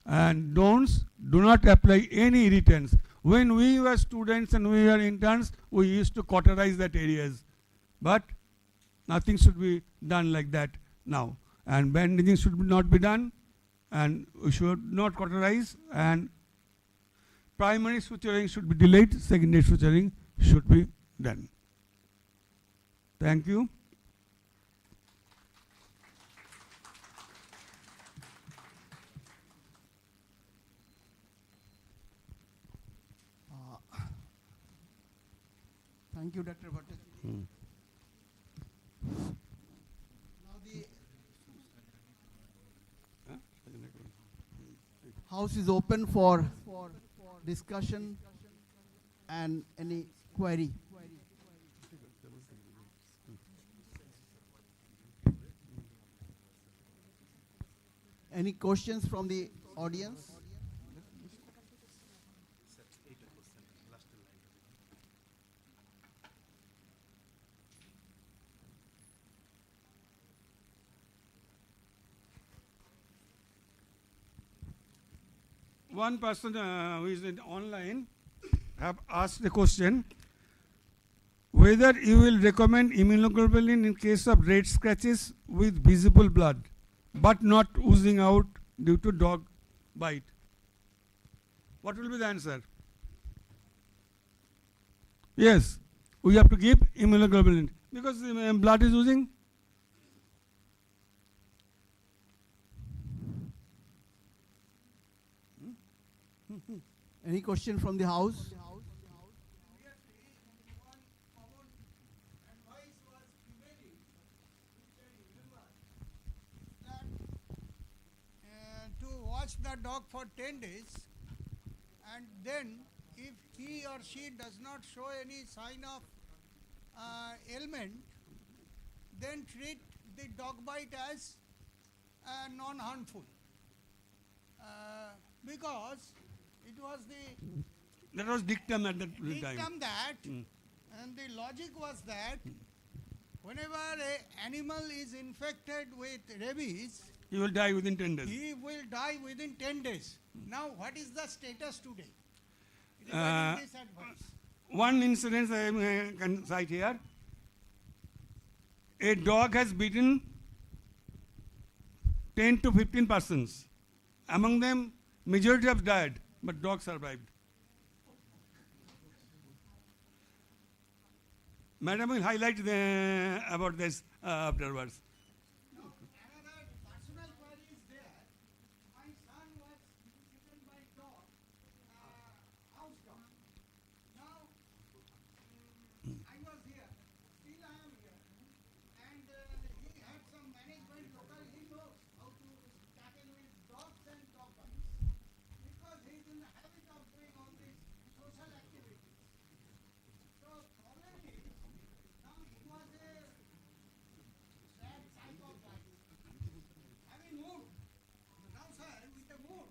and do not apply any irritants. When we were students and we were interns, we used to cauterize that areas, but nothing should be done like that now. And bandaging should not be done, and we should not cauterize, and primary suturing should be delayed, secondary suturing should be done. Thank you. Thank you, Dr. Bhatt. Now the house is open for discussion and any query. Any questions from the audience? One person who is online have asked the question whether you will recommend immunoglobulin in case of red scratches with visible blood. but not oozing out due to dog bite. What will be the answer? Yes, we have to give immunoglobulin because blood is oozing. Any question from the house? To watch the dog for 10 days, and then if he or she does not show any sign of ailment, then treat the dog bite as non-harmful. Because it was the That was dictum at that time. dictum that, and the logic was that whenever an animal is infected with rabies, He will die within 10 days. he will die within 10 days. Now, what is the status today? Uh, Regarding this advice. One incident I can cite here. A dog has beaten 10 to 15 persons. Among them, majority have died, but dog survived. Madam will highlight about this afterwards. Another personal query is there. My son was bitten by dog, house dog. Now, I was here, still I am here, and he had some management local, he knows how to tackle with dogs and dog bites, because he is in the habit of doing all these social activities. So, problem is, now it was a sad type of life. Having moved, now sir, with the mood,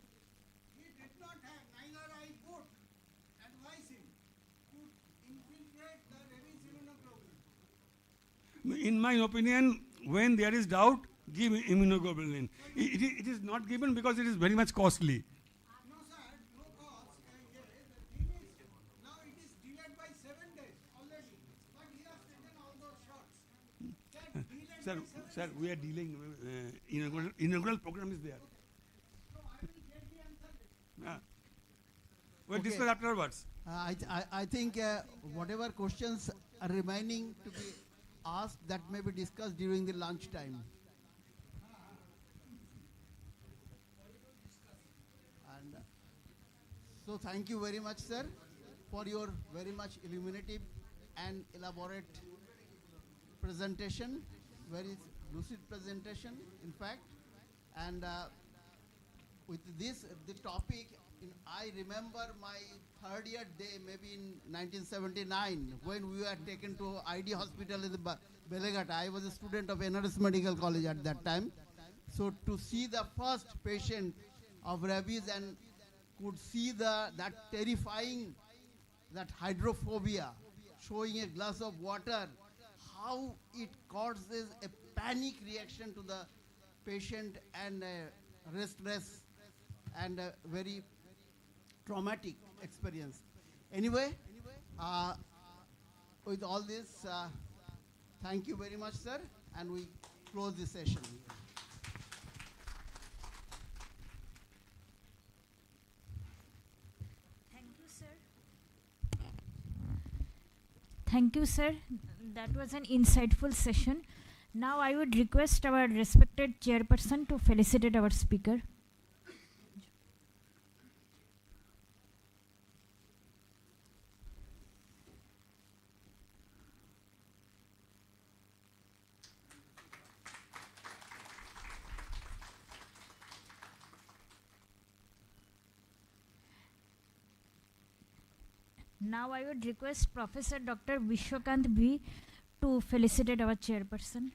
he did not have, neither I would advise him to infiltrate the rabies immunoglobulin. In my opinion, when there is doubt, give immunoglobulin. It is not given because it is very much costly. No sir, no cause. Yes, the thing is, now it is delayed by 7 days already, but he has taken all those shots. That delayed Sir, by 7 sir, days. we are dealing. Inaugural program is there. So I will get the answer later. We'll Okay. discuss afterwards. I think whatever questions are remaining to be asked, that may be discussed during the lunch time. And so thank you very much, sir, for your very much illuminative and elaborate presentation, very lucid presentation, in fact. And with this, the topic, I remember my third year day, maybe in 1979, when we were taken to ID hospital in the Belagata. I was a student of NRS Medical College at that time. So to see the first patient of rabies and could see that terrifying, that hydrophobia, showing a glass of water, how it causes a panic reaction to the patient and restless and very traumatic experience. Anyway, with all this, thank you very much, sir, and we close the session. Thank you, sir. Thank you, sir. That was an insightful session. Now I would request our respected chairperson to felicitate our speaker. Now I would request Professor Dr. Vishwakant B to felicitate our chairperson.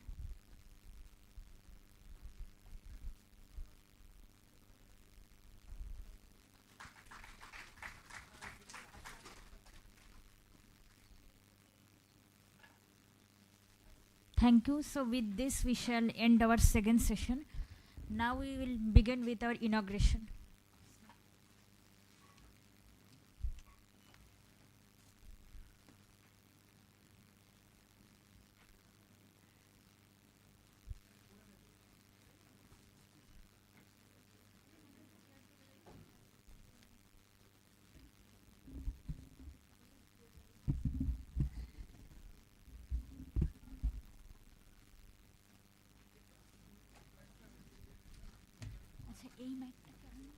Thank you. So with this we shall end our second session. Now we will begin with our inauguration. এই মাইকটা কেমন?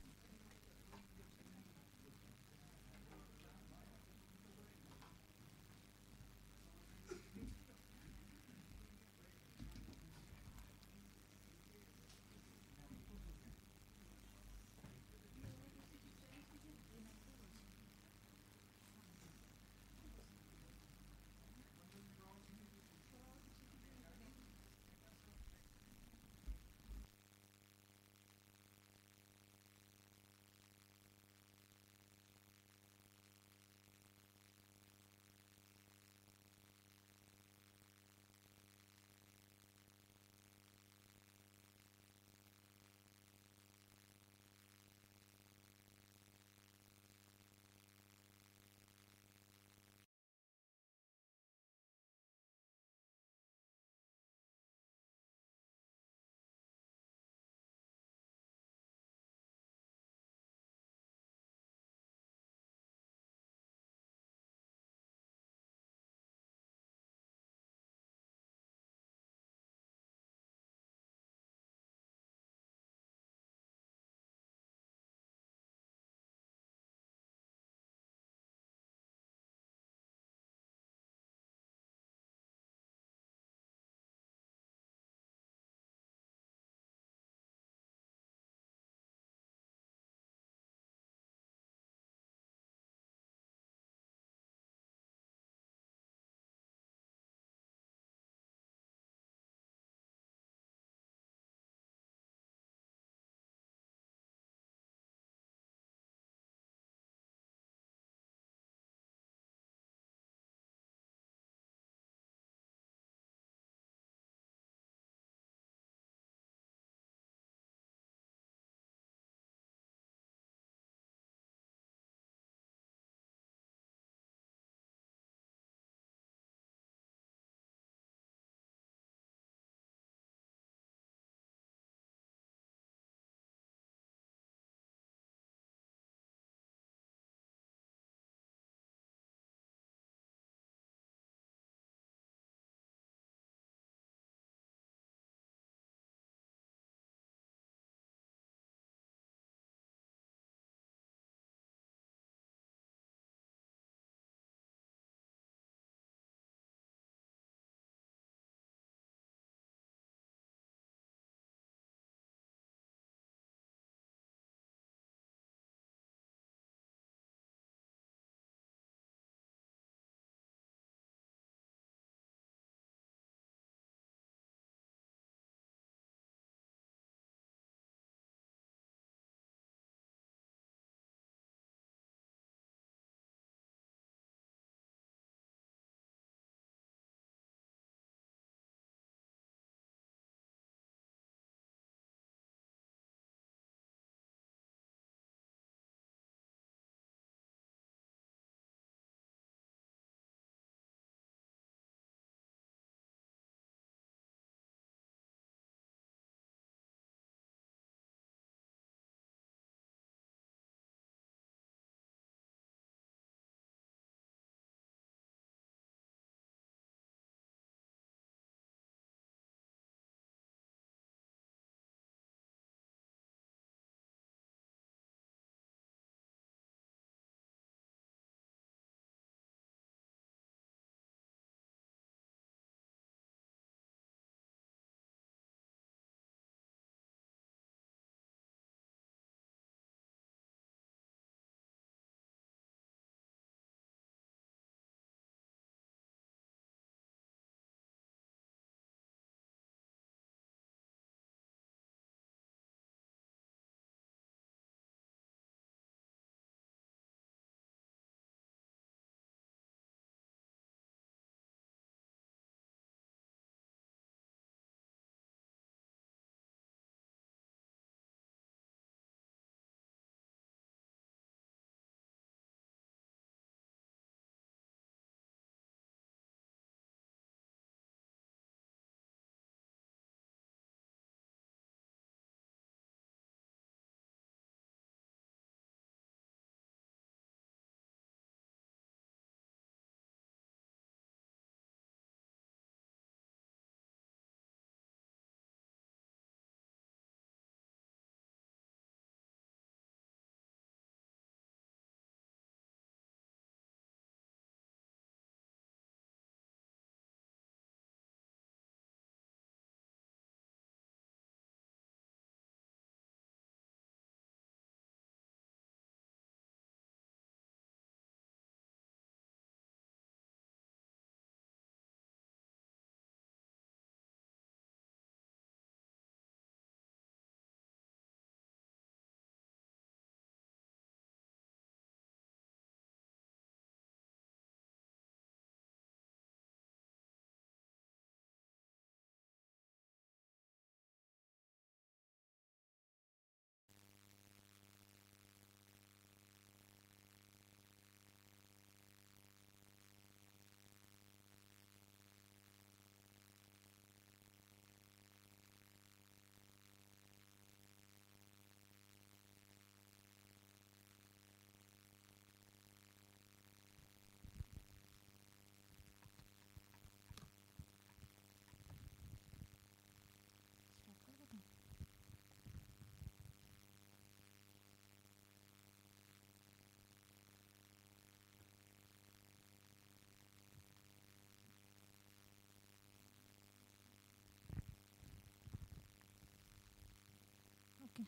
Okay.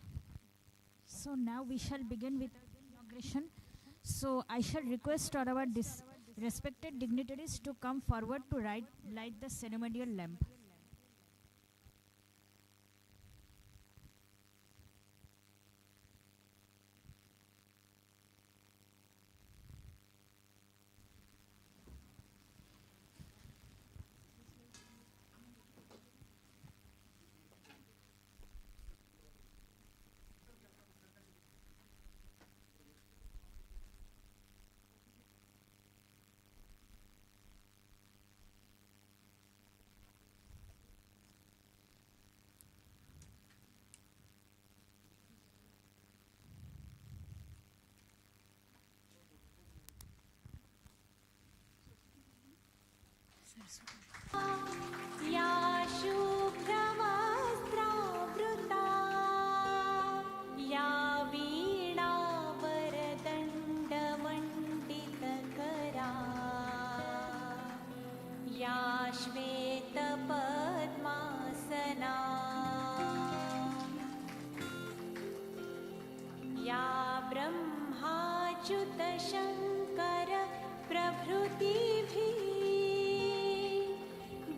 So now we shall begin with inauguration. So I shall request all our respected dignitaries to come forward to light the ceremonial lamp. या शुभ्रवस्त्रावृता या वीणावरदण्डमण्डितकरा या श्वेतपद्मासना या ब्रह्माच्युतशङ्कर प्रभृतिभिः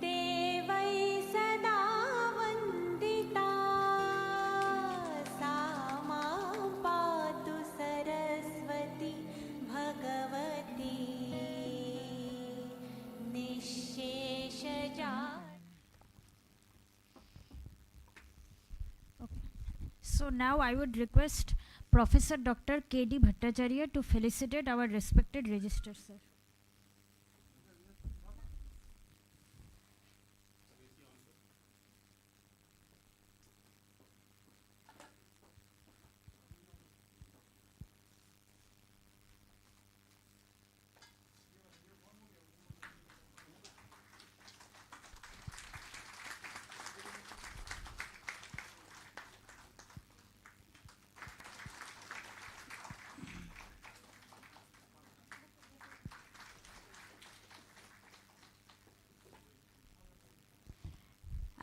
देवै सदा वन्दिता सा मां पातु Saraswati Bhagwati निःशेषजा. So now I would request Professor Dr. K.D. Bhattacharya to felicitate our respected registrar, sir.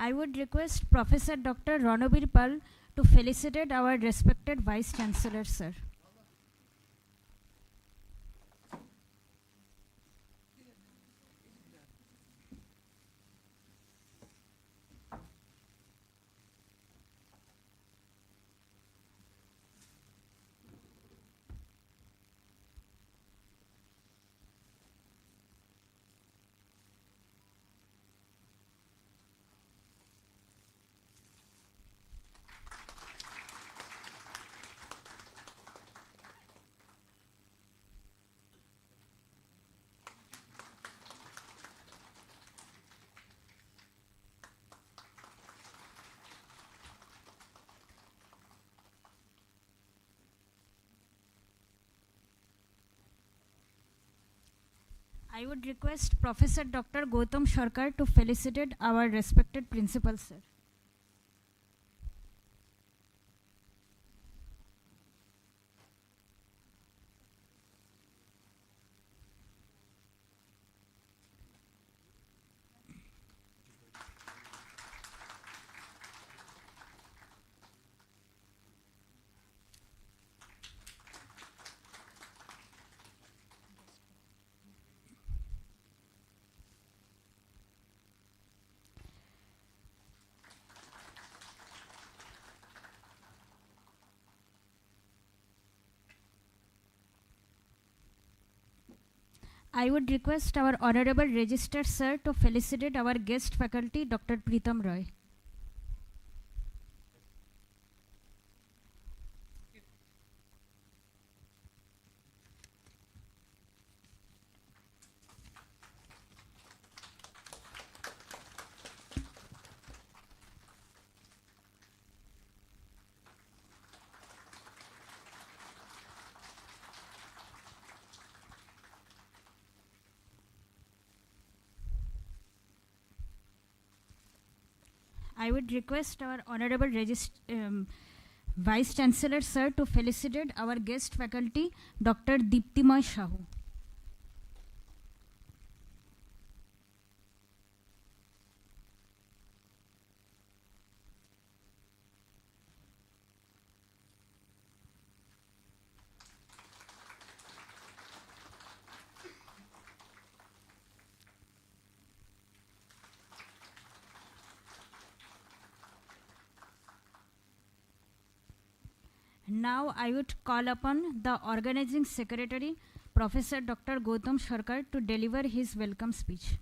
I would request Professor Dr. Ranabir Pal to felicitate our respected Vice Chancellor, sir. I would request Professor Dr. Gautam Sharkar to felicitate our respected principal, sir. I would request our Honorable Registrar Sir to felicitate our guest faculty, Dr. Pritam Roy. I would request our Honorable Vice Chancellor Sir to felicitate our guest faculty, Dr. Deeptima Shahu. Now I would call upon the organizing secretary, Professor Dr. Gautam Sarkar, to deliver his welcome speech.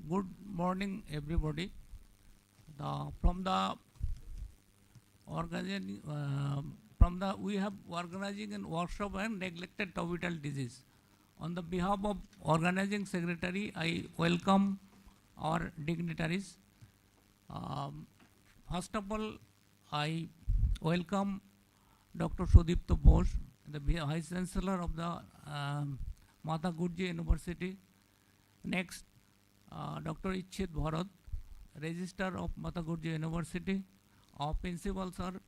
Good morning, everybody. We have organizing a workshop on neglected tropical disease. On the behalf of organizing secretary, I welcome our dignitaries. First of all, I welcome Dr. Sudipto Bose, the Vice Chancellor of the Mata Gujri University. Next, Dr. Ichchit Bharat, Registrar of Mata Gujri University. Our principals are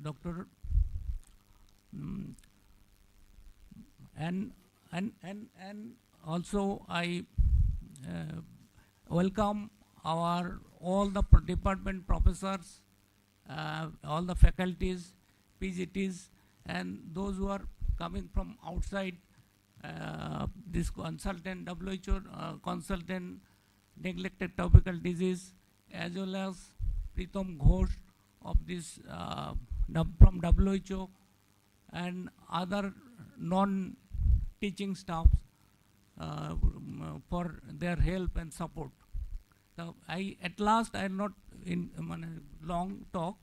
Dr. And also I welcome all the department professors, all the faculties, PGTs, and those who are coming from outside. This consultant, WHO consultant, neglected tropical disease, as well as Pritam Ghosh of this from WHO, and other non-teaching staffs for their help and support. So at last, I will not in long talk.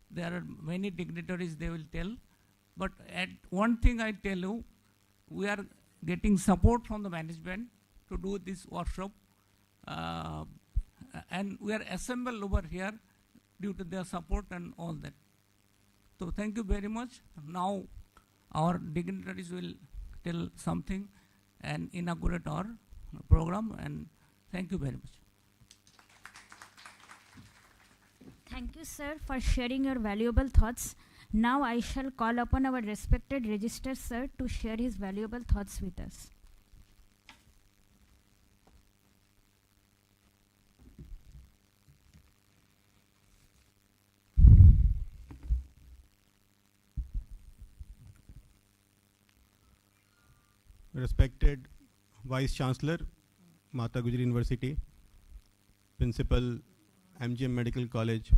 There are many dignitaries they will tell, but at one thing I tell you, we are getting support from the management to do this workshop, and we are assembled over here due to their support and all that. So thank you very much. Now our dignitaries will tell something and inaugurate our program, and thank you very much. Thank you, sir, for sharing your valuable thoughts. Now I shall call upon our respected registrar, sir, to share his valuable thoughts with us. Respected Vice Chancellor, Mata Gujri University, Principal, M.G.M Medical College,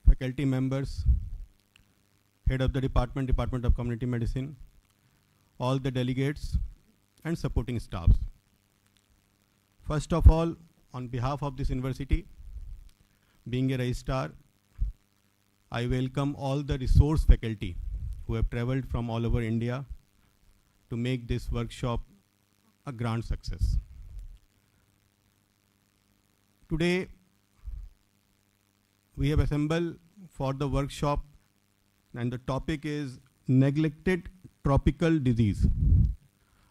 faculty members, Head of the Department of Community Medicine, all the delegates and supporting staffs. First of all, on behalf of this university, being a registrar, I welcome all the resource faculty who have traveled from all over India to make this workshop a grand success. Today, we have assembled for the workshop, and the topic is neglected tropical disease.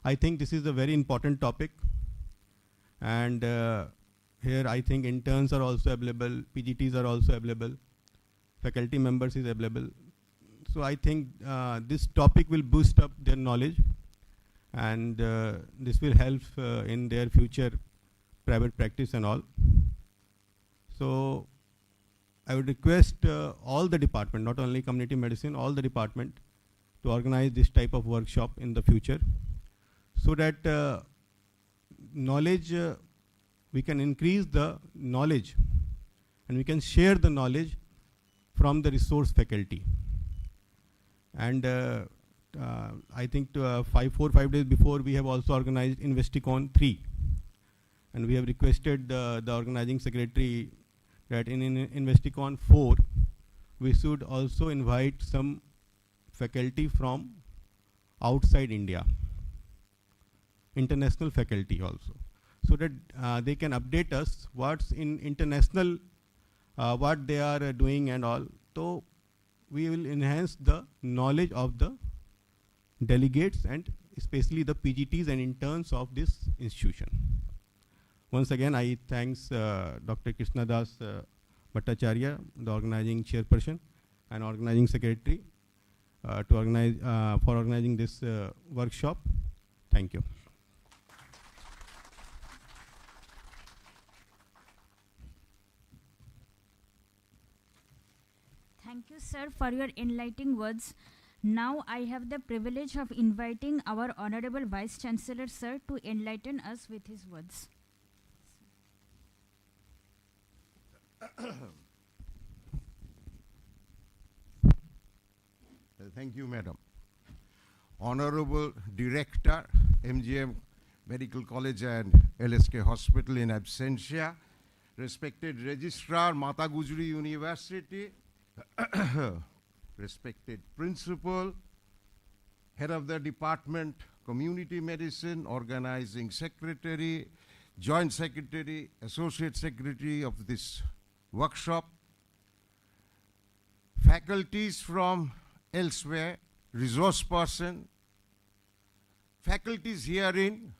I think this is a very important topic, and here I think interns are also available, PGTs are also available, faculty members is available. So I think this topic will boost up their knowledge, and this will help in their future private practice and all. So I would request all the department, not only community medicine, all the department to organize this type of workshop in the future, so that knowledge, we can increase the knowledge and we can share the knowledge from the resource faculty. And I think 4 or 5 days before, we have also organized InvestiCon 3, and we have requested the organizing secretary that in InvestiCon 4, we should also invite some faculty from outside India, international faculty also, so that they can update us what's in international, what they are doing and all. So we will enhance the knowledge of the delegates and especially the PGTs and interns of this institution. Once again, I thanks Dr. Krishnadas Bhattacharya, the organizing chairperson and organizing secretary, for organizing this workshop. Thank you. Thank you, sir, for your enlightening words. Now I have the privilege of inviting our Honorable Vice Chancellor Sir to enlighten us with his words. Thank you, Madam. Honorable Director, M.G.M Medical College and L.S.K Hospital in absentia, respected Registrar, Mata Gujri University, respected Principal, Head of the Department, Community Medicine, Organizing Secretary, Joint Secretary, Associate Secretary of this workshop, faculties from elsewhere, resource person, faculties herein,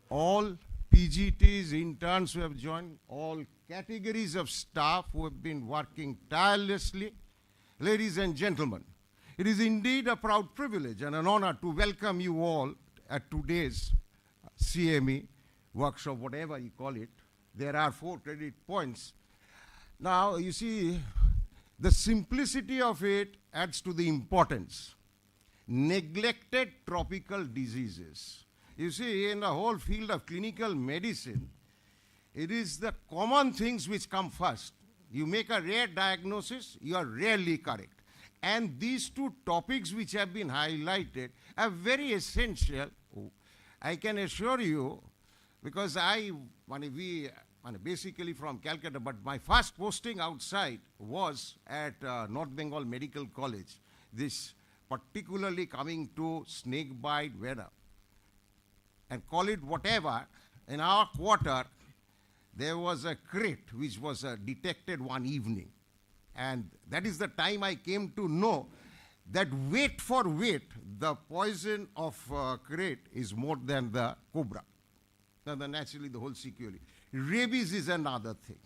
all PGTs, interns who have joined, all categories of staff who have been working tirelessly. Ladies and gentlemen, it is indeed a proud privilege and an honor to welcome you all at today's CME workshop, whatever you call it. There are 4 credit points. Now, you see, the simplicity of it adds to the importance. Neglected tropical diseases. You see, in the whole field of clinical medicine, it is the common things which come first. You make a rare diagnosis, you are rarely correct. And these 2 topics which have been highlighted are very essential. I can assure you, because basically from Calcutta, but my first posting outside was at North Bengal Medical College. This particularly coming to snake bite weather. And call it whatever, in our quarter, there was a crate which was detected one evening. And that is the time I came to know that weight for weight, the poison of crate is more than the cobra. Now, naturally, the whole security. Rabies is another thing.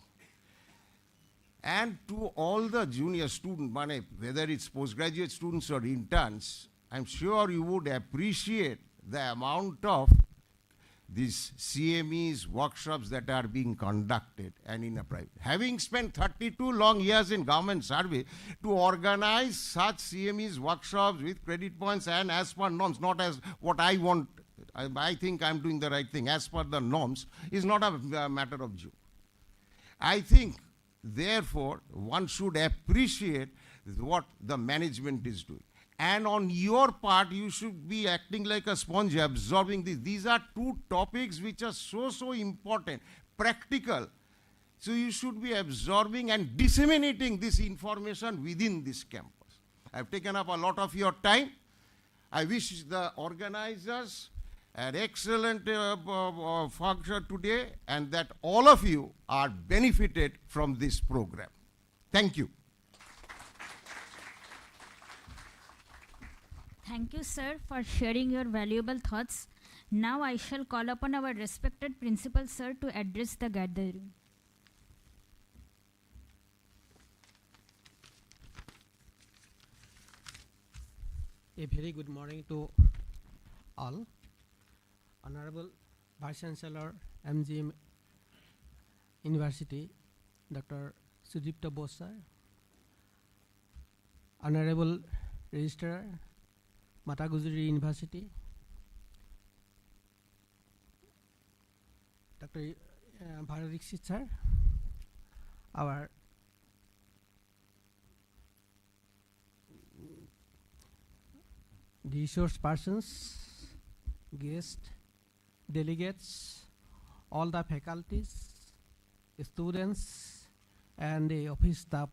And to all the junior students, whether it's postgraduate students or interns, I'm sure you would appreciate the amount of these CMEs, workshops that are being conducted and in a private. Having spent 32 long years in government service, to organize such CMEs, workshops with credit points and as per norms, not as what I want, I think I'm doing the right thing, as per the norms, is not a matter of joke. I think, therefore, one should appreciate what the management is doing. And on your part, you should be acting like a sponge, absorbing this. These are 2 topics which are so important, practical. So you should be absorbing and disseminating this information within this campus. I've taken up a lot of your time. I wish the organizers an excellent function today and that all of you are benefited from this program. Thank you. Thank you, sir, for sharing your valuable thoughts. Now I shall call upon our respected principal, sir, to address the gathering. A very good morning to all. Honorable Vice Chancellor, M.G.M University, Dr. Sudipta Bose sir, Honorable Registrar, Mata Gujri University, Dr. Bharadiksit sir, our resource persons, guests, delegates, all the faculties, students, and the office staff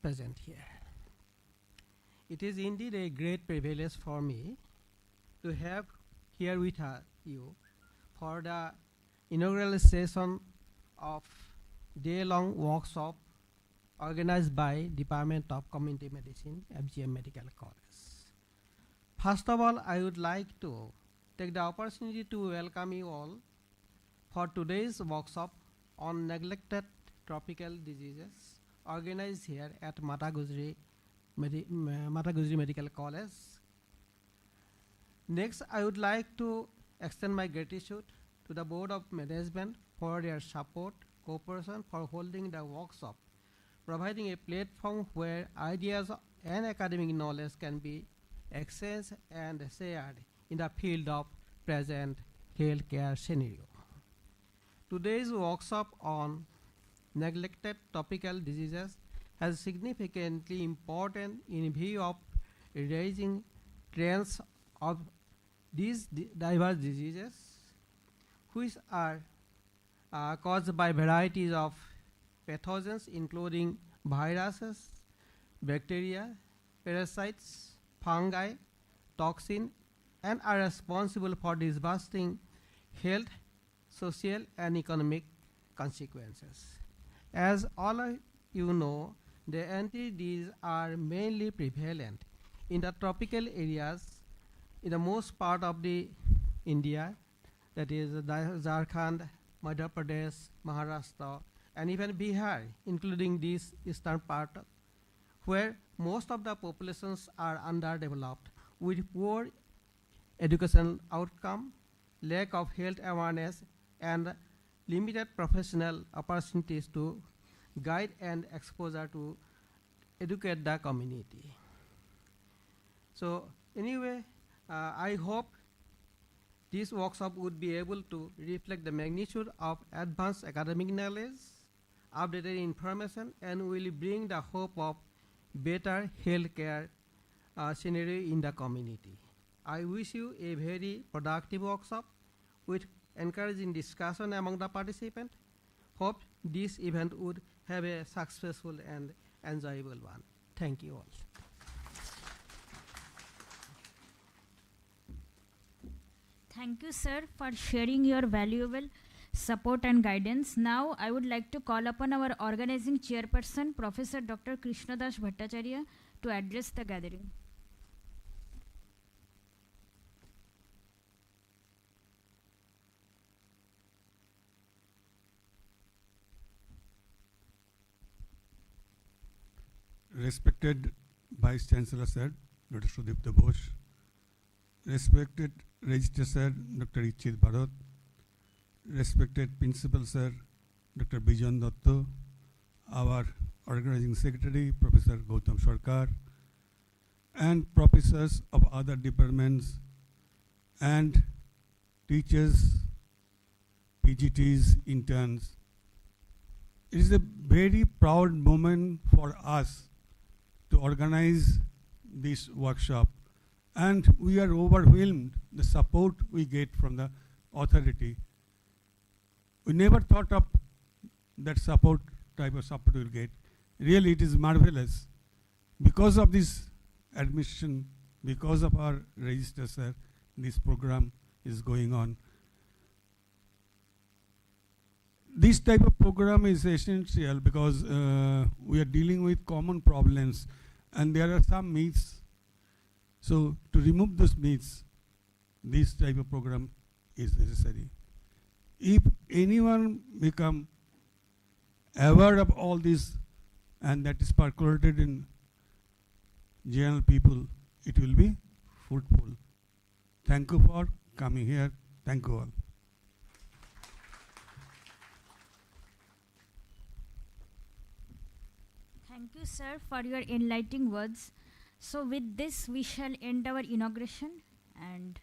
present here. It is indeed a great privilege for me to have here with you for the inaugural session of day-long workshop organized by Department of Community Medicine, M.G.M Medical College. First of all, I would like to take the opportunity to welcome you all for today's workshop on neglected tropical diseases organized here at Mata Gujri Medical College. Next, I would like to extend my gratitude to the Board of Management for their support, cooperation for holding the workshop, providing a platform where ideas and academic knowledge can be exchanged and shared in the field of present healthcare scenario. Today's workshop on neglected tropical diseases has significantly important in view of rising trends of these diverse diseases, which are caused by varieties of pathogens including viruses, bacteria, parasites, fungi, toxin, and are responsible for devastating health, social, and economic consequences. As all of you know, the NTDs are mainly prevalent in the tropical areas in the most part of the India, that is Jharkhand, Madhya Pradesh, Maharashtra, and even Bihar, including this eastern part, where most of the populations are underdeveloped with poor educational outcome, lack of health awareness, and limited professional opportunities to guide and exposure to educate the community. So anyway, I hope this workshop would be able to reflect the magnitude of advanced academic knowledge, updated information, and will bring the hope of better healthcare scenario in the community. I wish you a very productive workshop with encouraging discussion among the participants. Hope this event would have a successful and enjoyable one. Thank you all. Thank you, sir, for sharing your valuable support and guidance. Now, I would like to call upon our organizing chairperson, Professor Dr. Krishnadas Bhattacharya, to address the gathering. Respected Vice Chancellor Sir, Dr. Sudipta Bose, respected Registrar Sir, Dr. Ichit Bharat, respected Principal Sir, Dr. Bijan Datta, our Organizing Secretary, Professor Gautam Sarkar, and professors of other departments, and teachers, PGTs, interns. It is a very proud moment for us to organize this workshop, and we are overwhelmed the support we get from the authority. We never thought of that type of support we'll get. Really, it is marvelous. Because of this admission, because of our registrar sir, this program is going on. This type of program is essential because we are dealing with common problems and there are some myths. So to remove those myths, this type of program is necessary. If anyone become aware of all this and that is percolated in general people, it will be fruitful. Thank you for coming here. Thank you all. Thank you, sir, for your enlightening words. So with this, we shall end our inauguration and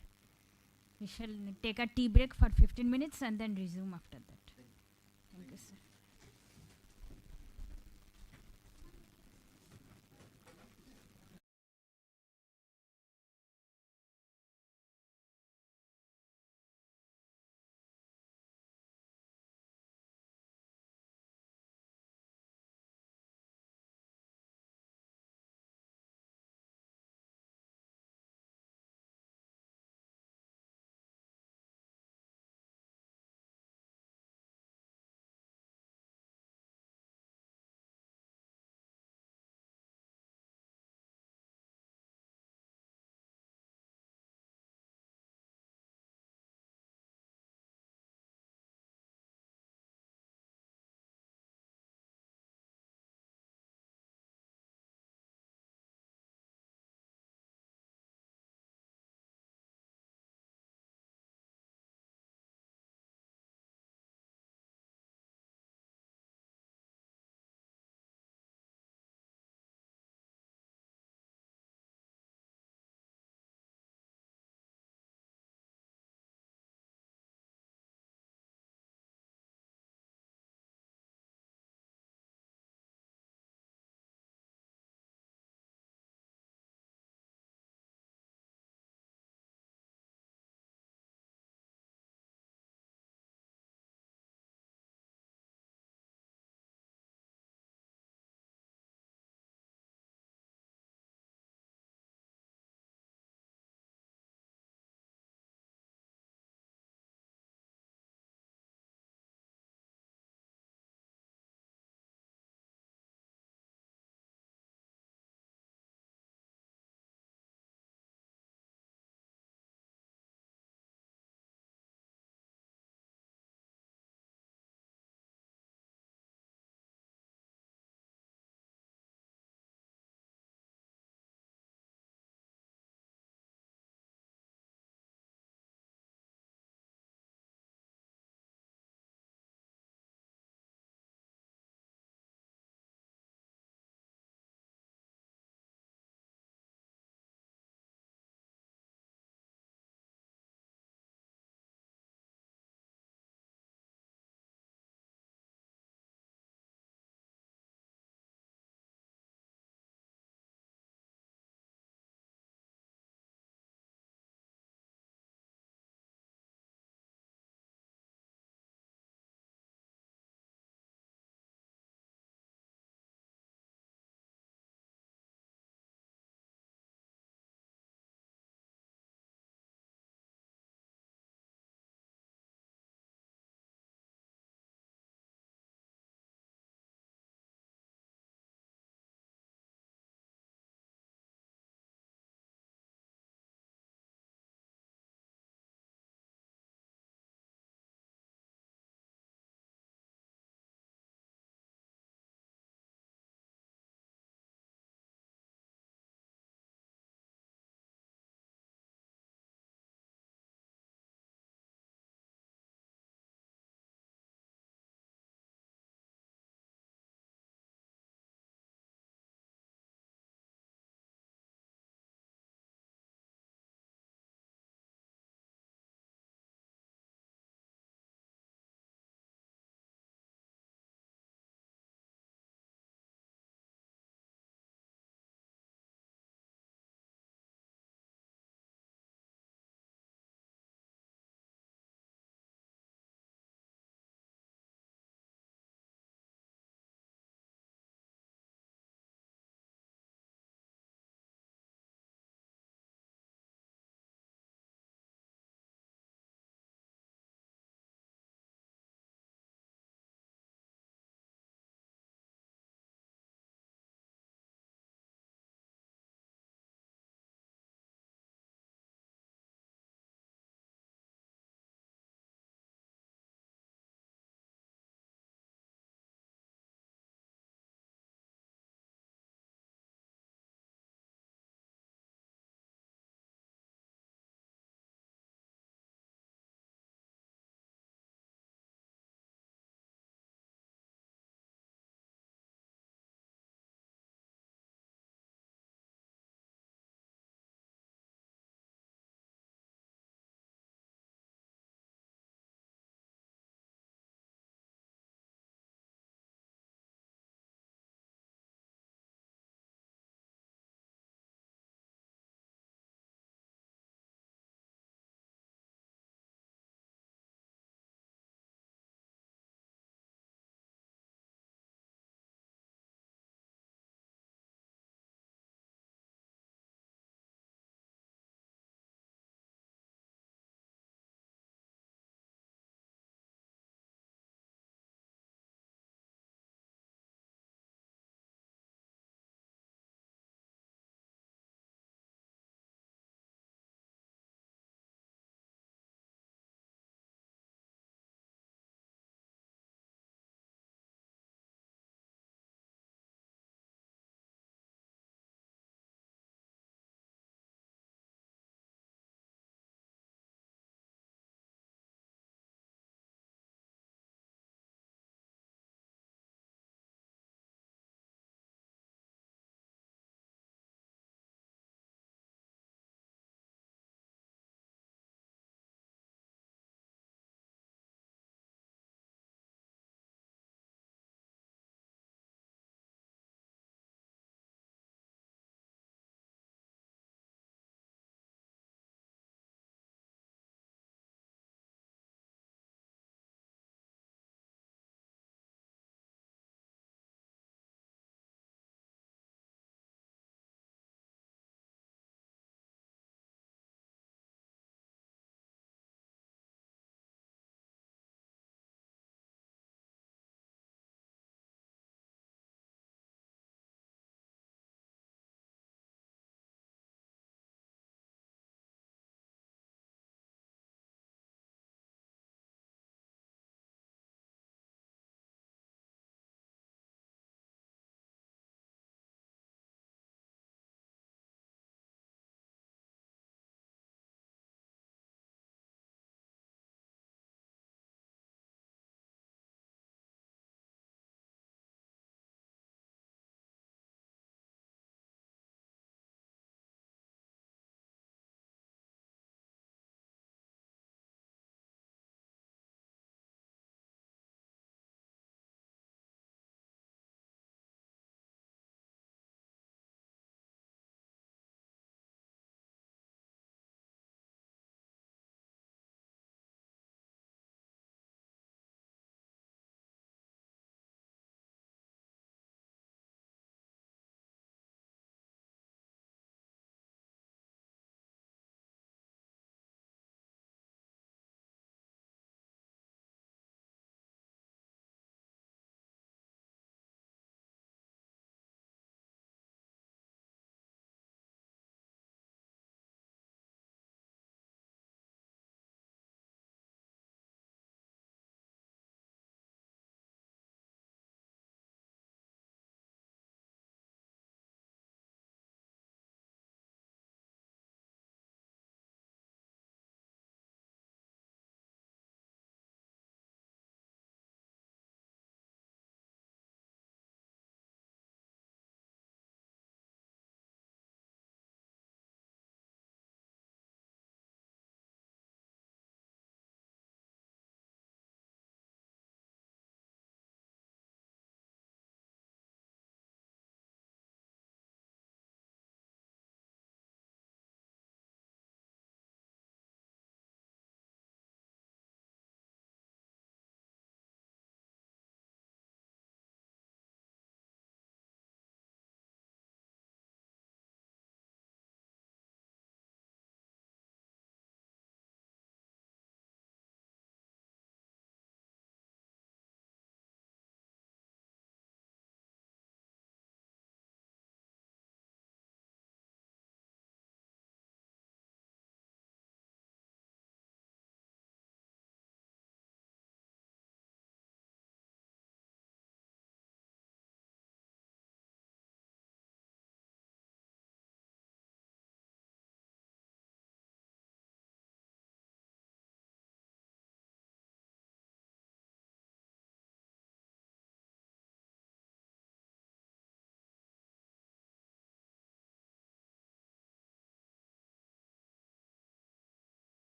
we shall take a tea break for 15 minutes and then resume after that. Thank you, sir.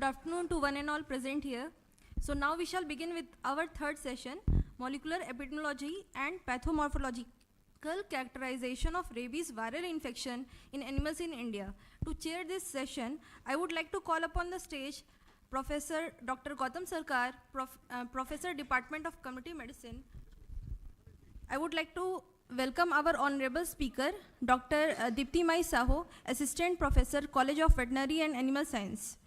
afternoon to one and all present here. So now we shall begin with our third session, molecular epidemiology and pathomorphological characterization of rabies viral infection in animals in India. To chair this session, I would like to call upon the stage Professor Dr. Gautam Sarkar, Professor Department of Community Medicine. I would like to welcome our honorable speaker, Dr. Dipti Mai Saho, Assistant Professor, College of Veterinary and Animal Science.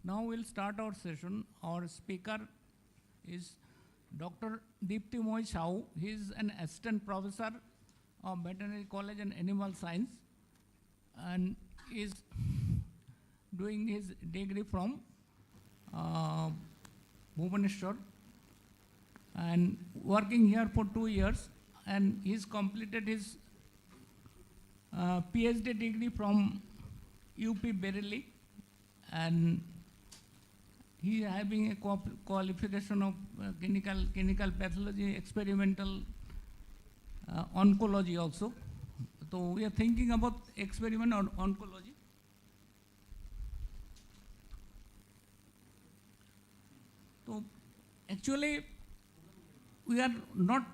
Now we'll start our session. Our speaker is Dr. Dipti Mai Saho. He is an assistant professor of Veterinary College and Animal Science and is doing his degree from Bhubaneswar and working here for 2 years, and he's completed his PhD degree from UP Bareilly, and he having a qualification of clinical pathology, experimental oncology also. So we are thinking about experiment on oncology. So actually we are not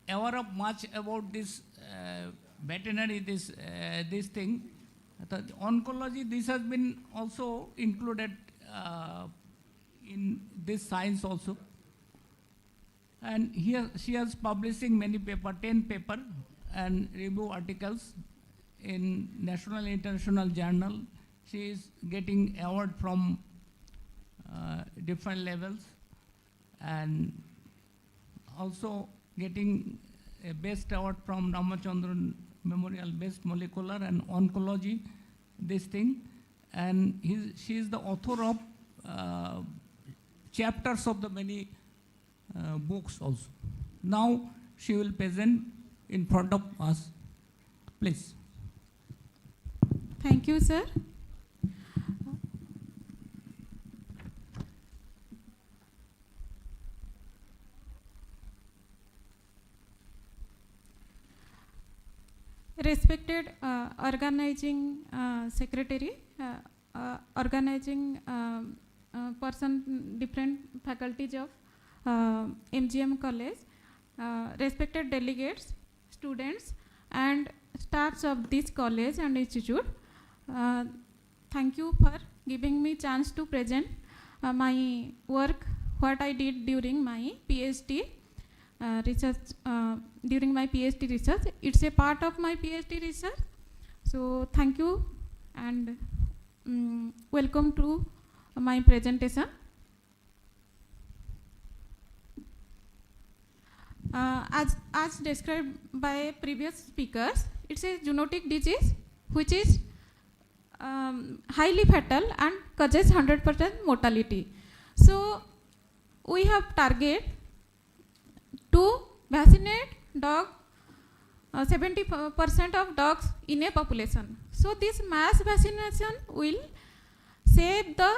aware of much about this veterinary, this thing. The oncology, this has been also included in this science also. And here she is publishing many papers, 10 papers and review articles in national and international journal. She is getting award from different levels and also getting a best award from Ramachandran Memorial Best Molecular and Oncology, this thing. And she is the author of chapters of the many books also. Now she will present in front of us. Please. Thank you, sir. Respected organizing secretary, organizing person, different faculties of M.G.M college, respected delegates, students and staffs of this college and institute, thank you for giving me chance to present my work, what I did during my PhD research. During my PhD research, it's a part of my PhD research. So thank you and welcome to my presentation. As described by previous speakers, it's a zoonotic disease which is highly fatal and causes 100% mortality. So we have target to vaccinate dog, 70% of dogs in a population. So this mass vaccination will save the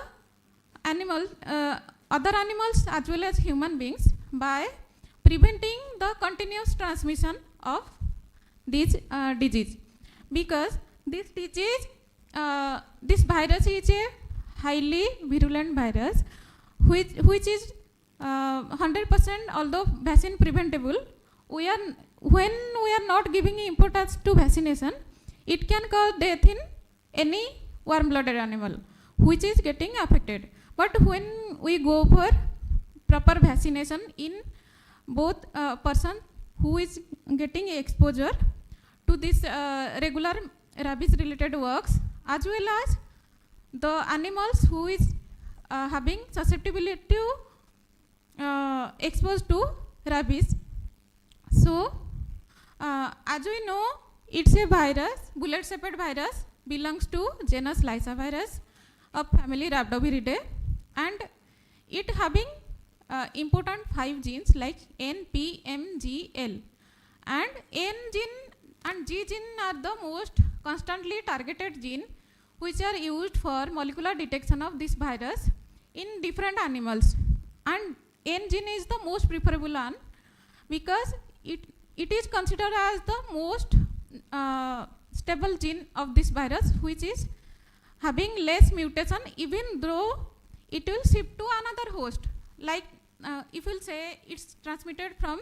animal, other animals as well as human beings by preventing the continuous transmission of this disease. Because this disease, this virus is a highly virulent virus which is 100% although vaccine preventable. When we are not giving importance to vaccination, it can cause death in any warm-blooded animal, which is getting affected. But when we go for proper vaccination in both person who is getting exposure to this regular rabies related works, as well as the animals who is having susceptibility to exposed to rabies. So as we know, it's a virus, bullet-shaped virus, belongs to genus Lysavirus of family Rhabdoviridae, and it having important 5 genes like N, P, M, G, L. And N gene and G gene are the most constantly targeted gene which are used for molecular detection of this virus in different animals. And N gene is the most preferable one because it is considered as the most stable gene of this virus, which is having less mutation even though it will shift to another host. Like if we'll say it's transmitted from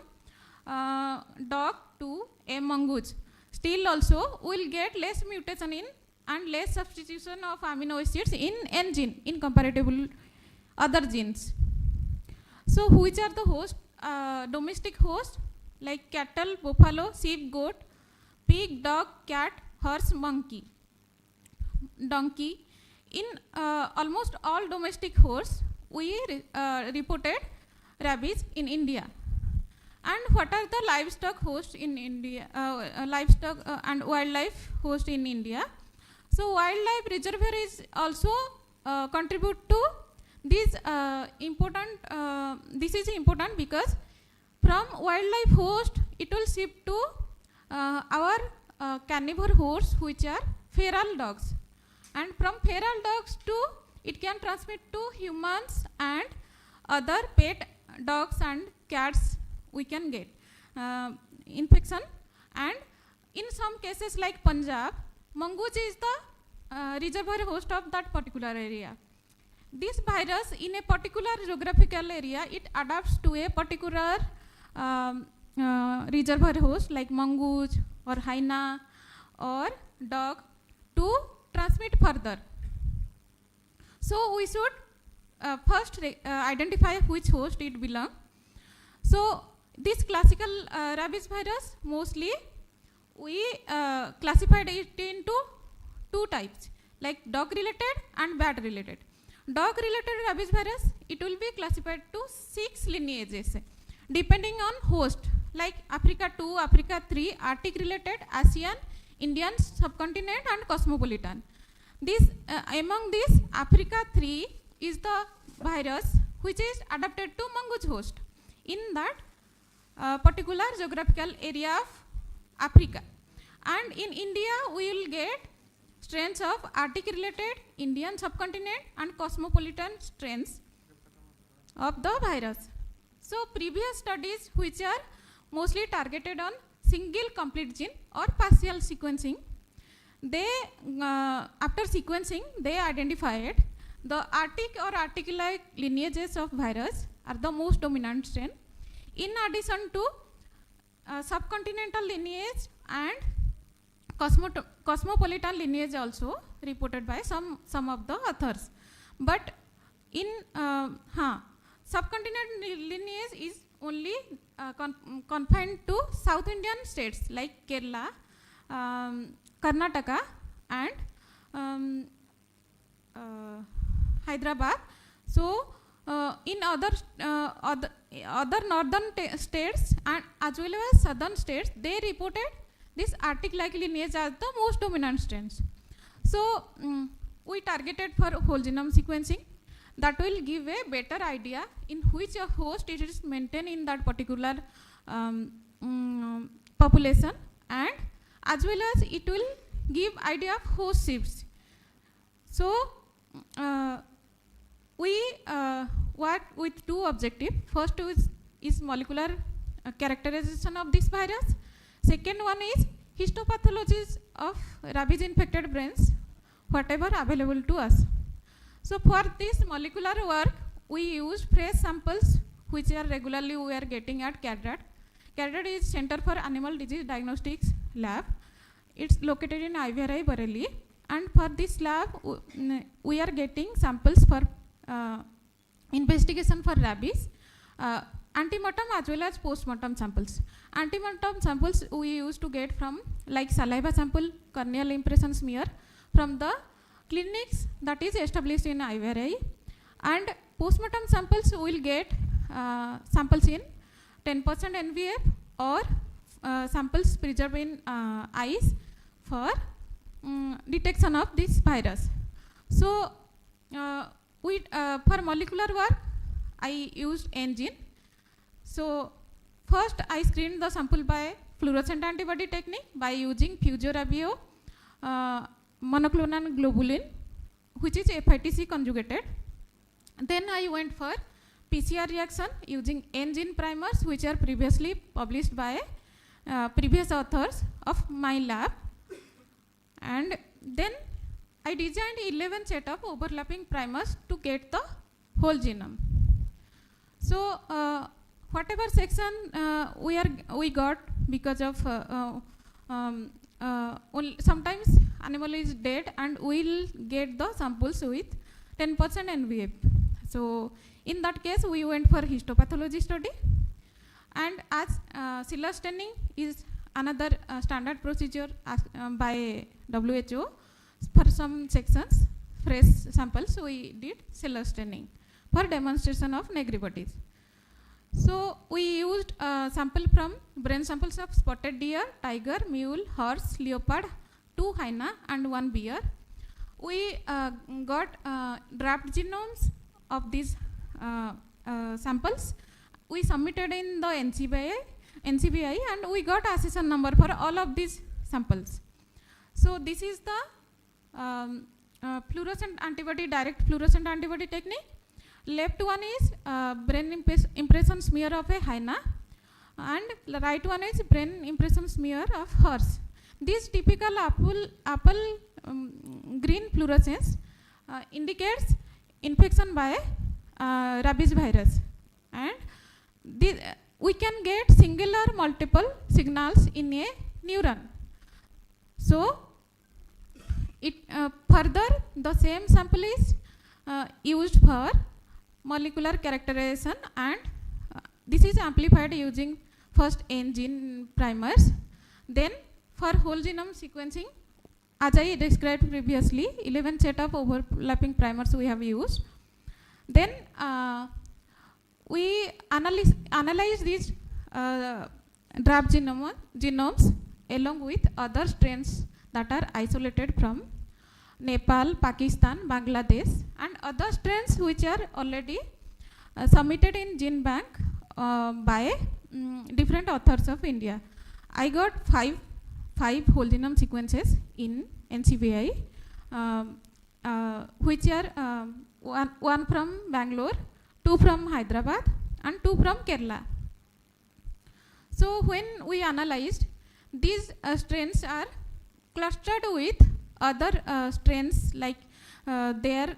dog to a mongoose, still also we'll get less mutation in and less substitution of amino acids in N gene in comparable other genes. So which are the host? Domestic hosts like cattle, buffalo, sheep, goat, pig, dog, cat, horse, donkey. In almost all domestic hosts, we reported rabies in India. And what are the livestock hosts in India? Livestock and wildlife hosts in India. So wildlife reservoir is also contribute to this important. This is important because from wildlife host it will shift to our carnivore hosts, which are feral dogs, and from feral dogs to it can transmit to humans and other pet dogs and cats. We can get infection, and in some cases like Punjab, mongoose is the reservoir host of that particular area. This virus in a particular geographical area, it adapts to a particular reservoir host like mongoose or hyena or dog to transmit further. So we should first identify which host it belongs. So this classical rabies virus, mostly we classified it into 2 types, like dog related and bat related. Dog related rabies virus, it will be classified to 6 lineages depending on host, like Africa 2, Africa 3, Arctic related, ASEAN, Indian subcontinent and cosmopolitan. This among these, Africa 3 is the virus which is adapted to mongoose host in that particular geographical area of Africa. And in India, we will get strains of Arctic related, Indian subcontinent and cosmopolitan strains of the virus. So previous studies which are mostly targeted on single complete gene or partial sequencing, they after sequencing they identified the Arctic or Arctic-like lineages of virus are the most dominant strain, in addition to subcontinental lineage and cosmopolitan lineage also reported by some of the authors. But in subcontinental lineage is only confined to South Indian states like Kerala, Karnataka and Hyderabad. So in other northern states and as well as southern states, they reported this Arctic-like lineage as the most dominant strains. So we targeted for whole genome sequencing that will give a better idea in which a host it is maintained in that particular population, and as well as it will give idea of host shifts. So we work with 2 objectives. First is molecular characterization of this virus. Second one is histopathologies of rabies infected brains, whatever available to us. So for this molecular work, we use fresh samples which are regularly we are getting at CADRAT. CADRAT is Center for Animal Disease Diagnostics Lab. It's located in IVRI Bareilly, and for this lab we are getting samples for investigation for rabies, antemortem as well as postmortem samples. Antemortem samples we used to get from like saliva sample, corneal impression smear from the clinics that is established in IVRI, and postmortem samples will get samples in 10% NVF or samples preserved in ice for detection of this virus. So for molecular work I used engine. So first I screened the sample by fluorescent antibody technique by using fusorabio monoclonal globulin, which is FITC conjugated. Then I went for PCR reaction using engine primers, which are previously published by previous authors of my lab. And then I designed 11 set of overlapping primers to get the whole genome. So whatever section we got because of sometimes animal is dead and we'll get the samples with 10% NVF. So in that case we went for histopathology study, and as cellular staining is another standard procedure by WHO, for some sections fresh samples we did cellular staining for demonstration of negribodies. So we used sample from brain samples of spotted deer, tiger, mule, horse, leopard, 2 hyena and 1 bear. We got draft genomes of these samples. We submitted in the NCBI and we got accession number for all of these samples. So this is the fluorescent antibody, direct fluorescent antibody technique. Left one is brain impression smear of a hyena, and right one is brain impression smear of horse. This typical apple green fluorescence indicates infection by rabies virus, and we can get singular multiple signals in a neuron. So it further the same sample is used for molecular characterization, and this is amplified using first engine primers. Then for whole genome sequencing, as I described previously, 11 set of overlapping primers we have used. Then we analyze these draft genomes along with other strains that are isolated from Nepal, Pakistan, Bangladesh, and other strains which are already submitted in Gene Bank by different authors of India. I got five whole genome sequences in NCBI, which are one from Bangalore, 2 from Hyderabad, and 2 from Kerala. So when we analyzed, these strains are clustered with other strains like they are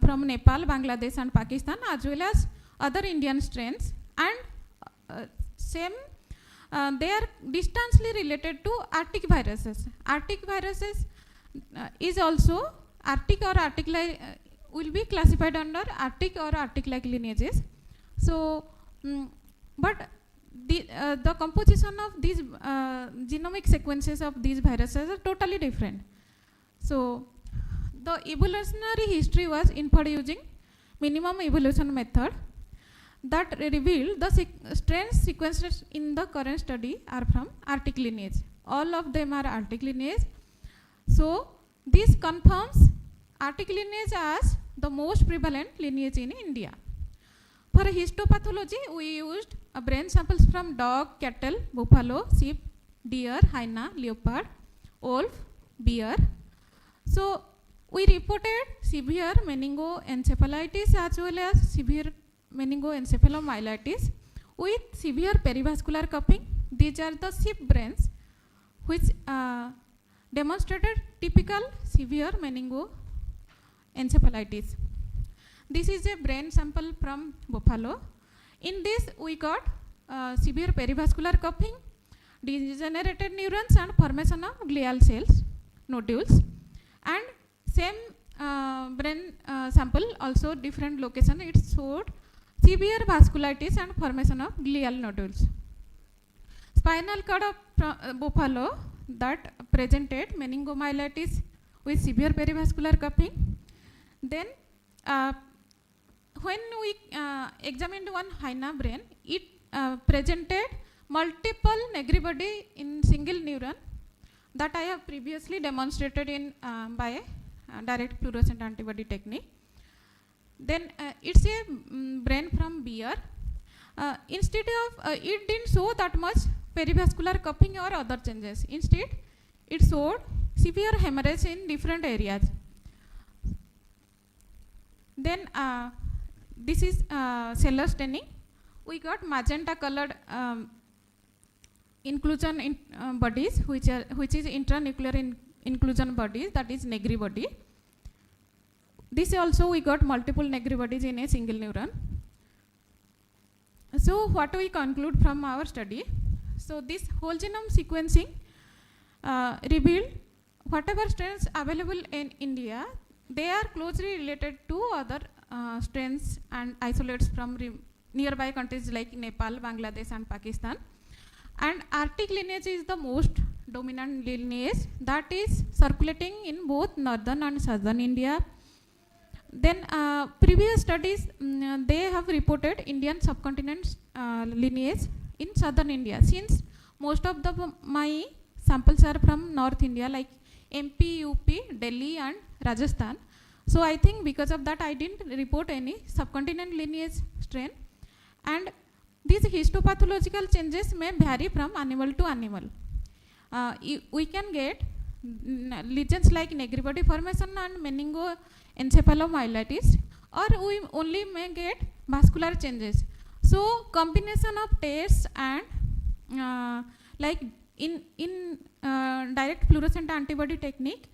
from Nepal, Bangladesh and Pakistan, as well as other Indian strains, and they are distantly related to Arctic viruses. Arctic viruses is also Arctic or Arctic-like will be classified under Arctic or Arctic-like lineages. So, but the composition of these genomic sequences of these viruses are totally different. So the evolutionary history was inferred using minimum evolution method that revealed the strains sequences in the current study are from Arctic lineage. All of them are Arctic lineage. So this confirms Arctic lineage as the most prevalent lineage in India. For histopathology, we used brain samples from dog, cattle, buffalo, sheep, deer, hyena, leopard, wolf, bear. So we reported severe meningoencephalitis as well as severe meningoencephalomyelitis with severe perivascular cupping. These are the sheep brains which demonstrated typical severe meningoencephalitis. This is a brain sample from buffalo. In this we got severe perivascular cupping, degenerated neurons and formation of glial cells, nodules. And same brain sample, also different location, it showed severe vasculitis and formation of glial nodules. Spinal cord of buffalo that presented meningomyelitis with severe perivascular cupping. Then when we examined one hyena brain, it presented multiple negri body in single neuron that I have previously demonstrated in by direct fluorescent antibody technique. Then it's a brain from bear. Instead of it didn't show that much perivascular cupping or other changes. Instead, it showed severe hemorrhage in different areas. Then this is cellular staining. We got magenta colored inclusion in bodies, which is intranuclear inclusion bodies, that is negri body. This also we got multiple negri bodies in a single neuron. So what we conclude from our study? So this whole genome sequencing revealed whatever strains available in India, they are closely related to other strains and isolates from nearby countries like Nepal, Bangladesh and Pakistan. And Arctic lineage is the most dominant lineage that is circulating in both northern and southern India. Then previous studies, they have reported Indian subcontinent lineage in southern India. Since most of my samples are from North India like MP, UP, Delhi and Rajasthan. So I think because of that I didn't report any subcontinent lineage strain. And these histopathological changes may vary from animal to animal. We can get lesions like negri body formation and meningoencephalomyelitis, or we only may get vascular changes. So combination of tests and like in direct fluorescent antibody technique,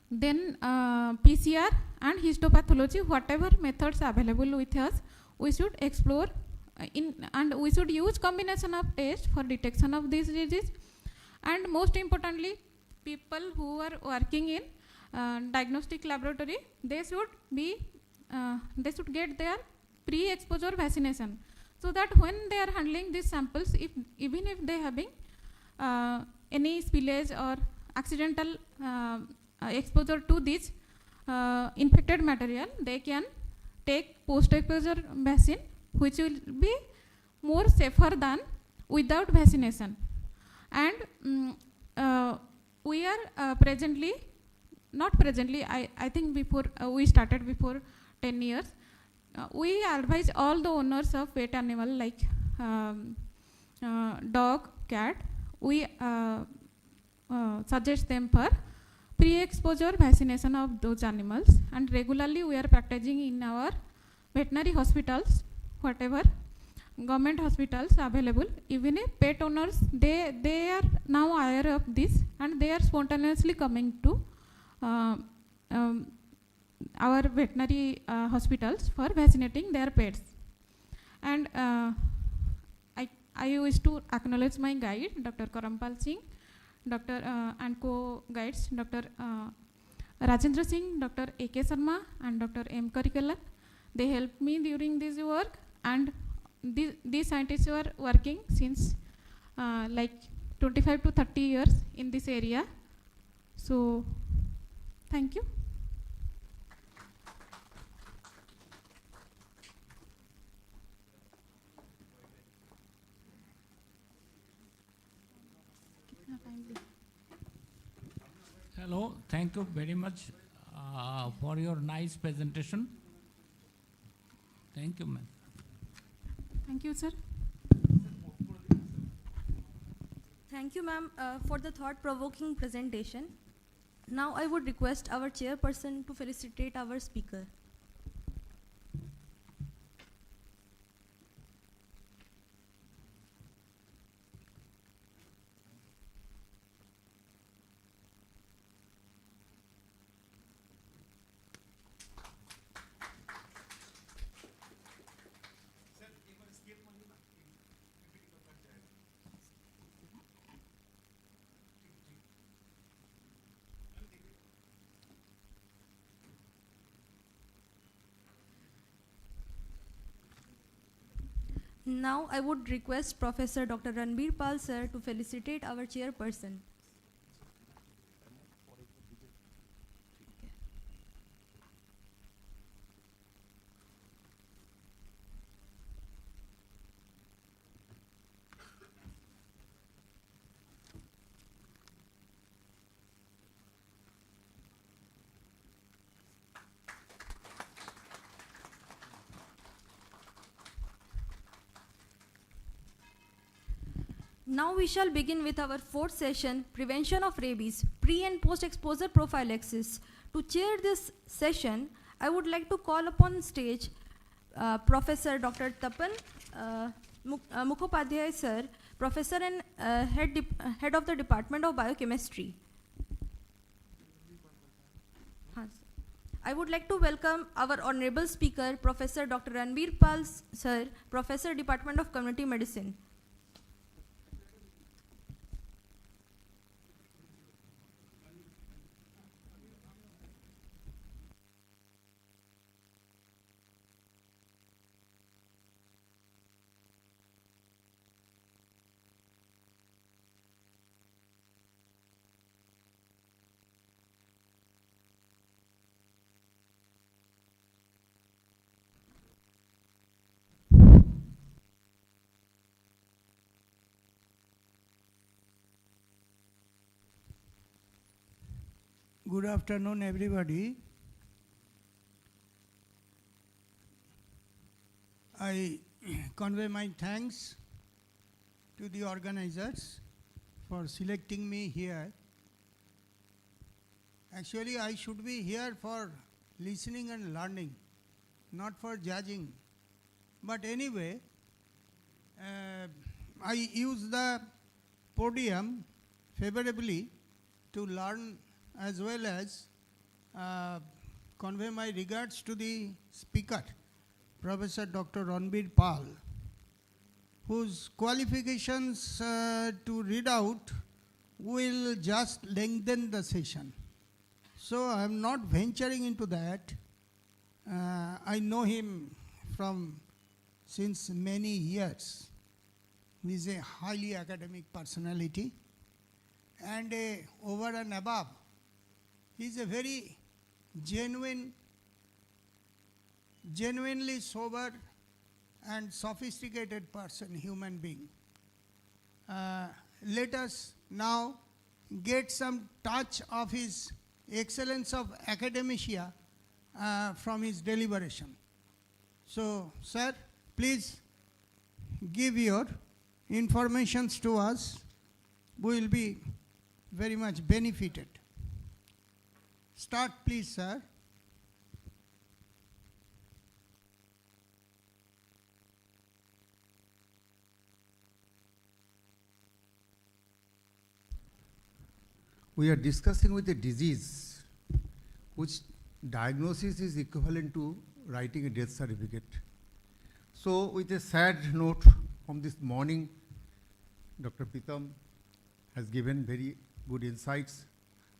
then PCR and histopathology, whatever methods available with us, we should explore and we should use combination of tests for detection of these diseases. And most importantly, people who are working in diagnostic laboratory, they should get their pre-exposure vaccination, so that when they are handling these samples, even if they having any spillage or accidental exposure to this infected material, they can take post-exposure vaccine, which will be more safer than without vaccination. And we are I think before we started before 10 years, we advise all the owners of pet animal like dog, cat, we suggest them for pre-exposure vaccination of those animals, and regularly we are practicing in our veterinary hospitals, whatever government hospitals available. Even if pet owners, they are now aware of this and they are spontaneously coming to our veterinary hospitals for vaccinating their pets. And I wish to acknowledge my guide, Dr. Karampal Singh, Dr. and co-guides, Dr. Rajendra Singh, Dr. A.K. Sharma and Dr. M. Karikalan. They helped me during this work, and these scientists were working since like 25 to 30 years in this area. So, thank you. Hello, thank you very much for your nice presentation. Thank you, ma'am. Thank you, sir. Thank you, ma'am, for the thought-provoking presentation. Now I would request our chairperson to felicitate our speaker. Now I would request Professor Dr. Ranbir Pal sir to felicitate our chairperson. Now we shall begin with our fourth session, Prevention of Rabies, Pre- and Post-Exposure Prophylaxis. To chair this session, I would like to call upon stage Professor Dr. Tapan Mukhopadhyay sir, Professor and Head of the Department of Biochemistry. I would like to welcome our honorable speaker, Professor Dr. Ranbir Pal sir, Professor, Department of Community Medicine. Good afternoon, everybody. I convey my thanks to the organizers for selecting me here. Actually, I should be here for listening and learning, not for judging. But anyway, I use the podium favorably to learn as well as convey my regards to the speaker, Professor Dr. Ranbir Pal, whose qualifications to read out will just lengthen the session. So I am not venturing into that. I know him from since many years. He is a highly academic personality, and over and above, he is a very genuinely sober and sophisticated person, human being. Let us now get some touch of his excellence of academia from his deliberation. So, sir, please give your informations to us. We will be very much benefited. Start, please, sir. We are discussing with a disease which diagnosis is equivalent to writing a death certificate. So with a sad note from this morning, Dr. Pritam has given very good insights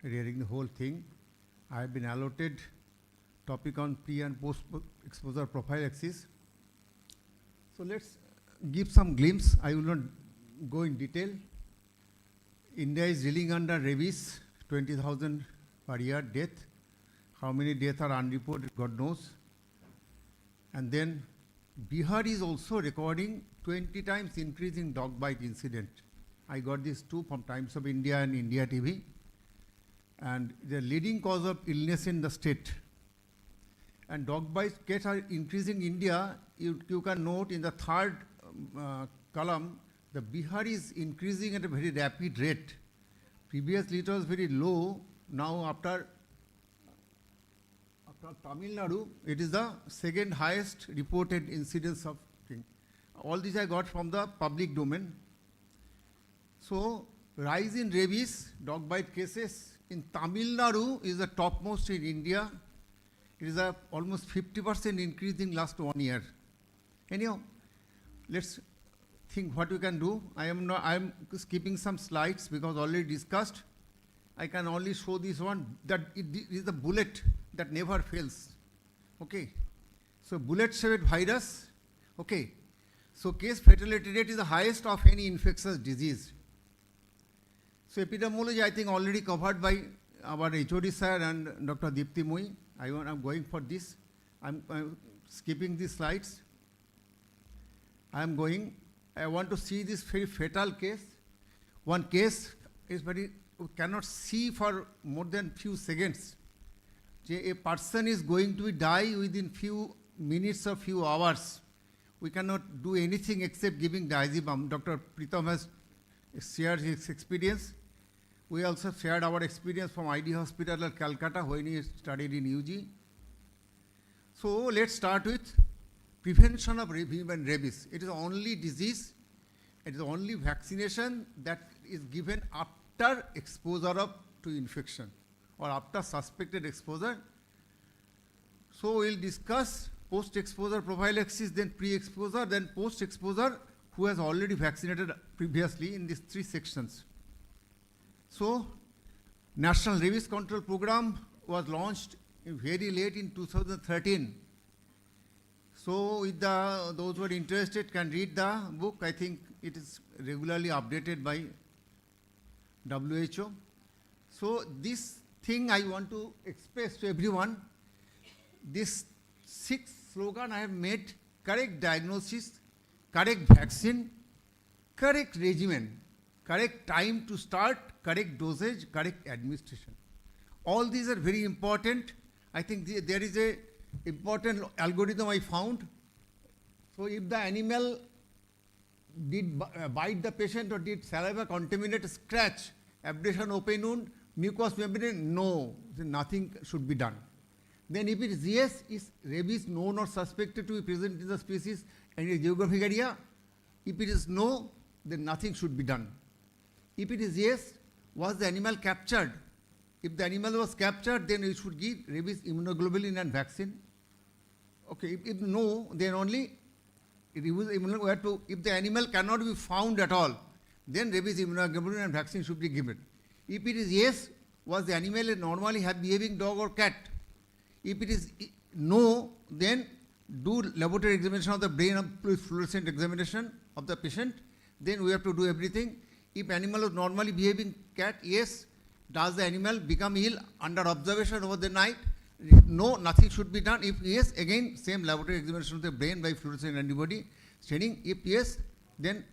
regarding the whole thing. I have been allotted topic on pre and post exposure prophylaxis. So let's give some glimpse. I will not go in detail. India is reeling under rabies, 20,000 per year death. How many deaths are unreported, God knows. And then Bihar is also recording 20 times increase in dog bite incident. I got this too from Times of India and India TV. And the leading cause of illness in the state. And dog bite cases are increasing in India. You can note in the third column, the Bihar is increasing at a very rapid rate. Previously it was very low. Now after Tamil Nadu, it is the second highest reported incidence of thing. All these I got from the public domain. So rise in rabies, dog bite cases in Tamil Nadu is the topmost in India. It is almost 50% increase in last 1 year. Anyhow, let's think what we can do. I am skipping some slides because already discussed. I can only show this one, that it is the bullet that never fails. Okay. So bullet-shaped virus. Okay. So case fatality rate is the highest of any infectious disease. So epidemiology, I think, already covered by our HOD sir and Dr. Deepti Mui. I'm going for this. I'm skipping these slides. I want to see this very fatal case. One case is we cannot see for more than few seconds. A person is going to die within few minutes or few hours. We cannot do anything except giving diazepam. Dr. Pritam has shared his experience. We also shared our experience from ID Hospital at Calcutta when he studied in UG. So let's start with prevention of human rabies. It is the only disease, it is the only vaccination that is given after exposure to infection or after suspected exposure. So we'll discuss post-exposure prophylaxis, then pre-exposure, then post-exposure, who has already vaccinated previously in these three sections. So, National Rabies Control Program was launched very late in 2013. So, with those who are interested can read the book. I think it is regularly updated by WHO. So, this thing I want to express to everyone. This 6 slogan I have made: correct diagnosis, correct vaccine, correct regimen, correct time to start, correct dosage, correct administration. All these are very important. I think there is a important algorithm I found. So if the animal did bite the patient or did saliva contaminate, scratch, abrasion, open wound, mucous membrane, no, nothing should be done. Then if it is yes, is rabies known or suspected to be present in the species and a geographic area? If it is no, then nothing should be done. If it is yes, was the animal captured? If the animal was captured, then we should give rabies immunoglobulin and vaccine. Okay, if no, then only if the animal cannot be found at all, then rabies immunoglobulin and vaccine should be given. If it is yes, was the animal a normally behaving dog or cat? If it is no, then do laboratory examination of the brain, fluorescent examination of the patient. Then we have to do everything. If animal is normally behaving cat, yes. Does the animal become ill under observation over the night? No, nothing should be done. If yes, again same laboratory examination of the brain by fluorescent antibody staining. If yes, then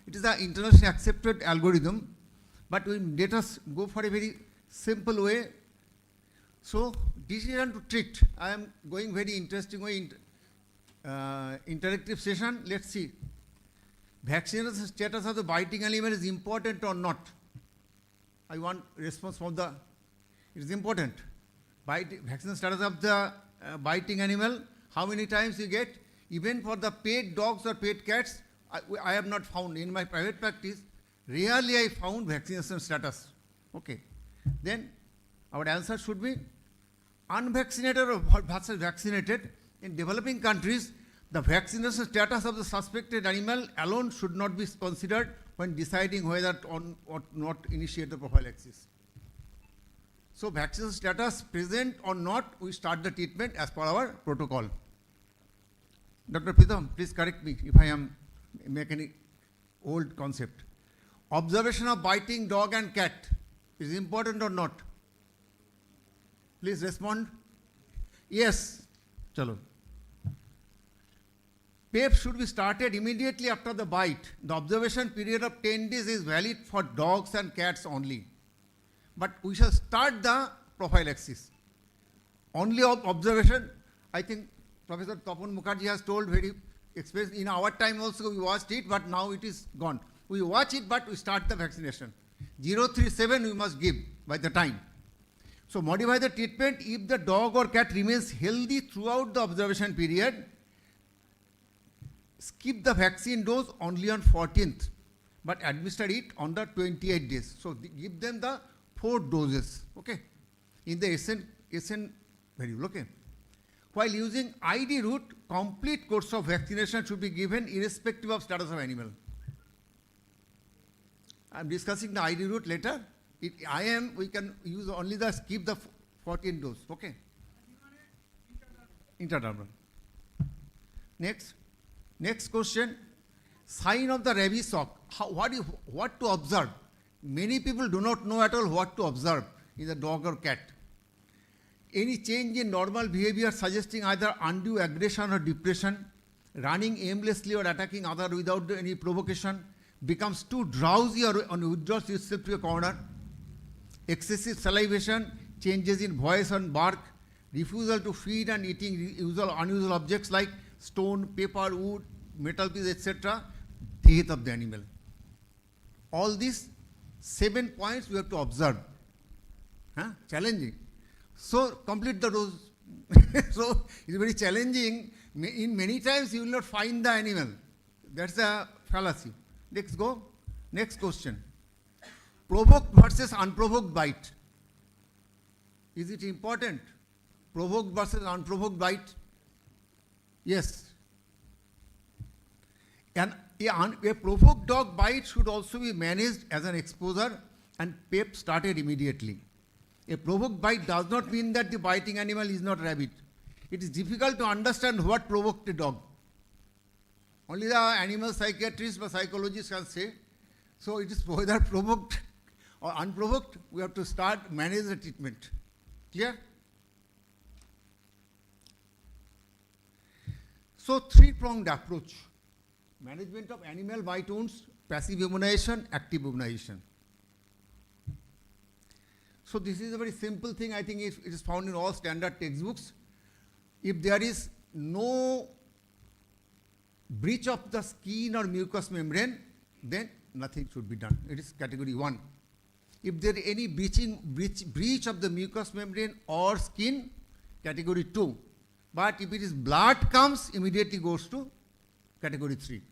it is an internationally accepted algorithm. But let us go for a very simple way. So, decision to treat. I am going very interesting way, interactive session. Let's see. Vaccination status of the biting animal is important or not? I want response from the, it is important. Vaccination status of the biting animal, how many times you get? Even for the pet dogs or pet cats, I have not found in my private practice, rarely I found vaccination status. Okay. Then our answer should be unvaccinated or versus vaccinated. In developing countries, the vaccination status of the suspected animal alone should not be considered when deciding whether or not initiate the prophylaxis. So vaccination status present or not, we start the treatment as per our protocol. Dr. Pritam, please correct me if I am making old concept. Observation of biting dog and cat is important or not? Please respond. Yes. Chalo. PEP should be started immediately after the bite. The observation period of 10 days is valid for dogs and cats only. But we shall start the prophylaxis. Only observation, I think Professor Tapan Mukherjee has told very expressed, in our time also we watched it, but now it is gone. We watch it, but we start the vaccination. 037 we must give by the time. So modify the treatment if the dog or cat remains healthy throughout the observation period. Skip the vaccine dose only on 14th, but administer it on the 28 days. So give them the 4 doses, okay, in the SN variable, okay. While using ID route, complete course of vaccination should be given irrespective of status of animal. I am discussing the ID route later. We can use only the skip the 14 dose, okay. Interdermal. Next question, sign of the rabies shock. What to observe? Many people do not know at all what to observe in the dog or cat. Any change in normal behavior suggesting either undue aggression or depression, running aimlessly or attacking others without any provocation, becomes too drowsy or withdraws itself to a corner, excessive salivation, changes in voice and bark, refusal to feed and eating unusual objects like stone, paper, wood, metal piece, etc., death of the animal. All these 7 points we have to observe. Challenging. So complete the dose. So it's very challenging. In many times you will not find the animal. That's a fallacy. Let's go. Next question. Provoked versus unprovoked bite. Is it important? Provoked versus unprovoked bite? Yes. And a provoked dog bite should also be managed as an exposure and PEP started immediately. A provoked bite does not mean that the biting animal is not rabid. It is difficult to understand what provoked a dog. Only the animal psychiatrist or psychologist can say. So it is whether provoked or unprovoked, we have to start manage the treatment. Clear? So three-pronged approach. Management of animal bite wounds, passive immunization, active immunization. So this is a very simple thing. I think it is found in all standard textbooks. If there is no breach of the skin or mucous membrane, then nothing should be done. It is category 1. If there is any breach of the mucous membrane or skin, category 2. But if it is blood comes, immediately goes to category 3.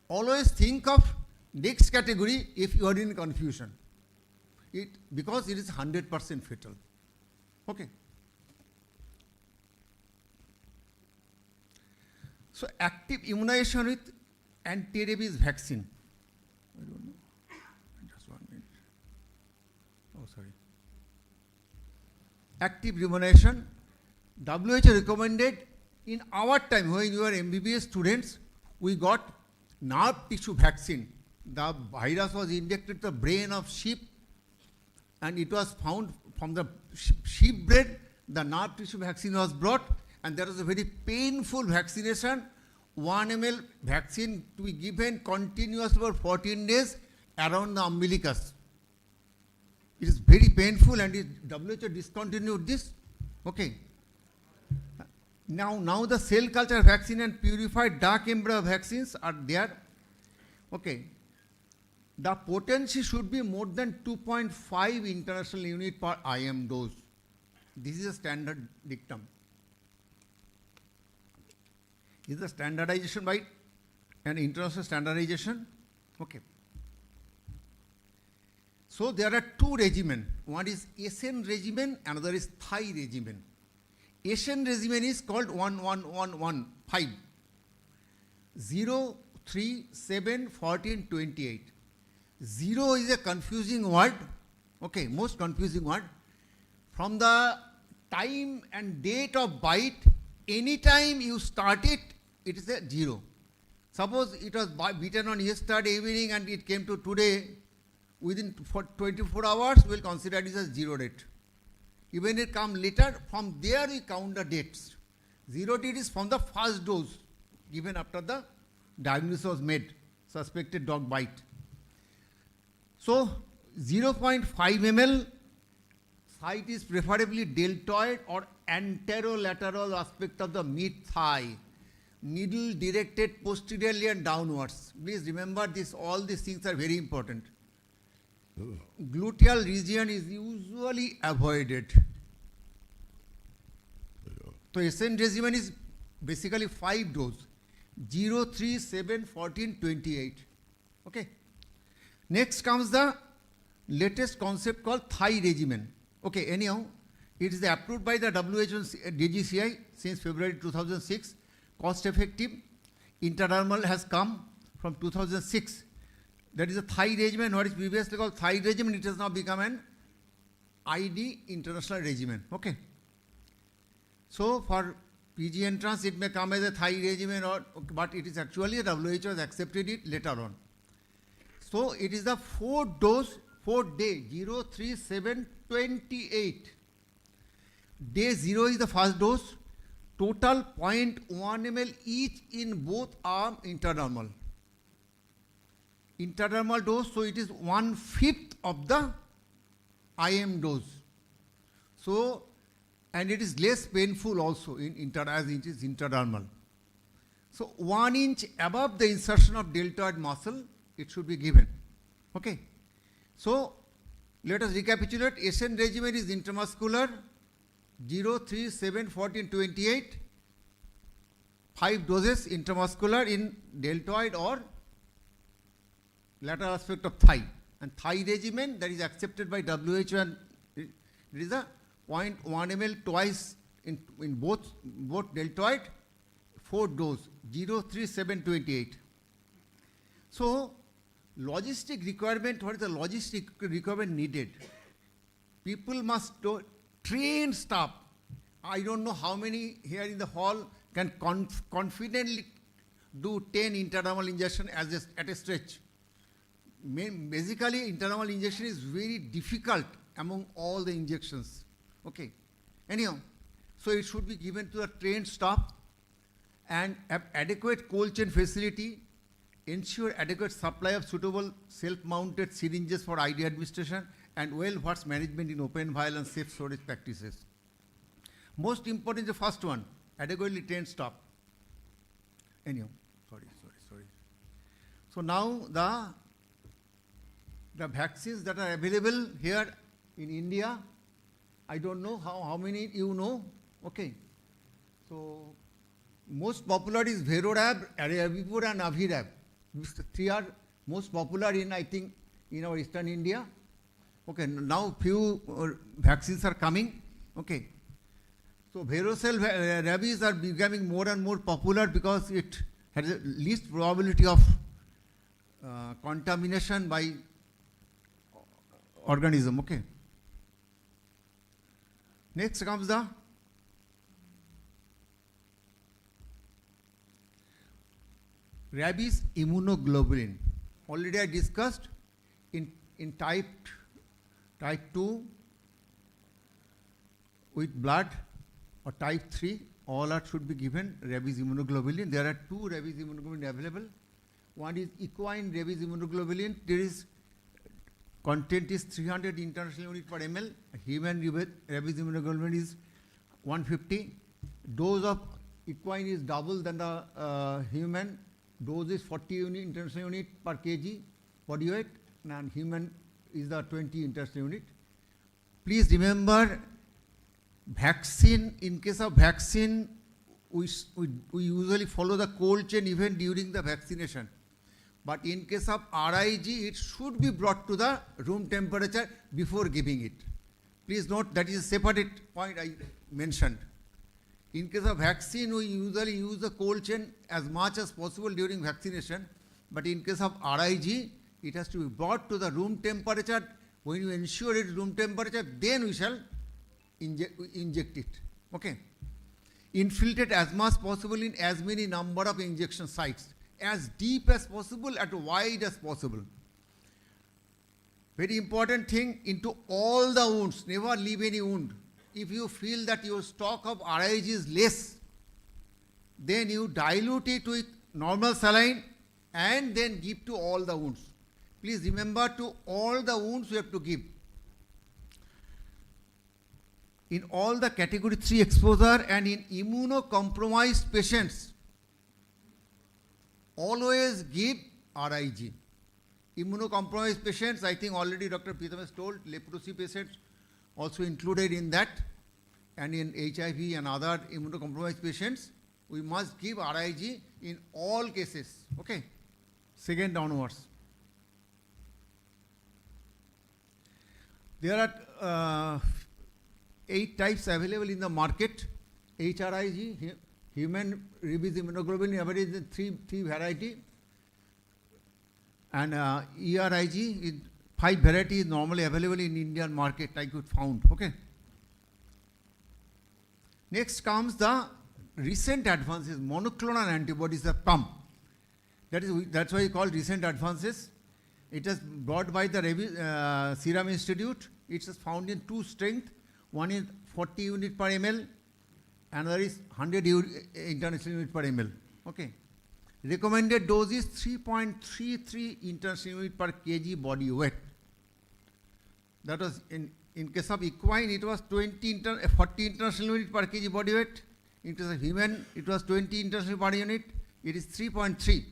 Always think of next category if you are in confusion. Because it is 100% fatal. Okay. So active immunization with anti-rabies vaccine. I don't know. Just 1 minute. Oh, sorry. Active immunization. WHO recommended in our time when we were MBBS students, we got nerve tissue vaccine. The virus was injected to the brain of sheep and it was found from the sheep brain, the nerve tissue vaccine was brought and there was a very painful vaccination. 1 ml vaccine to be given continuously for 14 days around the umbilicus. It is very painful and WHO discontinued this. Okay. Now the cell culture vaccine and purified dark embryo vaccines are there. Okay. The potency should be more than 2.5 international unit per IM dose. This is a standard dictum. Is the standardization by an international standardization? Okay. So there are 2 regimens. One is Asian regimen, another is Thai regimen. Asian regimen is called 1115. 0, 3, 7, 14, 28. 0 is a confusing word. Okay, most confusing word. From the time and date of bite, anytime you start it, it is a 0. Suppose it was bitten on yesterday evening and it came to today, within 24 hours, we will consider it as a 0 date. Even it come later, from there we count the dates. 0 date is from the first dose given after the diagnosis was made, suspected dog bite. So 0.5 ml, site is preferably deltoid or anterolateral aspect of the mid thigh. Needle directed posteriorly and downwards. Please remember this, all these things are very important. Gluteal region is usually avoided. So Asian regimen is basically 5 doses. 0, 3, 7, 14, 28. Okay. Next comes the latest concept called Thai regimen. Okay, anyhow, it is approved by the WHO DGCI since February 2006. Cost effective. Interdermal has come from 2006. That is a Thai regimen. What is previously called Thai regimen, it has now become an ID international regimen. Okay. So for PG entrance, it may come as a Thai regimen, but it is actually WHO has accepted it later on. So it is the 4-day, 0, 3, 7, 28. Day 0 is the first dose, total 0.1 ml each in both arm intradermal. Intradermal dose, so it is 1/5 of the IM dose. So, and it is less painful also as it is intradermal. So 1 inch above the insertion of deltoid muscle, it should be given. Okay. So let us recapitulate. SN regimen is intramuscular, 0, 3, 7, 14, 28. 5 doses intramuscular in deltoid or lateral aspect of thigh. And thigh regimen that is accepted by WHO, and it is a 0.1 ml twice in both deltoid, 4 dose, 0, 3, 7, 28. So logistic requirement, what is the logistic requirement needed? People must train staff. I don't know how many here in the hall can confidently do 10 intradermal injection at a stretch. Basically, intradermal injection is very difficult among all the injections. Okay. Anyhow, so it should be given to the trained staff and have adequate cold chain facility, ensure adequate supply of suitable self-mounted syringes for ID administration, and well-versed management in open vial and safe storage practices. Most important is the first one, adequately trained staff. Anyhow, sorry. So now the vaccines that are available here in India, I don't know how many you know. Okay. So most popular is Verorab, Rabipur and Avirab. These 3 are most popular in, I think, in our eastern India. Okay, now few vaccines are coming. Okay. So varicose rabies are becoming more and more popular because it has the least probability of contamination by organism. Okay. Next comes the rabies immunoglobulin. Already I discussed in type 2 with blood, or type 3, all should be given rabies immunoglobulin. There are 2 rabies immunoglobulin available. One is equine rabies immunoglobulin. There is content is 300 international unit per ml. Human rabies immunoglobulin is 150. Dose of equine is double than the human. Dose is 40 international unit per kg body weight, and human is the 20 international unit. Please remember, vaccine, in case of vaccine, we usually follow the cold chain even during the vaccination. But in case of RIG, it should be brought to the room temperature before giving it. Please note that is a separate point I mentioned. In case of vaccine, we usually use the cold chain as much as possible during vaccination. But in case of RIG, it has to be brought to the room temperature. When you ensure it is room temperature, then we shall inject it. Okay. Infiltrate as much possible in as many number of injection sites, as deep as possible, as wide as possible. Very important thing, into all the wounds, never leave any wound. If you feel that your stock of RIG is less, then you dilute it with normal saline and then give to all the wounds. Please remember, to all the wounds you have to give. In all the category 3 exposure and in immunocompromised patients, always give RIG. Immunocompromised patients, I think already Dr. Pritham has told, leprosy patients also included in that, and in HIV and other immunocompromised patients, we must give RIG in all cases. Okay, second downwards. There are 8 types available in the market. HRIG, human rabies immunoglobulin, average is 3 variety, and ERIG is 5 varieties normally available in Indian market, I could found. Okay. Next comes the recent advances, monoclonal antibodies have come. That's why we call recent advances. It is brought by the Serum Institute. It is found in two strengths. One is 40 unit per ml, another is 100 international unit per ml. Okay. Recommended dose is 3.33 international unit per kg body weight. That was in case of equine, it was 40 international unit per kg body weight. In case of human, it was 20 international per unit. It is 3.3.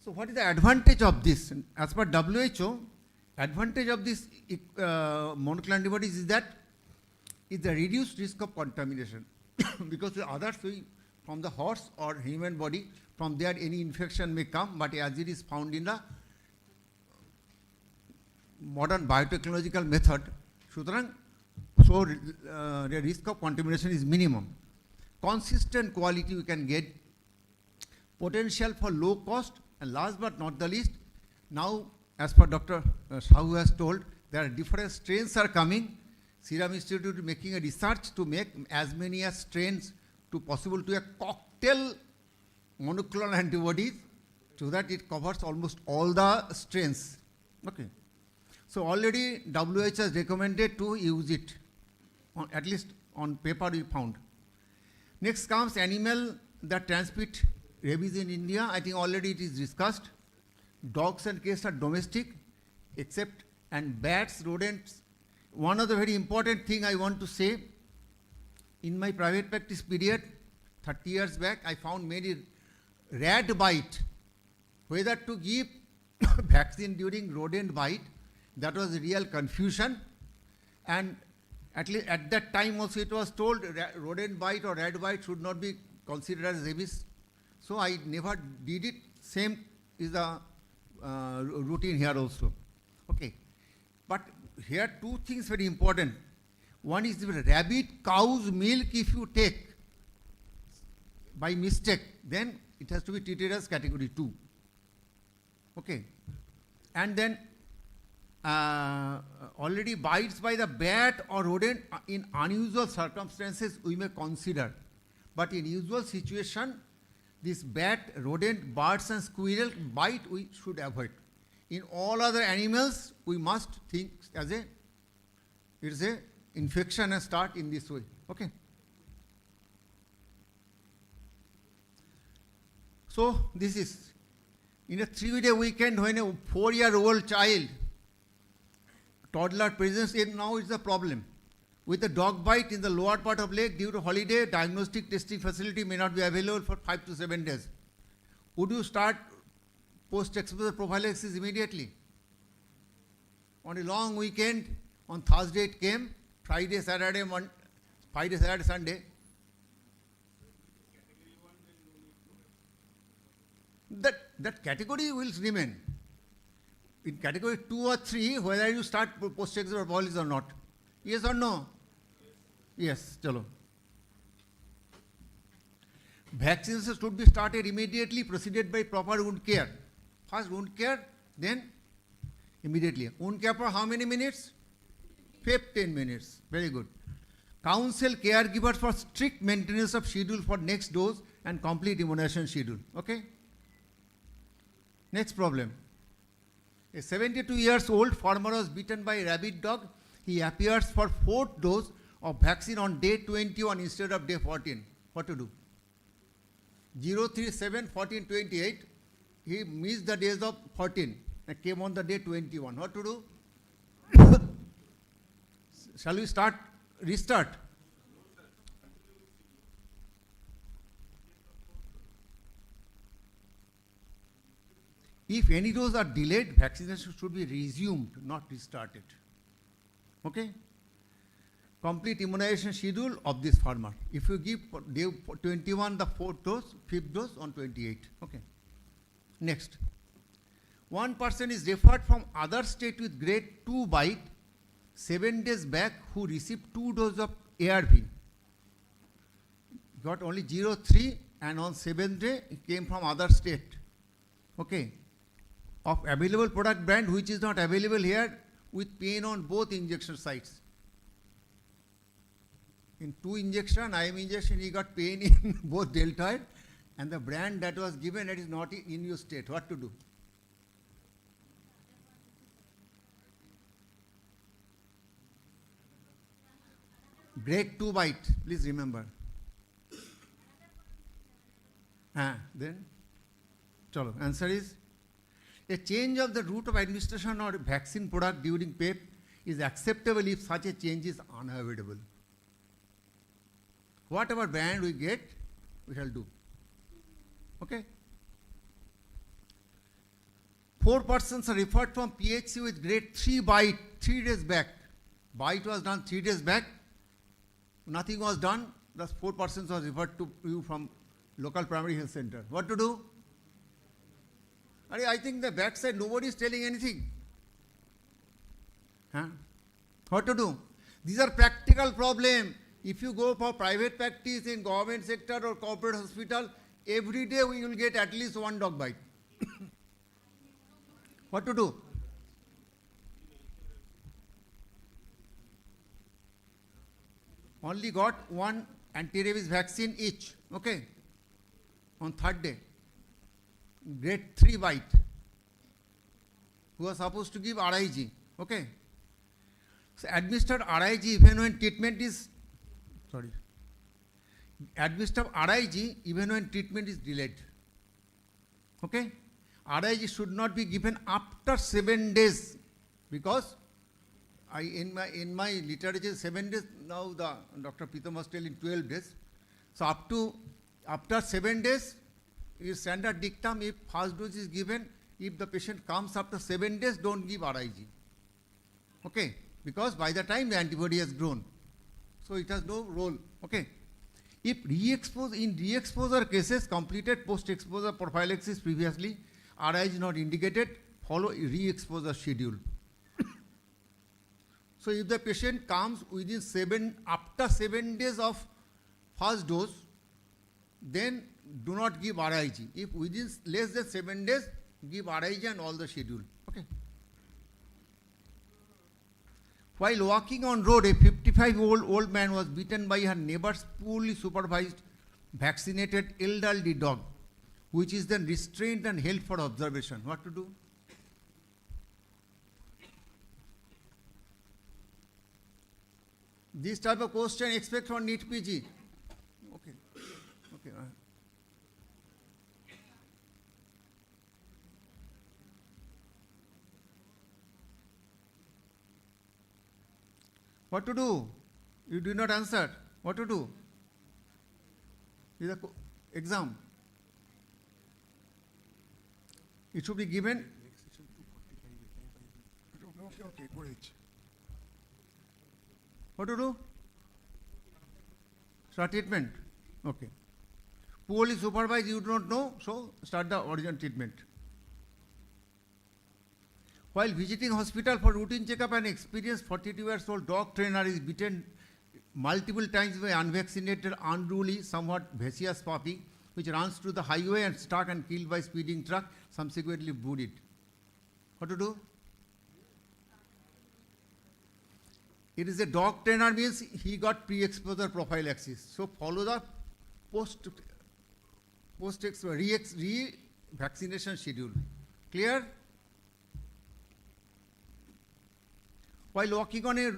So what is the advantage of this? As per WHO, advantage of this monoclonal antibodies is that it's the reduced risk of contamination because the others from the horse or human body, from there any infection may come, but as it is found in the modern biotechnological method, so the risk of contamination is minimum. Consistent quality we can get, potential for low cost, and last but not the least, now as per Dr. Sahu has told, there are different strains are coming. Serum Institute is making a research to make as many as strains to possible to a cocktail monoclonal antibodies so that it covers almost all the strains. Okay. So already WHO has recommended to use it, at least on paper we found. Next comes animal that transmit rabies in India. I think already it is discussed. Dogs and cats are domestic, except, and bats, rodents. One of the very important thing I want to say, in my private practice period, 30 years back, I found many rat bite. Whether to give vaccine during rodent bite, that was a real confusion. And at least at that time also it was told rodent bite or rat bite should not be considered as rabies. So I never did it. Same is the routine here also. Okay. But here two things very important. One is the rabbit cow's milk if you take by mistake, then it has to be treated as category 2. Okay. And then already bites by the bat or rodent in unusual circumstances we may consider. But in usual situation, this bat, rodent, birds and squirrel bite we should avoid. In all other animals, we must think as it is a infection and start in this way. Okay. So this is in a 3-day weekend when a 4-year-old child, toddler presents it, now it's a problem. With a dog bite in the lower part of leg due to holiday, diagnostic testing facility may not be available for 5 to 7 days. Would you start post-exposure prophylaxis immediately? On a long weekend, on Thursday it came, Friday, Saturday, Friday, Saturday, Sunday. That category will remain. In category 2 or 3, whether you start post-exposure prophylaxis or not. Yes or no? Yes, chalo. Vaccines should be started immediately, preceded by proper wound care. First wound care, then immediately. Wound care for how many minutes? 15 minutes. Very good. Counsel caregivers for strict maintenance of schedule for next dose and complete immunization schedule. Okay? Next problem. A 72 years old farmer was bitten by a rabid dog. He appears for 4th dose of vaccine on day 21 instead of day 14. What to do? 037, 14, 28. He missed the days of 14 and came on the day 21. What to do? Shall we restart? If any dose are delayed, vaccination should be resumed, not restarted. Okay? Complete immunization schedule of this farmer. If you give day 21 the 4th dose, 5th dose on 28. Okay. Next. One person is referred from other state with grade 2 bite 7 days back who received 2 doses of ARV. Got only 0.3 and on 7th day it came from other state. Okay. Of available product brand which is not available here with pain on both injection sites. In 2 injection, IM injection, he got pain in both deltoid, and the brand that was given, that is not in your state. What to do? Grade 2 bite, please remember. Then, chalo, answer is, a change of the route of administration or vaccine product during PEP is acceptable if such a change is unavoidable. Whatever brand we get, we shall do. Okay? 4 persons are referred from PHC with grade 3 bite 3 days back. Bite was done 3 days back. Nothing was done. Thus 4 persons was referred to you from local primary health center. What to do? I think the backside nobody is telling anything. What to do? These are practical problems. If you go for private practice in government sector or corporate hospital, every day we will get at least 1 dog bite. What to do? Only got 1 anti-rabies vaccine each. Okay? On 3rd day. Grade 3 bite. Who was supposed to give RIG. Okay? So administered RIG even when treatment is administered RIG even when treatment is delayed. Okay? RIG should not be given after 7 days, because in my literature 7 days, now the Dr. Pritam was telling 12 days. So after 7 days is standard dictum. If first dose is given, if the patient comes after 7 days, don't give RIG. Okay? Because by the time the antibody has grown. So it has no role. Okay? If in re-exposure cases completed post-exposure prophylaxis previously, RIG is not indicated, follow re-exposure schedule. So if the patient comes after 7 days of first dose, then do not give RIG. If within less than 7 days, give RIG and all the schedule. Okay. While walking on road, a 55-year-old old man was beaten by her neighbor's poorly supervised vaccinated elderly dog, which is then restrained and held for observation. What to do? This type of question expect from NEET PG. Okay. Okay. What to do? You did not answer. What to do? This is an exam. It should be given. Okay, great. What to do? Start treatment. Okay. Poorly supervised, you do not know, so start the original treatment. While visiting hospital for routine checkup, an experienced 42-year-old dog trainer is beaten multiple times by unvaccinated, unruly, somewhat vicious puppy, which runs through the highway and struck and killed by speeding truck, subsequently buried. What to do? It is a dog trainer, means he got pre-exposure prophylaxis. So follow the re-vaccination schedule. Clear? While walking on a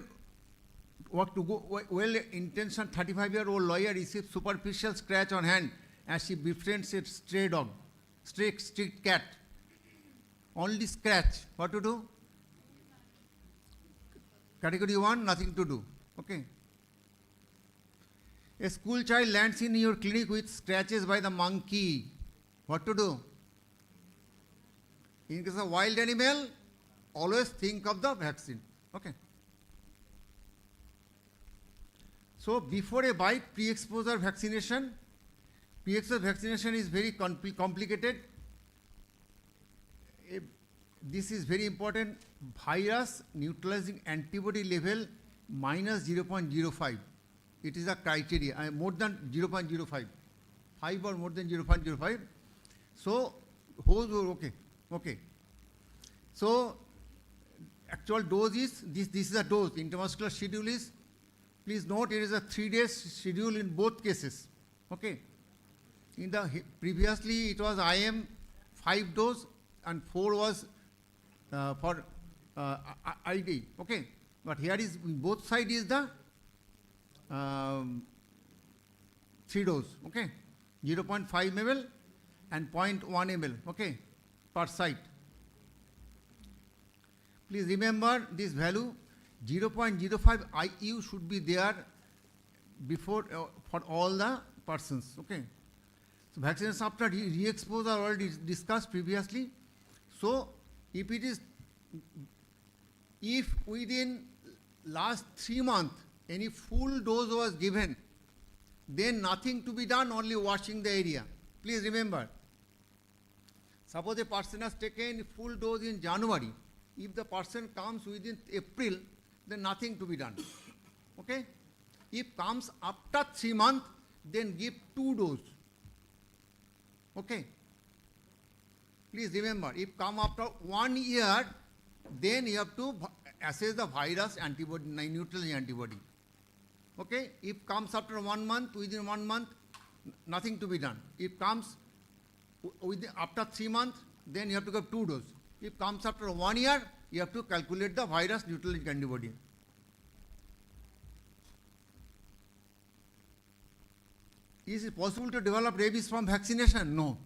well-intentioned 35-year-old lawyer received superficial scratch on hand as she befriends a stray dog, street cat. Only scratch. What to do? Category 1, nothing to do. Okay. A school child lands in your clinic with scratches by the monkey. What to do? In case of wild animal, always think of the vaccine. Okay. So before a bite, pre-exposure vaccination. Pre-exposure vaccination is very complicated. This is very important. Virus neutralizing antibody level minus 0.05. It is a criteria, more than 0.05. 5 or more than 0.05. So, okay. Okay. So, actual dose is, this is a dose. Intramuscular schedule is Please note it is a 3-day schedule in both cases. Okay. In the previously it was IM 5 dose and 4 was for ID. Okay. But here is both side is the 3 dose. Okay. 0.5 ml and 0.1 ml. Okay. Per site. Please remember this value 0.05 IU should be there before for all the persons. Okay. So vaccinations after re-expose are already discussed previously. So if within last 3 months any full dose was given, then nothing to be done, only washing the area. Please remember. Suppose a person has taken full dose in January. If the person comes within April, then nothing to be done. Okay? If comes after 3 months, then give 2 doses. Okay? Please remember, if come after 1 year, then you have to assess the virus antibody, neutralizing antibody. Okay? If comes after 1 month, within 1 month, nothing to be done. If comes after 3 months, then you have to give 2 doses. If comes after 1 year, you have to calculate the virus neutralizing antibody. Is it possible to develop rabies from vaccination? No.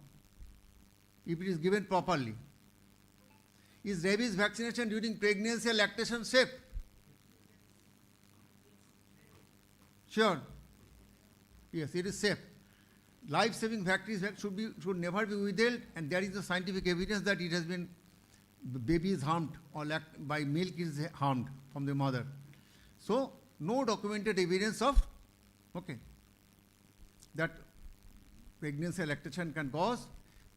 If it is given properly. Is rabies vaccination during pregnancy and lactation safe? Sure. Yes, it is safe. Life-saving vaccines should never be withheld, and there is the scientific evidence that it has been baby is harmed or by milk is harmed from the mother. So no documented evidence of that pregnancy and lactation can cause.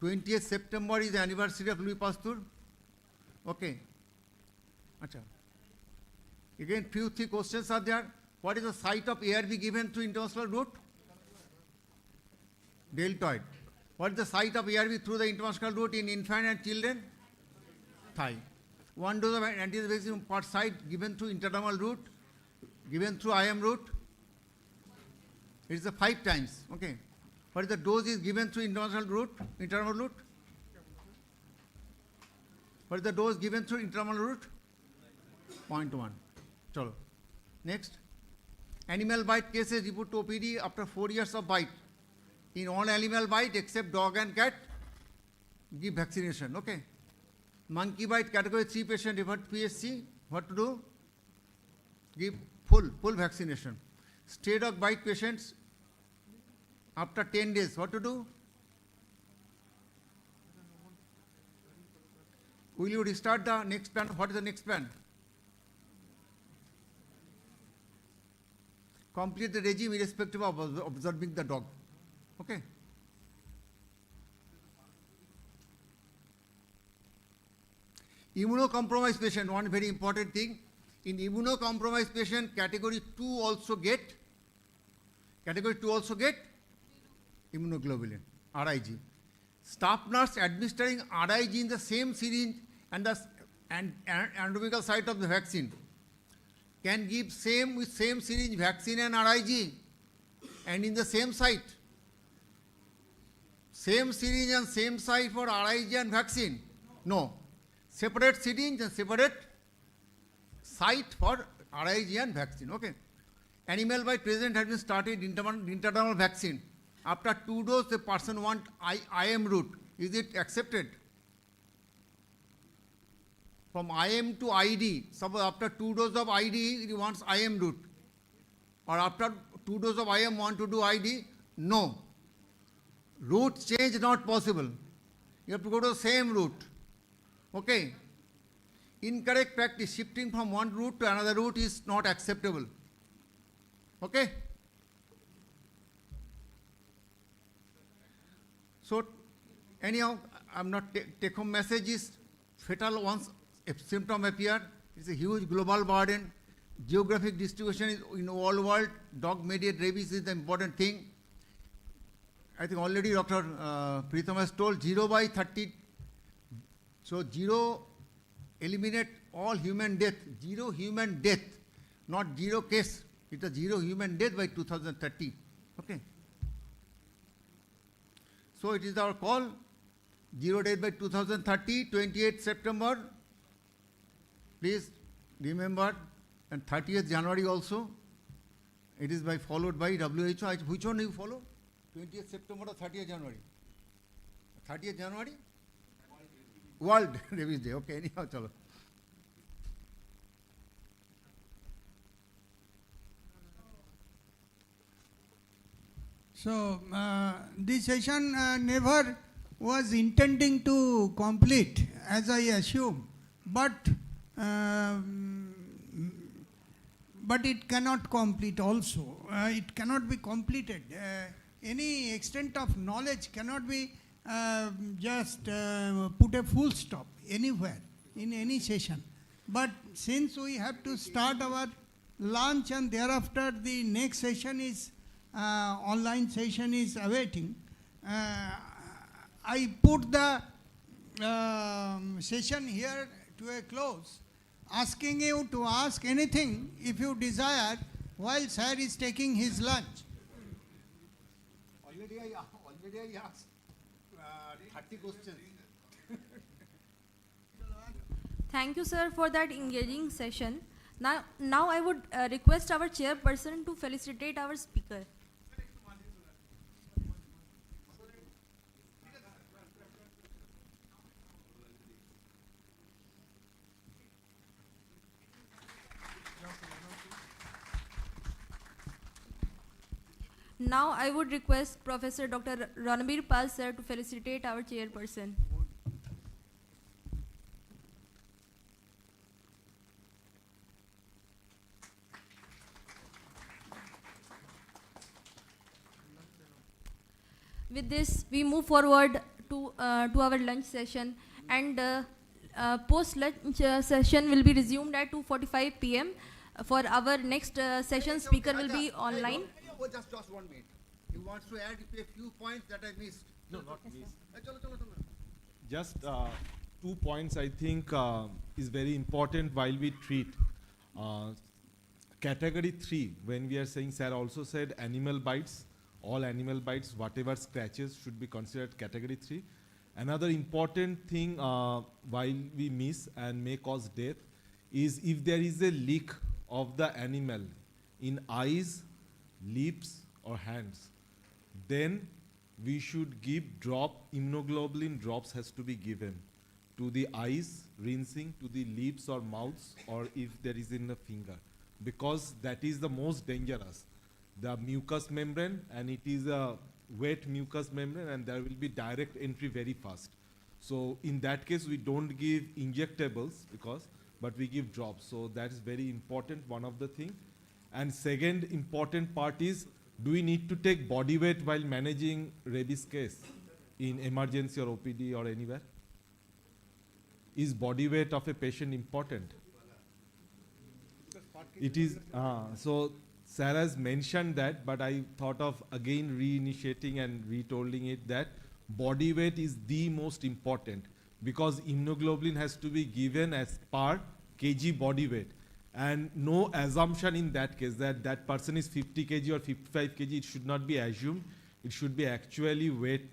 20th September is the anniversary of Louis Pasteur. Okay. Achha. Again, few 3 questions are there. What is the site of ARV given through intermuscular route? Deltoid. What is the site of ARV through the intermuscular route in infant and children? Thigh. 1 dose of anti-rabies vaccine per site given through intradermal route, given through IM route. It is 5 times. Okay. What is the dose is given through intermuscular route, intradermal route? What is the dose given through intradermal route? 0.1. Chalo. Next. Animal bite cases report to OPD after 4 years of bite. In all animal bite except dog and cat, give vaccination. Okay. Monkey bite category 3 patient referred to PSC. What to do? Give full vaccination. Stray dog bite patients after 10 days. What to do? Will you restart the next plan? What is the next plan? Complete the regime irrespective of observing the dog. Okay. Immunocompromised patient, one very important thing. In immunocompromised patient, category 2 also get immunoglobulin, RIG. Staff nurse administering RIG in the same syringe and the anatomical site of the vaccine can give with same syringe vaccine and RIG and in the same site. Same syringe and same site for RIG and vaccine? No. Separate syringe and separate site for RIG and vaccine. Okay. Animal bite present has been started intradermal vaccine. After 2 doses, the person wants IM route. Is it accepted? From IM to ID, suppose after 2 doses of ID, he wants IM route. Or after 2 doses of IM, want to do ID? No. Route change not possible. You have to go to the same route. Okay. Incorrect practice, shifting from one route to another route is not acceptable. Okay. So, anyhow, I'm not take home message is fatal once a symptom appear. It's a huge global burden. Geographic distribution is in the whole world. Dog-mediated rabies is the important thing. I think already Dr. Pritham has told 0 by 30. So 0 eliminate all human death. 0 human death, not 0 case It is zero human death by 2030. Okay. So it is our call, zero death by 2030, 28th September. Please remember, and 30th January also. It is followed by WHO. Which one you follow? 20th September or 30th January? 30th January? World Rabies Day. Okay, anyhow, chalo. So, this session never was intending to complete, as I assume, but it cannot complete also. It cannot be completed. Any extent of knowledge cannot be just put a full stop anywhere, in any session. But since we have to start our lunch and thereafter the next session is online session is awaiting, I put the session here to a close, asking you to ask anything if you desire while sir is taking his lunch. Already I asked 30 questions. Thank you, sir, for that engaging session. Now I would request our chairperson to felicitate our speaker. Now I would request Professor Dr. Ranbir Pal sir to felicitate our chairperson. With this, we move forward to our lunch session, and post-lunch session will be resumed at 2:45 p.m. For our next session, speaker will be online. Oh, just 1 minute. You want to add a few points that I missed? No, not missed. Chalo. Just 2 points I think is very important while we treat category 3. When we are saying, sir also said animal bites, all animal bites, whatever scratches should be considered category 3. Another important thing while we miss and may cause death is if there is a leak of the animal in eyes, lips or hands, then we should give immunoglobulin drops has to be given to the eyes, rinsing, to the lips or mouths, or if there is in the finger, because that is the most dangerous. The mucous membrane, and it is a wet mucous membrane, and there will be direct entry very fast. So in that case, we don't give injectables but we give drops. So that is very important, one of the thing. And second important part is, do we need to take body weight while managing rabies case in emergency or OPD or anywhere? Is body weight of a patient important? It is, so Sarah has mentioned that, but I thought of again reinitiating and retolling it that body weight is the most important, because immunoglobulin has to be given as per kg body weight. And no assumption in that case that that person is 50 kg or 55 kg. It should not be assumed. It should be actually weight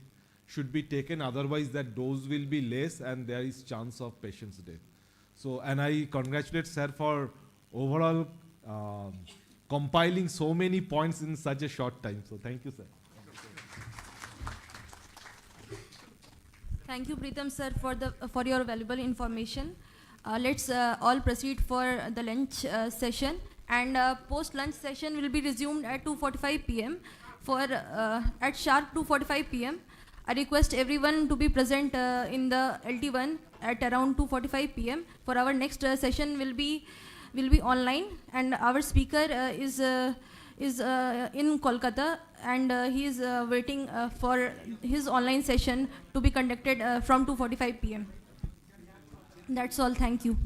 should be taken. Otherwise, that dose will be less and there is chance of patient's death. So, and I congratulate sir for overall compiling so many points in such a short time. So, thank you, sir. Thank you, Pritam sir, for your valuable information. Let's all proceed for the lunch session, and post-lunch session will be resumed at 2:45 p.m. At sharp 2:45 p.m. I request everyone to be present in the LT1 at around 2:45 p.m. for our next session will be online, and our speaker is in Kolkata, and he is waiting for his online session to be conducted from 2:45 p.m. That's all. Thank you.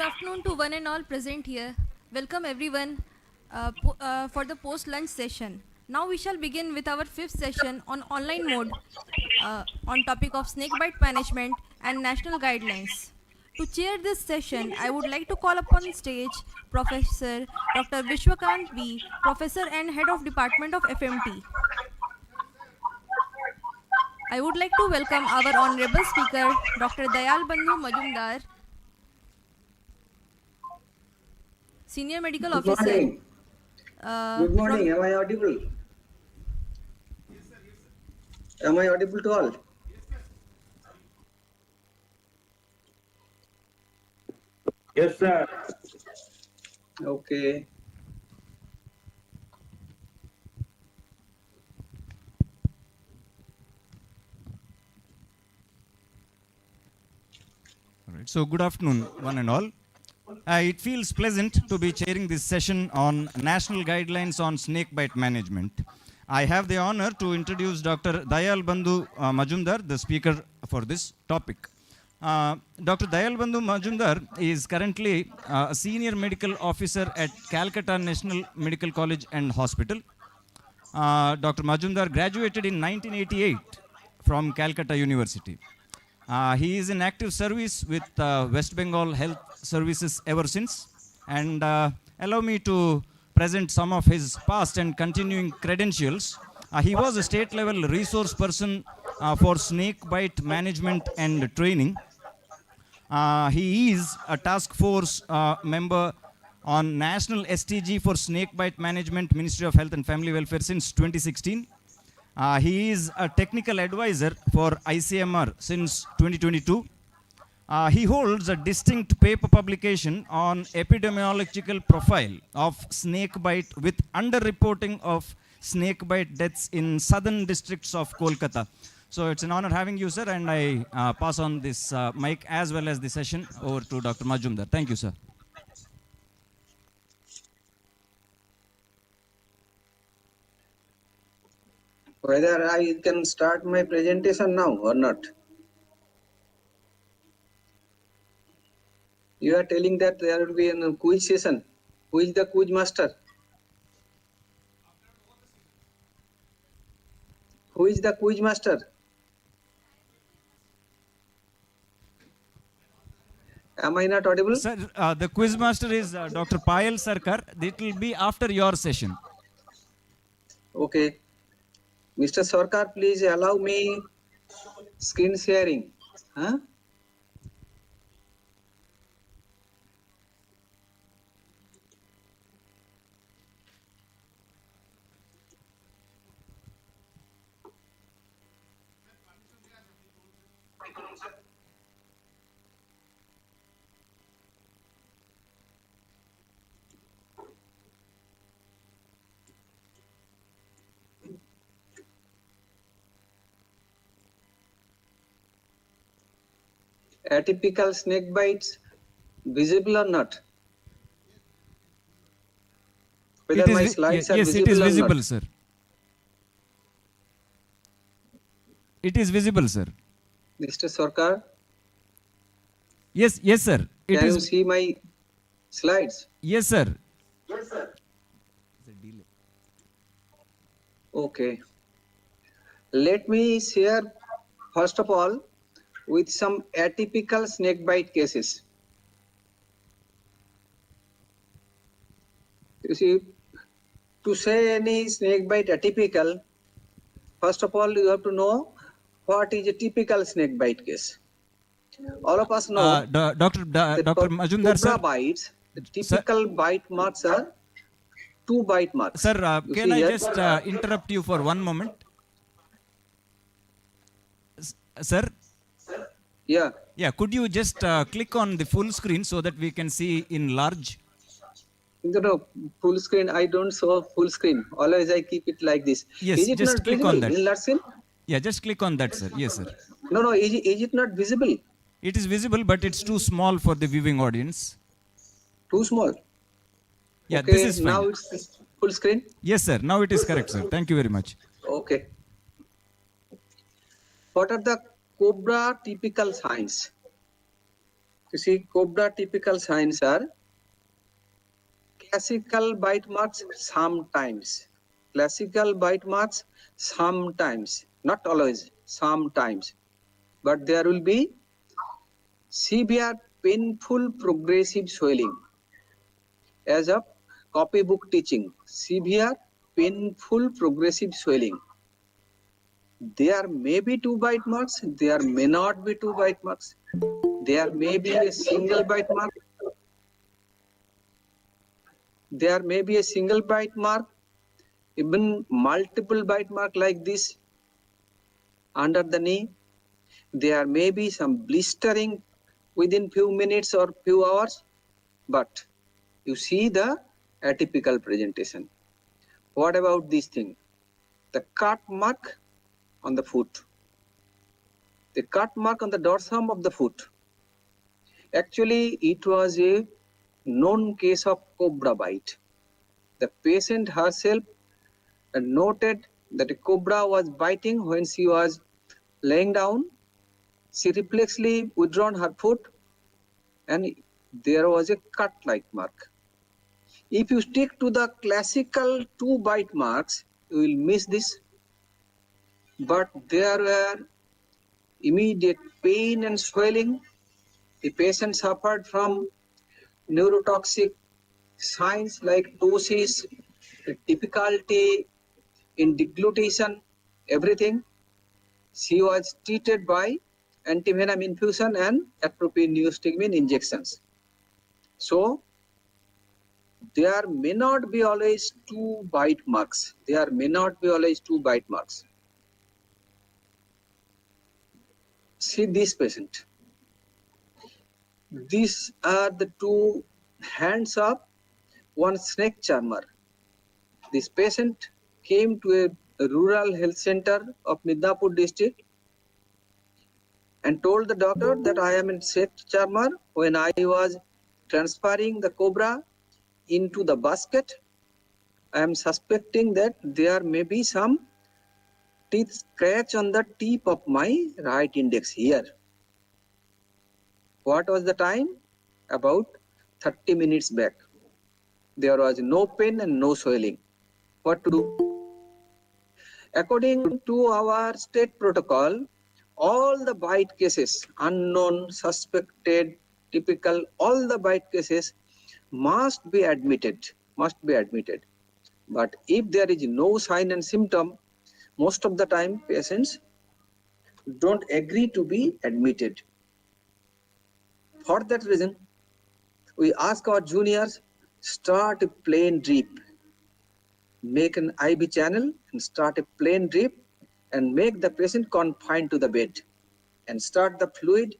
Good afternoon to one and all present here. Welcome everyone for the post-lunch session. Now we shall begin with our fifth session on online mode on topic of snake bite management and national guidelines. To chair this session, I would like to call upon stage Professor Dr. Vishwakant V, Professor and Head of Department of FMT. I would like to welcome our honorable speaker, Dr. Dayal Bandhu Majumdar, Senior Medical Good Officer. morning. Good morning. Am I audible? Am I audible to all? Yes, sir. Okay. All right. So good afternoon, one and all. It feels pleasant to be chairing this session on national guidelines on snake bite management. I have the honor to introduce Dr. Dayal Bandhu Majumdar, the speaker for this topic. Dr. Dayal Bandhu Majumdar is currently a senior medical officer at Calcutta National Medical College and Hospital. Dr. Majumdar graduated in 1988 from Calcutta University. He is in active service with West Bengal Health Services ever since, and allow me to present some of his past and continuing credentials. He was a state level resource person for snake bite management and training. He is a task force member on National SDG for Snake Bite Management, Ministry of Health and Family Welfare since 2016. He is a technical advisor for ICMR since 2022. He holds a distinct paper publication on epidemiological profile of snake bite with underreporting of snake bite deaths in southern districts of Kolkata. So it's an honor having you, sir, and I pass on this mic as well as the session over to Dr. Majumdar. Thank you, sir. Whether I can start my presentation now or not? You are telling that there will be a quiz session. Who is the quiz master? Who is the quiz master? Am I not audible? Sir, the quiz master is Dr. Payal Sarkar. It will be after your session. Okay. Mr. Sarkar, please allow me screen sharing. Huh? Atypical snake bites visible or not? Whether my slides are yes, visible it is or visible, not? sir. It is visible, sir. Mr. Sarkar, Yes, yes, sir. It can is. you see my slides? Yes, sir. Yes, sir. Okay. Let me share first of all with some atypical snake bite cases. You see, to say any snake bite atypical, first of all you have to know what is a typical snake bite case. All of us know Dr. Majumdar, sir. cobra bites, the typical bite marks are 2 bite marks. Sir, You can see I here? just interrupt you for one moment? Sir? Yeah. Yeah, could you just click on the full screen so that we can see in large? No, full screen, I don't show full screen. Always I keep it like this. Yes, Is it just not click visible on that. in large screen? Yeah, just click on that, sir. Yes, sir. No, is it not visible? It is visible, but it's too small for the viewing audience. Too small? Yeah, Okay, this is fine. now it's full screen? Yes, sir. Now it is correct, sir. Thank you very much. Okay. What are the cobra typical signs? You see, cobra typical signs are classical bite marks sometimes. Classical bite marks sometimes, not always, sometimes. But there will be severe, painful, progressive swelling. As a copybook teaching, severe, painful, progressive swelling. There may be two bite marks, there may not be two bite marks. There may be a single bite mark. There may be a single bite mark, even multiple bite mark like this under the knee. There may be some blistering within few minutes or few hours, but you see the atypical presentation. What about this thing? The cut mark on the foot. The cut mark on the dorsum of the foot. Actually, it was a known case of cobra bite. The patient herself noted that a cobra was biting when she was laying down. She reflexly withdrawn her foot and there was a cut-like mark. If you stick to the classical two bite marks, you will miss this. But there were immediate pain and swelling. The patient suffered from neurotoxic signs like ptosis, difficulty in deglutition, everything. She was treated by antivenom infusion and atropine neostigmine injections. So, there may not be always two bite marks. There may not be always two bite marks. See this patient. These are the two hands of one snake charmer. This patient came to a rural health center of Midnapur district and told the doctor that I am a snake charmer. When I was transferring the cobra into the basket, I am suspecting that there may be some teeth scratch on the tip of my right index here. What was the time? About 30 minutes back. There was no pain and no swelling. What to do? According to our state protocol, all the bite cases, unknown, suspected, typical, all the bite cases must be admitted. But if there is no sign and symptom, most of the time patients don't agree to be admitted. For that reason, we ask our juniors, start a plain drip. Make an IV channel and start a plain drip and make the patient confined to the bed. And start the fluid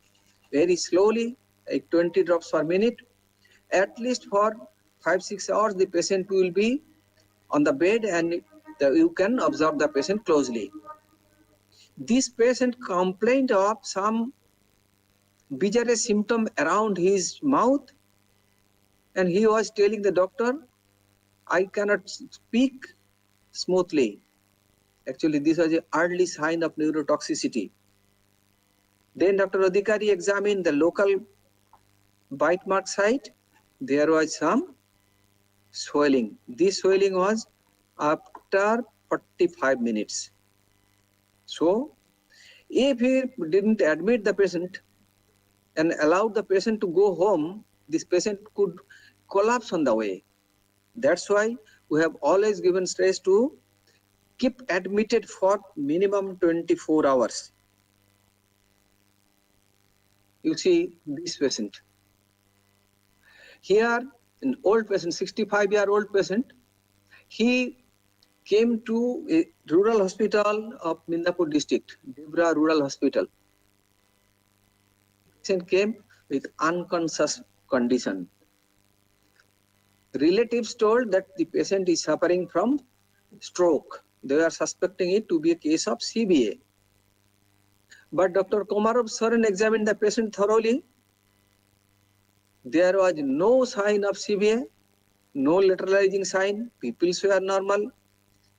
very slowly, like 20 drops per minute. At least for 5-6 hours, the patient will be on the bed and you can observe the patient closely. This patient complained of some bizarre symptom around his mouth and he was telling the doctor, I cannot speak smoothly. Actually, this was an early sign of neurotoxicity. Then Dr. Adhikari examined the local bite mark site. There was some swelling. This swelling was after 45 minutes. So, if he didn't admit the patient and allowed the patient to go home, this patient could collapse on the way. That's why we have always given stress to keep admitted for minimum 24 hours. You see this patient. Here, an old patient, 65-year-old patient, he came to a rural hospital of Midnapur district, Debra Rural Hospital. Patient came with unconscious condition. Relatives told that the patient is suffering from stroke. They are suspecting it to be a case of CBA. But Dr. Komarov Soren examined the patient thoroughly. There was no sign of CBA, no lateralizing sign, pupils were normal.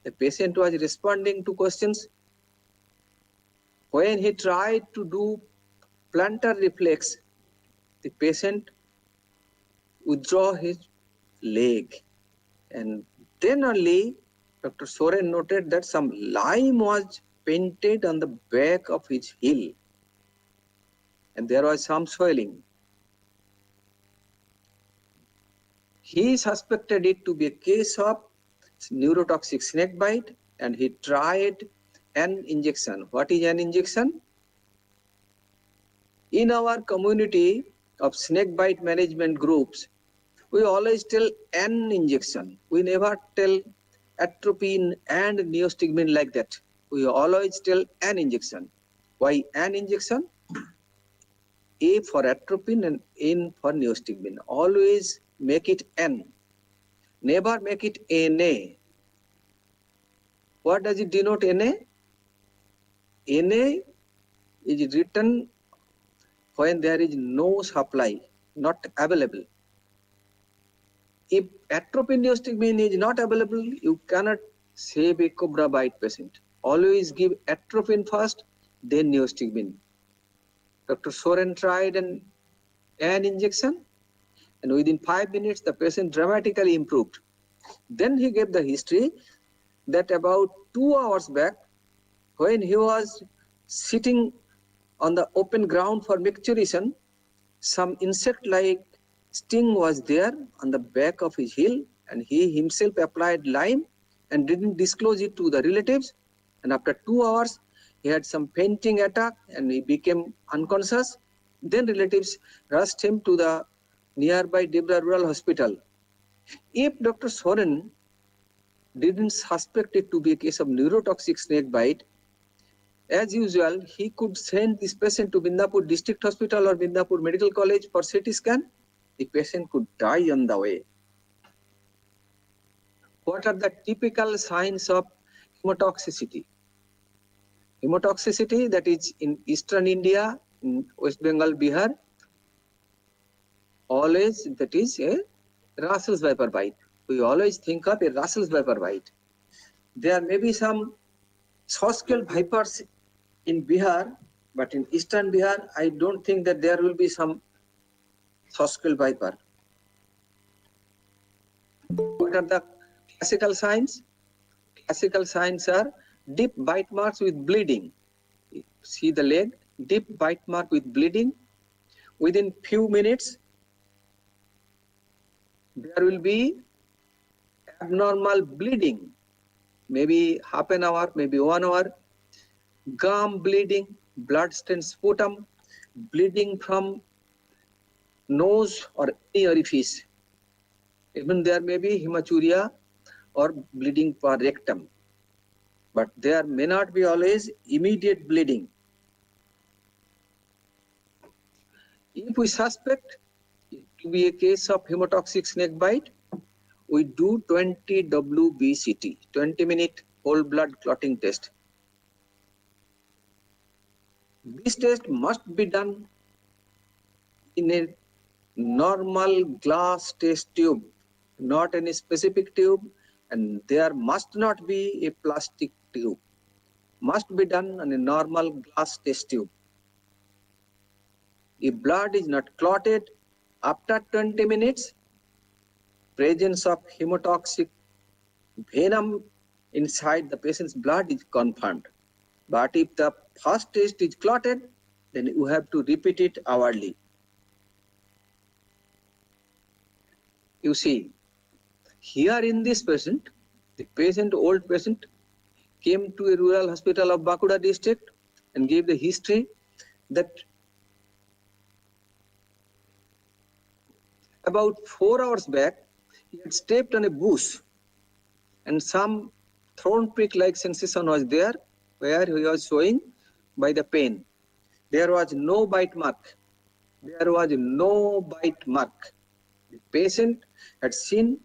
The patient was responding to questions. When he tried to do plantar reflex, the patient withdraw his leg, and then only Dr. Soren noted that some lime was painted on the back of his heel, and there was some swelling. He suspected it to be a case of neurotoxic snake bite, and he tried an injection. What is an injection? In our community of snake bite management groups, we always tell an injection. We never tell atropine and neostigmine like that. We always tell an injection. Why an injection? A for atropine and N for neostigmine. Always make it N. Never make it Na. What does it denote Na? Na is written when there is no supply, not available. If atropine neostigmine is not available, you cannot save a cobra bite patient. Always give atropine first, then neostigmine. Dr. Soren tried an injection, and within 5 minutes the patient dramatically improved. Then he gave the history that about 2 hours back, when he was sitting on the open ground for micturition, some insect-like sting was there on the back of his heel, and he himself applied lime and didn't disclose it to the relatives. And after 2 hours, he had some fainting attack and he became unconscious. Then relatives rushed him to the nearby Debra Rural Hospital. If Dr. Soren didn't suspect it to be a case of neurotoxic snake bite, as usual, he could send this patient to Midnapur District Hospital or Midnapur Medical College for CT scan. The patient could die on the way. What are the typical signs of hemotoxicity? Hemotoxicity, that is in eastern India, in West Bengal, Bihar, always that is a Russell's viper bite. We always think of a Russell's viper bite. There may be some social vipers in Bihar, but in eastern Bihar, I don't think that there will be some social viper. What are the classical signs? Classical signs are deep bite marks with bleeding. See the leg, deep bite mark with bleeding. Within few minutes, there will be abnormal bleeding, maybe half an hour, maybe 1 hour, gum bleeding, blood-stained sputum, bleeding from nose or any orifice. Even there may be hematuria or bleeding per rectum, but there may not be always immediate bleeding. If we suspect it to be a case of hemotoxic snake bite, we do 20 WBCT, 20-minute whole blood clotting test. This test must be done in a normal glass test tube, not any specific tube, and there must not be a plastic tube. Must be done on a normal glass test tube. If blood is not clotted after 20 minutes, presence of hemotoxic venom inside the patient's blood is confirmed. But if the first test is clotted, then you have to repeat it hourly. You see, here in this patient, the patient, old patient, came to a rural hospital of Bankura district and gave the history that about 4 hours back, he had stepped on a bush and some thorn prick-like sensation was there where he was showing by the pain. There was no bite mark. There was no bite mark. The patient had seen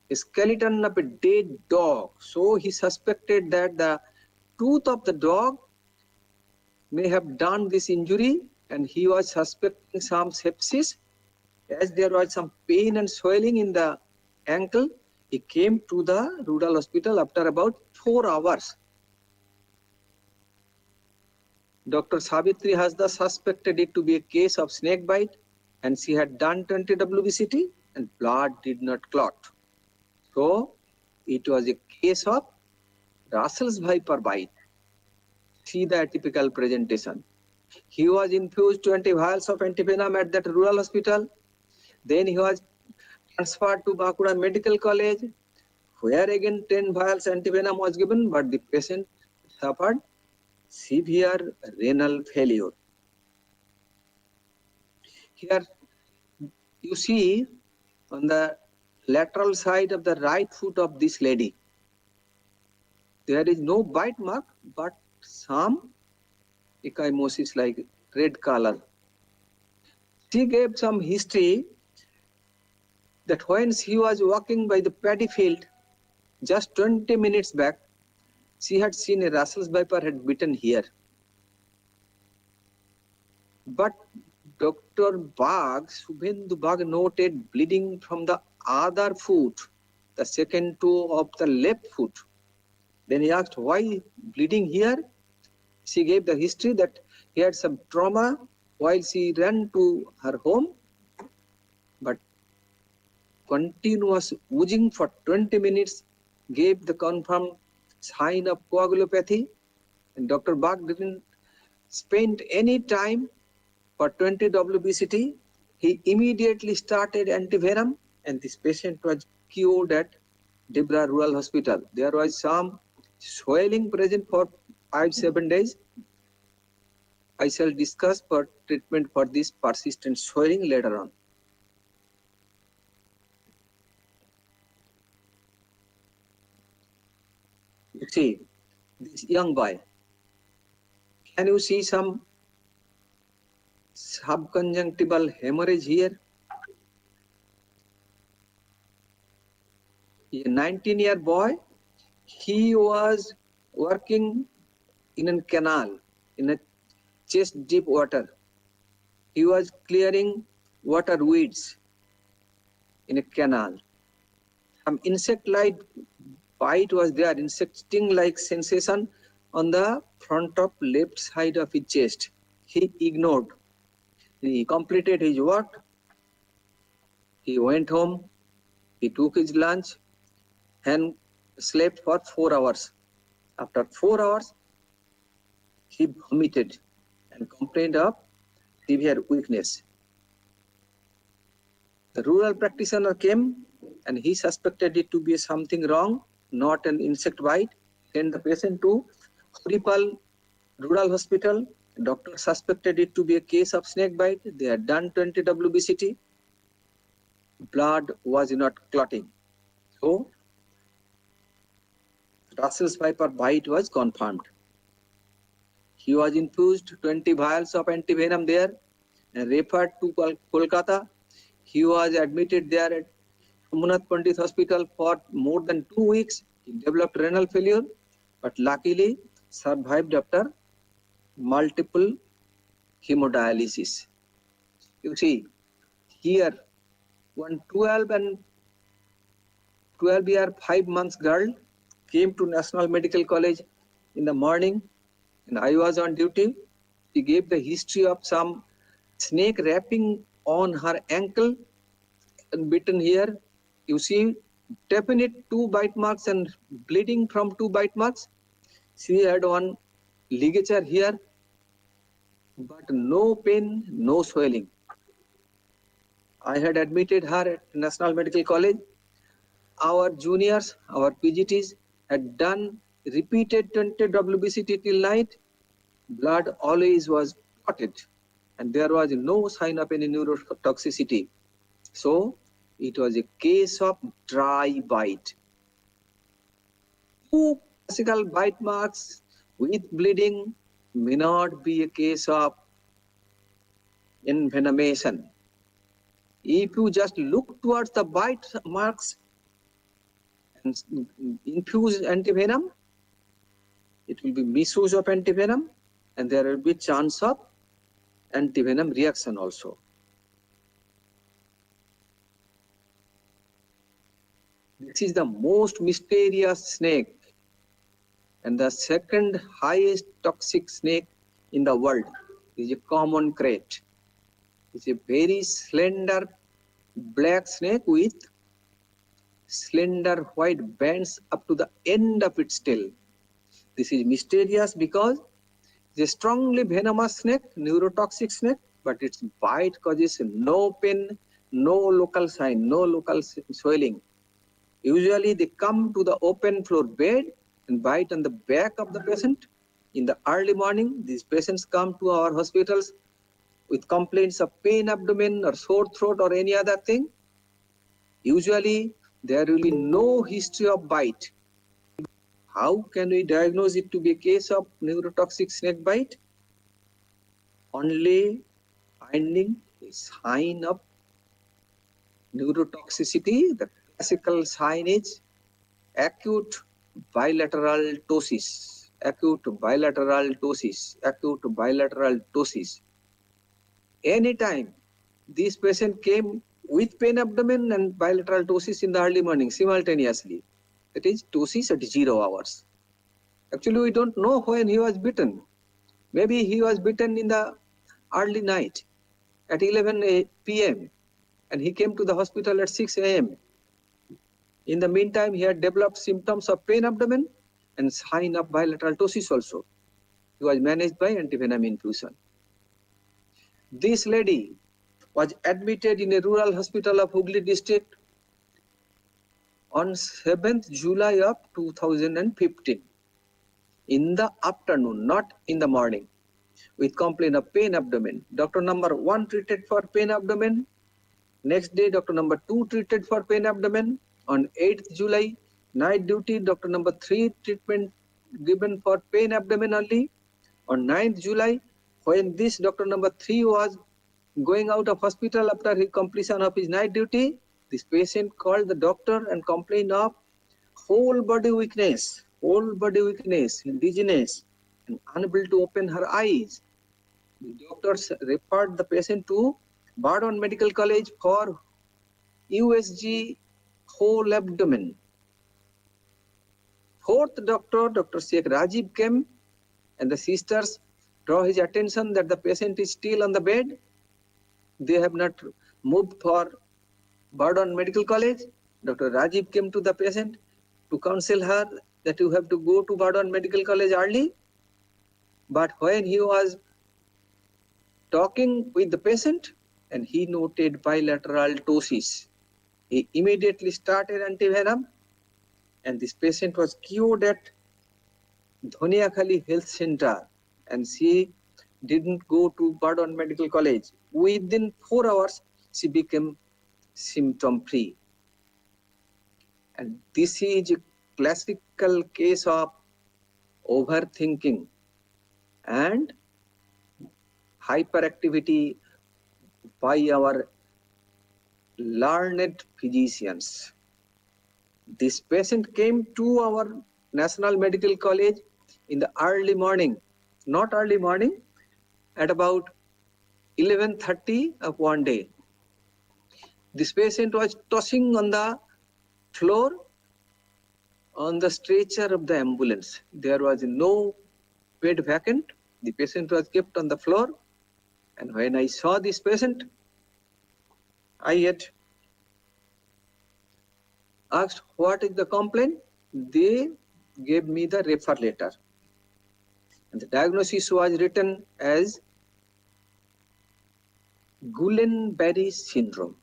a skeleton of a dead dog, so he suspected that the tooth of the dog may have done this injury, and he was suspecting some sepsis. As there was some pain and swelling in the ankle, he came to the rural hospital after about 4 hours. Dr. Savitri Hasda suspected it to be a case of snake bite, and she had done 20 WBCT and blood did not clot. So it was a case of Russell's viper bite. See the typical presentation. He was infused 20 vials of antivenom at that rural hospital. Then he was transferred to Bankura Medical College, where again 10 vials antivenom was given, but the patient suffered severe renal failure. Here you see on the lateral side of the right foot of this lady, there is no bite mark, but some ecchymosis like red color. She gave some history that when she was walking by the paddy field just 20 minutes back, she had seen a Russell's viper had bitten here. But Dr. Bagh, Subhendu Bagh noted bleeding from the other foot, the second toe of the left foot. Then he asked why bleeding here. She gave the history that he had some trauma while she ran to her home, but continuous oozing for 20 minutes gave the confirmed sign of coagulopathy, and Dr. Bagh didn't spend any time for 20 WBCT. He immediately started antivenom, and this patient was cured at Dibra Rural Hospital. There was some swelling present for 5-7 days. I shall discuss for treatment for this persistent swelling later on. You see, this young boy, can you see some subconjunctival hemorrhage here? A 19-year boy, he was working in a canal, in a chest deep water. He was clearing water weeds in a canal. Some insect-like bite was there, insect sting-like sensation on the front of left side of his chest. He ignored. He completed his work. He went home. He took his lunch and slept for 4 hours. After 4 hours, he vomited and complained of severe weakness. The rural practitioner came and he suspected it to be something wrong, not an insect bite. Sent the patient to Horipal Rural Hospital. Doctor suspected it to be a case of snake bite. They had done 20 WBCT. Blood was not clotting. So, Russell's viper bite was confirmed. He was infused 20 vials of antivenom there and referred to Kolkata. He was admitted there at Raghunath Pandit Hospital for more than 2 weeks. He developed renal failure, but luckily survived after multiple hemodialysis. You see, here, one 12-year, 5 months girl came to National Medical College in the morning, and I was on duty. She gave the history of some snake wrapping on her ankle and bitten here. You see definite 2 bite marks and bleeding from 2 bite marks. She had one ligature here, but no pain, no swelling. I had admitted her at National Medical College. Our juniors, our PGTs had done repeated 20 WBCT till night. Blood always was clotted and there was no sign of any neurotoxicity. So it was a case of dry bite. 2 classical bite marks with bleeding may not be a case of envenomation. If you just look towards the bite marks and infuse antivenom, it will be misuse of antivenom and there will be chance of antivenom reaction also. This is the most mysterious snake and the second highest toxic snake in the world. It is a common krait. It's a very slender black snake with slender white bands up to the end of its tail. This is mysterious because it's a strongly venomous snake, neurotoxic snake, but its bite causes no pain, no local sign, no local swelling. Usually they come to the open floor bed and bite on the back of the patient. In the early morning, these patients come to our hospitals with complaints of pain abdomen or sore throat or any other thing. Usually there will be no history of bite. How can we diagnose it to be a case of neurotoxic snake bite? Only finding a sign of neurotoxicity. The classical sign is acute bilateral ptosis, acute bilateral ptosis, acute bilateral ptosis. Anytime this patient came with pain abdomen and bilateral ptosis in the early morning simultaneously, that is ptosis at 0 hours. Actually, we don't know when he was bitten. Maybe he was bitten in the early night at 11 p.m. and he came to the hospital at 6 a.m. In the meantime, he had developed symptoms of pain abdomen and sign of bilateral ptosis also. He was managed by antivenom infusion. This lady was admitted in a rural hospital of Hooghly district on 7th July of 2015 in the afternoon, not in the morning, with complaint of pain abdomen. Doctor number 1 treated for pain abdomen. Next day, doctor number 2 treated for pain abdomen. On 8th July, night duty, doctor number 3 treatment given for pain abdomen only. On 9th July, when this doctor number 3 was going out of hospital after his completion of his night duty, this patient called the doctor and complained of whole body weakness, dizziness, and unable to open her eyes. The doctors referred the patient to Bardon Medical College for USG whole abdomen. Fourth doctor, Dr. Sheikh Rajiv came and the sisters draw his attention that the patient is still on the bed. They have not moved for Bardon Medical College. Dr. Rajiv came to the patient to counsel her that you have to go to Bardon Medical College early. But when he was talking with the patient and he noted bilateral ptosis, he immediately started antivenom and this patient was cured at Dhoniakhali Health Center and she didn't go to Bardon Medical College. Within 4 hours, she became symptom-free. And this is a classical case of overthinking and hyperactivity by our learned physicians. This patient came to our National Medical College in the early morning, not early morning, at about 11:30 of one day. This patient was tossing on the floor on the stretcher of the ambulance. There was no bed vacant. The patient was kept on the floor. And when I saw this patient, I had asked what is the complaint. They gave me the refer letter. And the diagnosis was written as Guillain-Barré syndrome.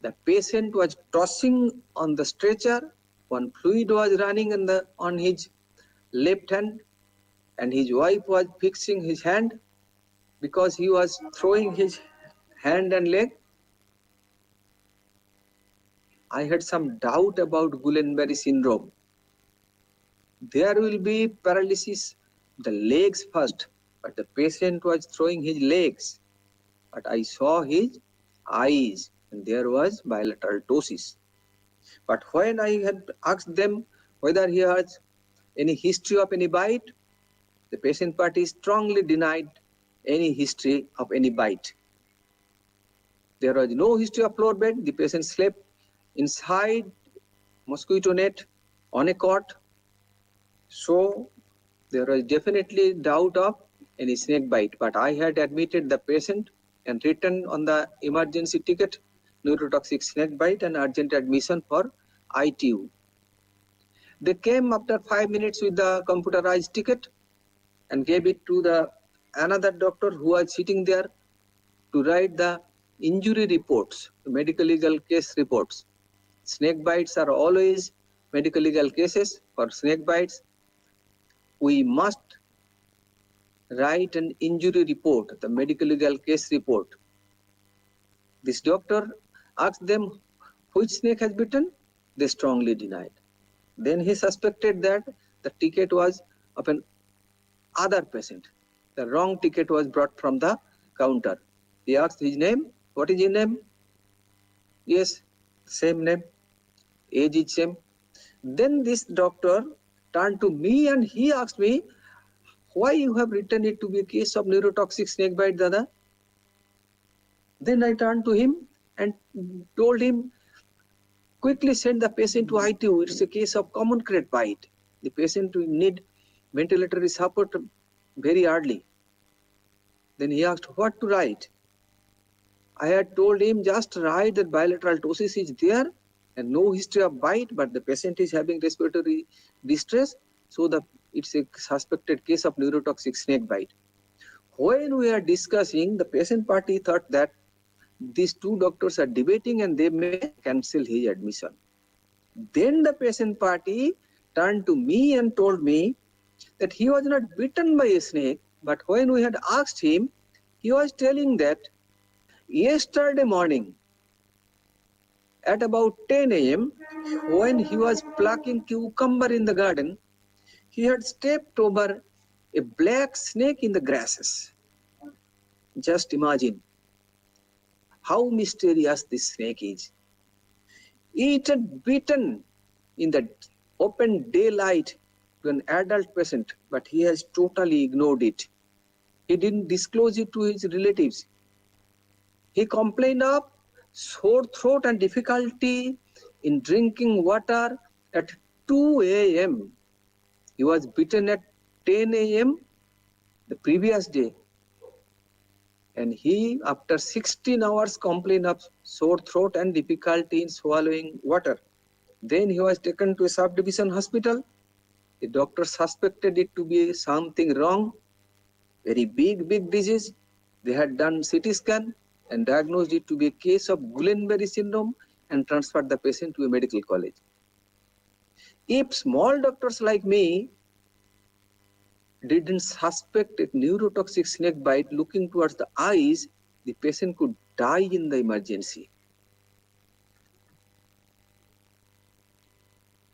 The patient was tossing on the stretcher. One fluid was running on his left hand, and his wife was fixing his hand because he was throwing his hand and leg. I had some doubt about Guillain-Barré syndrome. There will be paralysis of the legs first, but the patient was throwing his legs. But I saw his eyes and there was bilateral ptosis. But when I had asked them whether he has any history of any bite, the patient party strongly denied any history of any bite. There was no history of floor bed. The patient slept inside mosquito net on a cot. So there was definitely doubt of any snake bite. But I had admitted the patient and written on the emergency ticket, neurotoxic snake bite and urgent admission for ITU. They came after 5 minutes with the computerized ticket and gave it to the another doctor who was sitting there to write the injury reports, medical legal case reports. Snake bites are always medical legal cases. For snake bites, we must write an injury report, the medical legal case report. This doctor asked them which snake has bitten. They strongly denied. Then he suspected that the ticket was of an other patient. The wrong ticket was brought from the counter. He asked his name. What is his name? Yes, same name. Age is same. Then this doctor turned to me and he asked me, why you have written it to be a case of neurotoxic snake bite, Dada? Then I turned to him and told him, quickly send the patient to ITU. It's a case of common crate bite. The patient will need ventilatory support very early. Then he asked what to write. I had told him just write that bilateral ptosis is there and no history of bite, but the patient is having respiratory distress, so it's a suspected case of neurotoxic snake bite. When we are discussing, the patient party thought that these two doctors are debating and they may cancel his admission. Then the patient party turned to me and told me that he was not bitten by a snake, but when we had asked him, he was telling that yesterday morning at about 10 a.m., when he was plucking cucumber in the garden, he had stepped over a black snake in the grasses. Just imagine how mysterious this snake is. It had bitten in the open daylight to an adult patient, but he has totally ignored it. He didn't disclose it to his relatives. He complained of sore throat and difficulty in drinking water at 2 a.m. He was bitten at 10 a.m. the previous day. And he, after 16 hours, complained of sore throat and difficulty in swallowing water. Then he was taken to a subdivision hospital. The doctor suspected it to be something wrong, very big disease. They had done CT scan and diagnosed it to be a case of Guillain-Barré syndrome and transferred the patient to a medical college. If small doctors like me didn't suspect a neurotoxic snake bite looking towards the eyes, the patient could die in the emergency.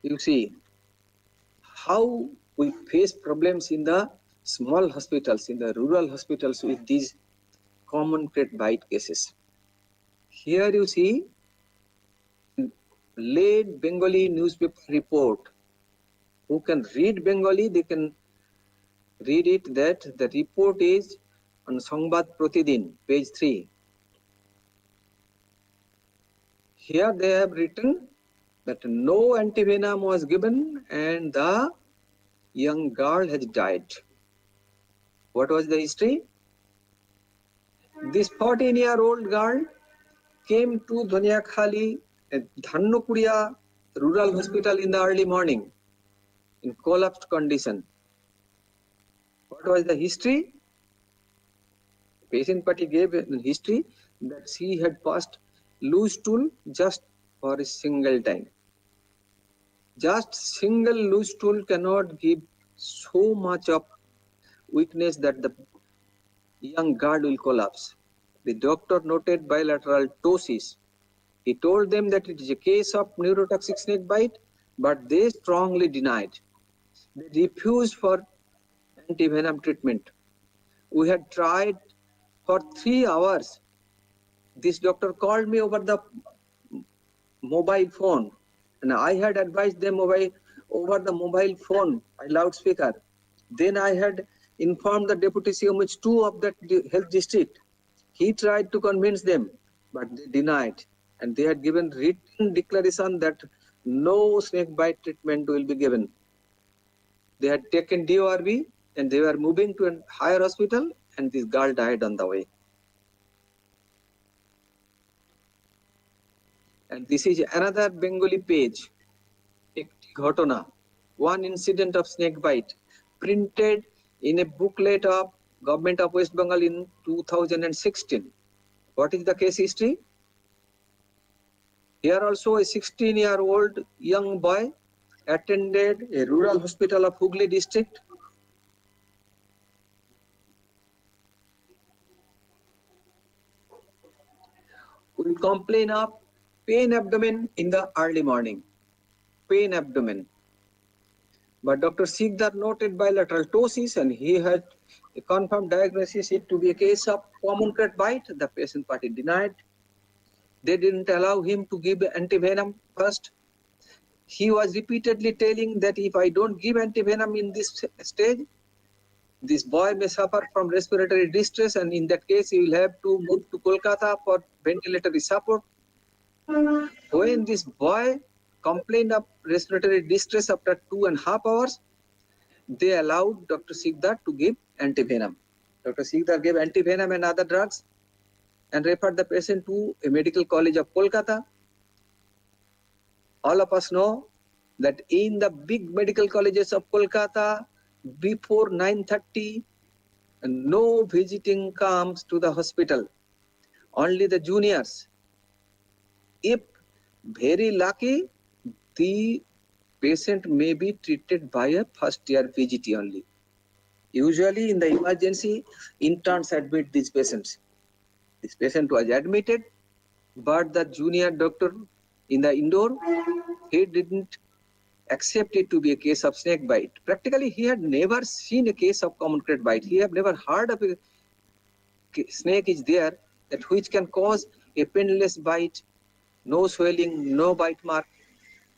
You see how we face problems in the small hospitals, in the rural hospitals with these common crate bite cases. Here you see late Bengali newspaper report. Who can read Bengali, they can read it, that the report is on Sangbad Pratidin, page 3. Here they have written that no antivenom was given and the young girl has died. What was the history? This 14-year-old girl came to Dhaniakhali, Dhannokuria rural hospital in the early morning in collapsed condition. What was the history? Patient party gave a history that she had passed loose stool just for a single time. Just single loose stool cannot give so much of weakness that the young girl will collapse. The doctor noted bilateral ptosis. He told them that it is a case of neurotoxic snake bite, but they strongly denied. They refused for antivenom treatment. We had tried for 3 hours. This doctor called me over the mobile phone, and I had advised them over the mobile phone by loudspeaker. Then I had informed the deputy CMH2 of that health district. He tried to convince them, but they denied, and they had given written declaration that no snake bite treatment will be given. They had taken DORB and they were moving to a higher hospital, and this girl died on the way. And this is another Bengali page. একটি ঘটনা, one incident of snake bite, printed in a booklet of Government of West Bengal in 2016. What is the case history? Here also a 16-year-old young boy attended a rural hospital of Hooghly district. Will complain of pain abdomen in the early morning. Pain abdomen. But Dr. Sikdar noted bilateral ptosis and he had a confirmed diagnosis it to be a case of common crate bite. The patient party denied. They didn't allow him to give antivenom first. He was repeatedly telling that if I don't give antivenom in this stage, this boy may suffer from respiratory distress and in that case he will have to move to Kolkata for ventilatory support. When this boy complained of respiratory distress after 2.5 hours, they allowed Dr. Sikdar to give antivenom. Dr. Sikdar gave antivenom and other drugs and referred the patient to a medical college of Kolkata. All of us know that in the big medical colleges of Kolkata, before 9:30, no visiting comes to the hospital, only the juniors. If very lucky, the patient may be treated by a first-year VGT only. Usually in the emergency, interns admit these patients. This patient was admitted, but the junior doctor in the indoor, he didn't accept it to be a case of snake bite. Practically, he had never seen a case of common crate bite. He had never heard of a snake is there that which can cause a painless bite, no swelling, no bite mark,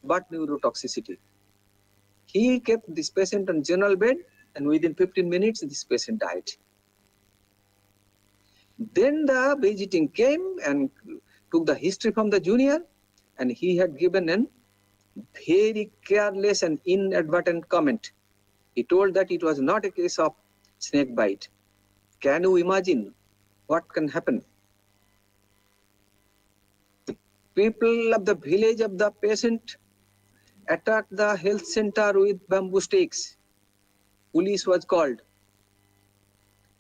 but neurotoxicity. He kept this patient on general bed and within 15 minutes, this patient died. Then the visiting came and took the history from the junior and he had given an very careless and inadvertent comment. He told that it was not a case of snake bite. Can you imagine what can happen? People of the village of the patient attacked the health center with bamboo sticks. Police was called.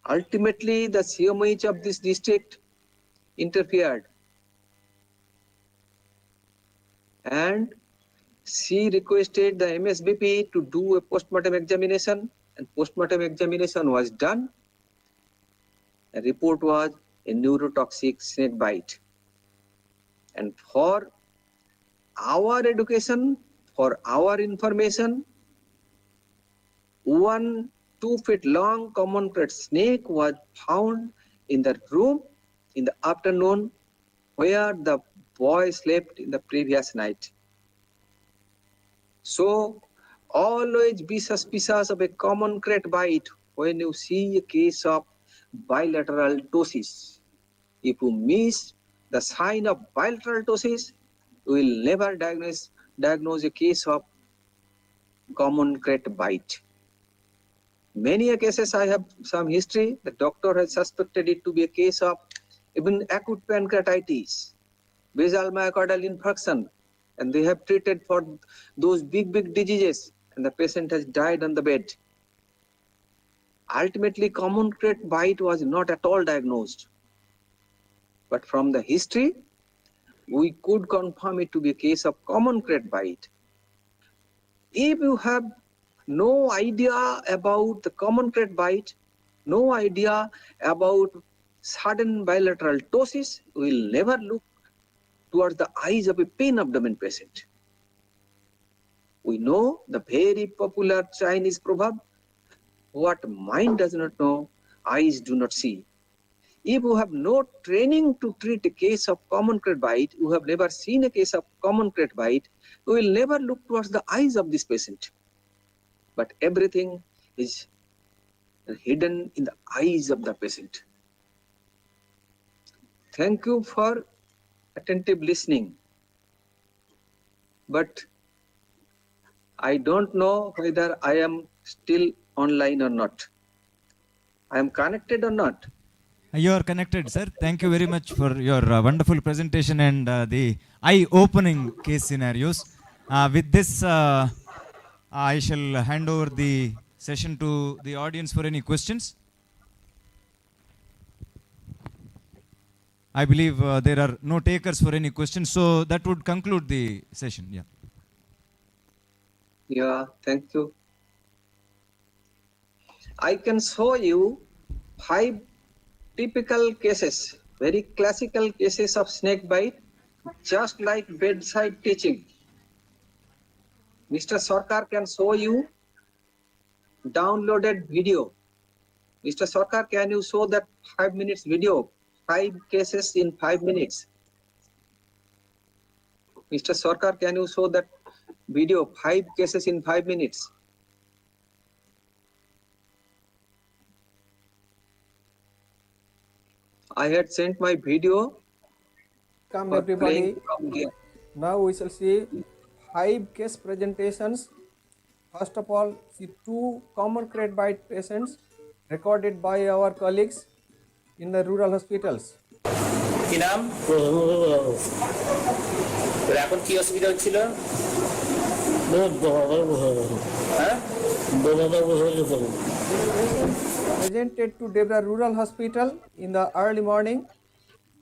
Ultimately, the CMH of this district interfered and she requested the MSBP to do a postmortem examination and postmortem examination was done. The report was a neurotoxic snake bite. And for our education, for our information, one 2 feet long common crate snake was found in the room in the afternoon where the boy slept in the previous night. So always be suspicious of a common crate bite when you see a case of bilateral ptosis. If you miss the sign of bilateral ptosis, you will never diagnose a case of common crate bite. Many cases I have some history, the doctor has suspected it to be a case of even acute pancreatitis, basal myocardial infarction, and they have treated for those big diseases and the patient has died on the bed. Ultimately, common crate bite was not at all diagnosed. But from the history, we could confirm it to be a case of common crate bite. If you have no idea about the common crate bite, no idea about sudden bilateral ptosis, you will never look towards the eyes of a pain abdomen patient. We know the very popular Chinese proverb, what mind does not know, eyes do not see. If you have no training to treat a case of common crate bite, you have never seen a case of common crate bite, you will never look towards the eyes of this patient. But everything is hidden in the eyes of the patient. Thank you for attentive listening. But I don't know whether I am still online or not. I am connected or not. You are connected, sir. Thank you very much for your wonderful presentation and the eye-opening case scenarios. With this, I shall hand over the session to the audience for any questions. I believe there are no takers for any questions, so that would conclude the session. Yeah. Yeah, thank you. I can show you 5 typical cases, very classical cases of snake bite, just like bedside teaching. Mr. Sarkar can show you downloaded video. Mr. Sarkar, can you show that 5 minutes video, 5 cases in 5 minutes? Mr. Sarkar, can you show that video, 5 cases in 5 minutes? I had sent my video. Welcome everybody. Now we shall see 5 case presentations. First of all, see 2 common crate bite patients recorded by our colleagues in the rural hospitals. কি নাম? এখন কি অসুবিধা হচ্ছিল? Presented to Debra Rural Hospital in the early morning.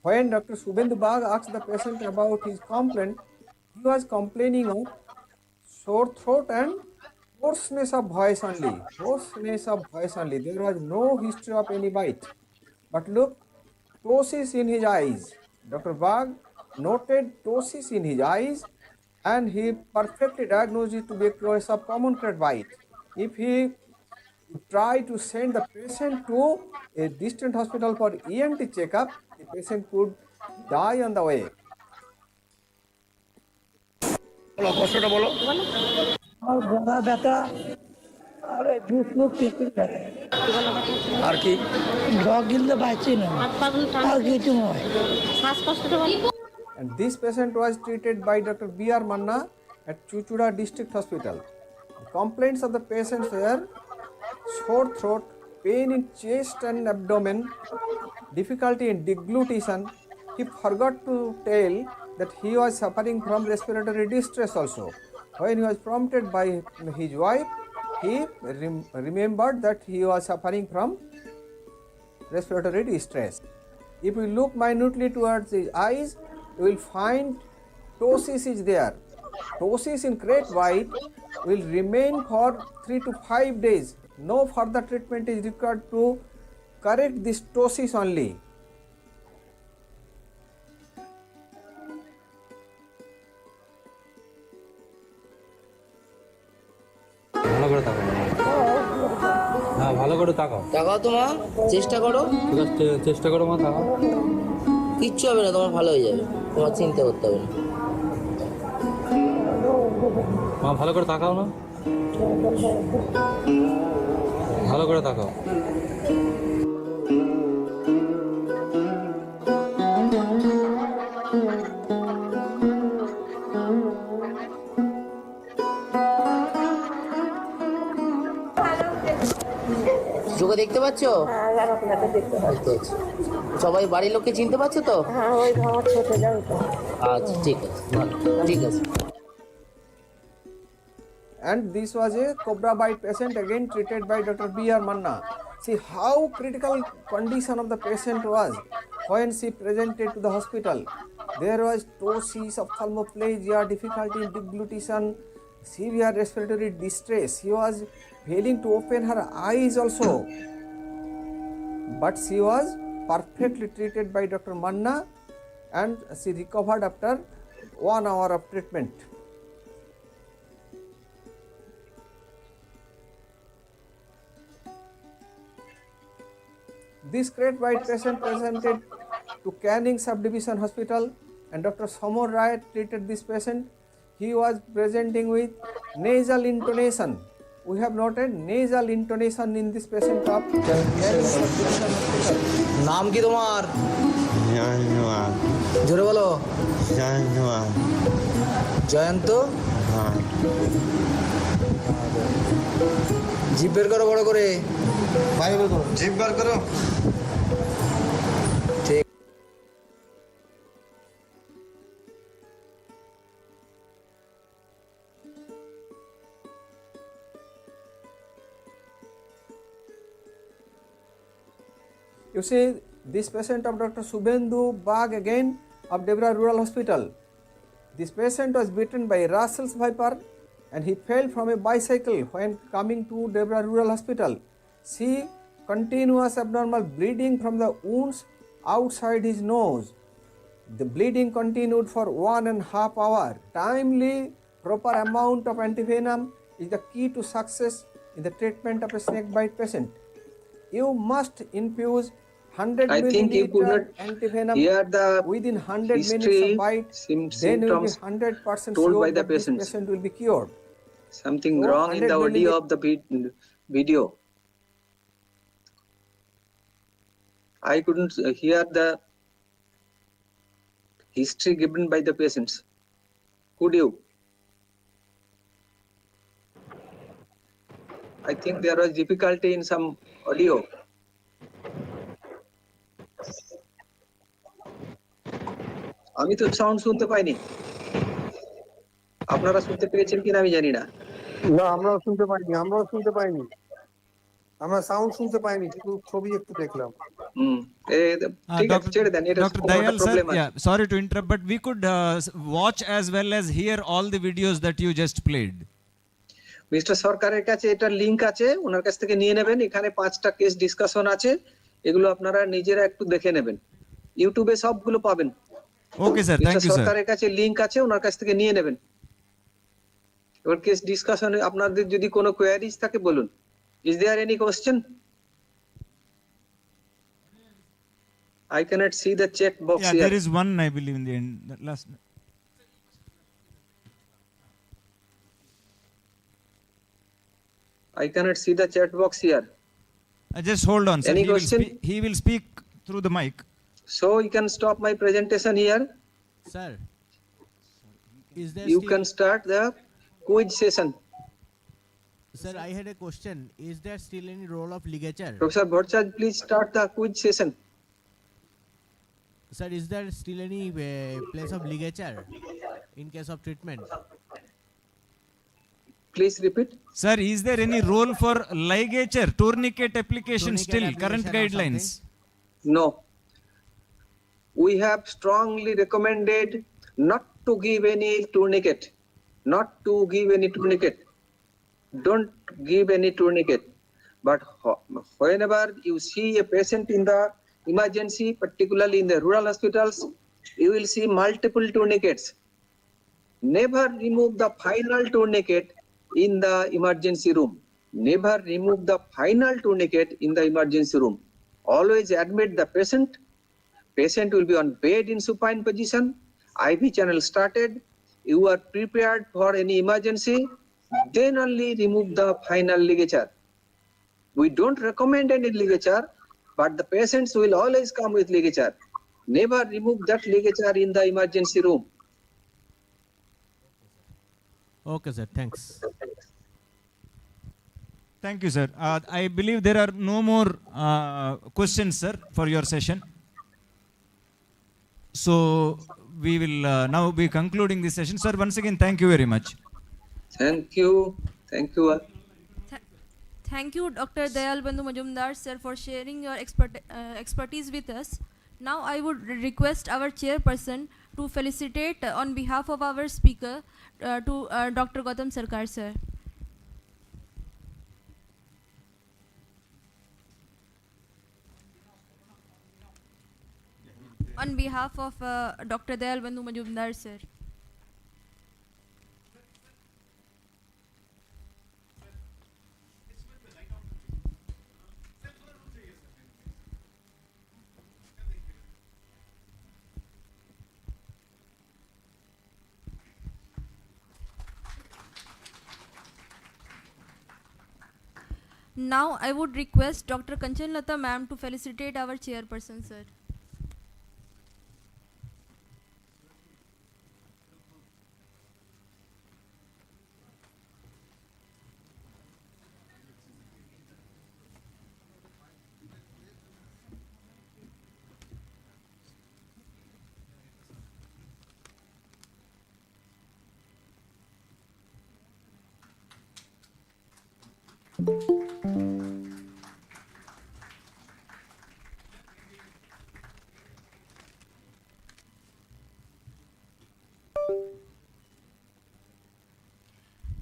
When Dr. Subhendu Bagh asked the patient about his complaint, he was complaining of sore throat and hoarseness of voice only. Hoarseness of voice only. There was no history of any bite. But look, ptosis in his eyes. Dr. Bagh noted ptosis in his eyes and he perfectly diagnosed it to be a case of common crate bite. If he try to send the patient to a distant hospital for ENT checkup, the patient could die on the way. কষ্টটা বলো। আমার গলা ব্যথা আর বুক ব্যথা আর কি? Dog গিলতে পারছি না আর কিছু নয়। And this patient was treated by Dr. B.R. Manna at Chuchura District Hospital. The complaints of the patients were sore throat, pain in chest and abdomen, difficulty in deglutition. He forgot to tell that he was suffering from respiratory distress also. When he was prompted by his wife, he remembered that he was suffering from respiratory distress. If we look minutely towards his eyes, you will find ptosis is there. Ptosis in crate bite will remain for 3 to 5 days. No further treatment is required to correct this ptosis only. ভালো করে তাকাও। হ্যাঁ ভালো করে তাকাও। তাকাও তো মা, চেষ্টা করো। চেষ্টা করো মা, তাকাও। কিচ্ছু হবে না, তোমার ভালো হয়ে যাবে, তোমার চিন্তা করতে হবে না। মা ভালো করে তাকাও না, ভালো করে তাকাও। চোখে দেখতে পাচ্ছ? সবাই বাড়ির লোককে চিনতে পারছো তো? আচ্ছা ঠিক আছে, ঠিক আছে। And this was a cobra bite patient again treated by Dr. B.R. Manna. See how critical condition of the patient was when she presented to the hospital. There was ptosis, ophthalmoplegia, difficulty in deglutition, severe respiratory distress. She was failing to open her eyes also. But she was perfectly treated by Dr. Manna and she recovered after 1 hour of treatment. This crate bite patient presented to Canning Subdivision Hospital and Dr. Samor Rai treated this patient. He was presenting with nasal intonation. We have noted nasal intonation in this patient of Canning Subdivision Hospital. নাম কি তোমার? জোরে বলো। জয়ন্ত। জিভ বের করো বড় করে। জিভ বার করো। You see, this patient of Dr. Subhendu Bag again of Debra Rural Hospital. This patient was bitten by a Russell's viper and he fell from a bicycle when coming to Debra Rural Hospital. See continuous abnormal bleeding from the wounds outside his nose. The bleeding continued for 1.5 hours. Timely, proper amount of antivenom is the key to success in the treatment of a snake bite patient. You must infuse 100 I think you could not milliliter antivenom hear the within 100 minutes of history, bite. Then you will be symptoms 100% told sure by the that this patients. patient will be cured. Something So, wrong in the 100 audio of the video. I couldn't hear the history given by the patients. Could you? I think there was difficulty in some audio. আমি তো sound শুনতে পাইনি, আপনারা শুনতে পেয়েছেন কিনা আমি জানি না। না, আমরাও শুনতে পাইনি, আমরা সাউন্ড শুনতে পাইনি, শুধু ছবি একটু দেখলাম। ঠিক আছে, ছেড়ে দেন, এটা Dr. কোনো Dayal sir, প্রবলেম আছে। yeah, sorry to interrupt, but we could watch as well as hear all the videos that you just played. Mister সরকারের কাছে এটার লিংক আছে, ওনার কাছ থেকে নিয়ে নেবেন। এখানে 5টা কেস ডিসকাশন আছে, এগুলো আপনারা নিজেরা একটু দেখে নেবেন, ইউটিউবে সবগুলো পাবেন। Okay sir, thank you sir. সরকারের কাছে লিংক আছে, ওনার কাছ থেকে নিয়ে নেবেন। এবার কেস ডিসকাশনে আপনাদের যদি কোনো কোয়ারিজ থাকে বলুন। Is there any question? I cannot see the check box Yeah, here. there is one, I believe, in the end. The last. I cannot see the chat box here. Just hold on, sir. Any question? He will speak through the mic. So you can stop my presentation here. Sir, is there You still, can start the quiz session. Sir, I had a question. Is there still any role of ligature? Professor Bhattacharya, please start the quiz session. Sir, is there still any place of ligature in case of treatment? Please repeat. Sir, is there any role for ligature, tourniquet application Tourniquet still, application current or guidelines? No. We have strongly recommended not to give any tourniquet. Not to give any tourniquet. Don't give any tourniquet. But whenever you see a patient in the emergency, particularly in the rural hospitals, you will see multiple tourniquets. Never remove the final tourniquet in the emergency room. Never remove the final tourniquet in the emergency room. Always admit the patient. Patient will be on bed in supine position. IV channel started. You are prepared for any emergency. Then only remove the final ligature. We don't recommend any ligature, but the patients will always come with ligature. Never remove that ligature in the emergency room. Okay, sir. Thanks. Thank you, sir. I believe there are no more questions, sir, for your session. So we will now be concluding this session. Sir, once again, thank you very much. Thank you. Thank you. Thank you, Dr. Dayal Bandhu Majumdar, sir, for sharing your expertise with us. Now I would request our chairperson to felicitate on behalf of our speaker to Dr. Gautam Sarkar, sir. On behalf of Dr. Dayal Bandhu Majumdar, sir. Now I would request Dr. Kanchan Lata ma'am to felicitate our chairperson, sir.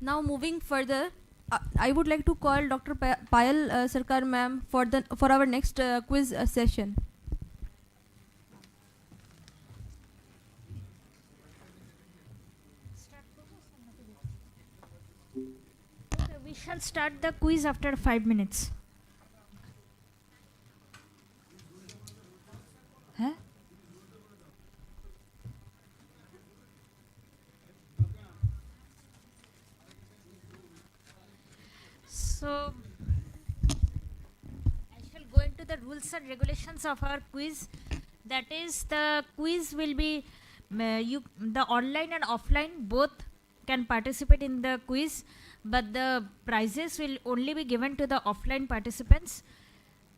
Now moving further, I would like to call Dr. Payal Sarkar ma'am for our next quiz session. Okay, we shall start the quiz after 5 minutes. Huh? So, I shall go into the rules and regulations of our quiz. That is, the quiz will be the online and offline both can participate in the quiz, but the prizes will only be given to the offline participants.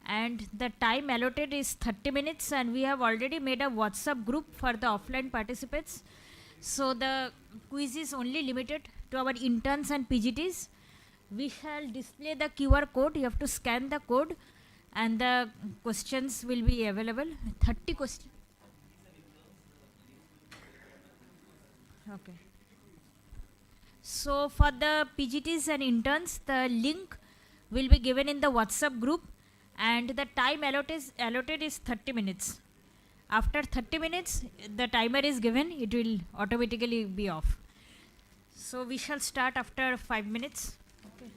And the time allotted is 30 minutes, and we have already made a WhatsApp group for the offline participants. So the quiz is only limited to our interns and PGTs. We shall display the QR code. You have to scan the code, and the questions will be available. 30 questions. Okay. So for the PGTs and interns, the link will be given in the WhatsApp group, and the time allotted is 30 minutes. After 30 minutes, the timer is given, it will automatically be off. So we shall start after 5 minutes. Okay.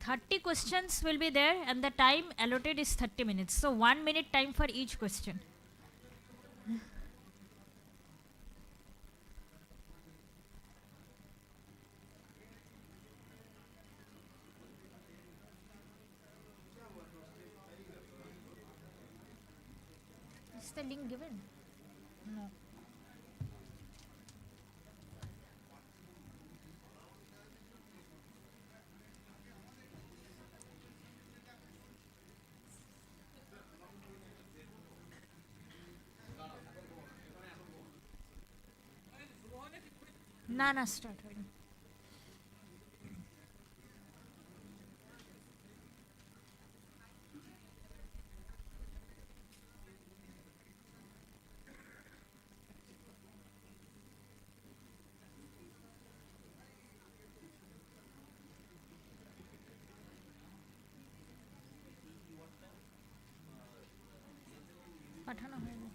30 questions will be there, and the time allotted is 30 minutes. So 1 minute time for each question. Is the link given? No. না start হয়নি। পাঠানো হয়নি।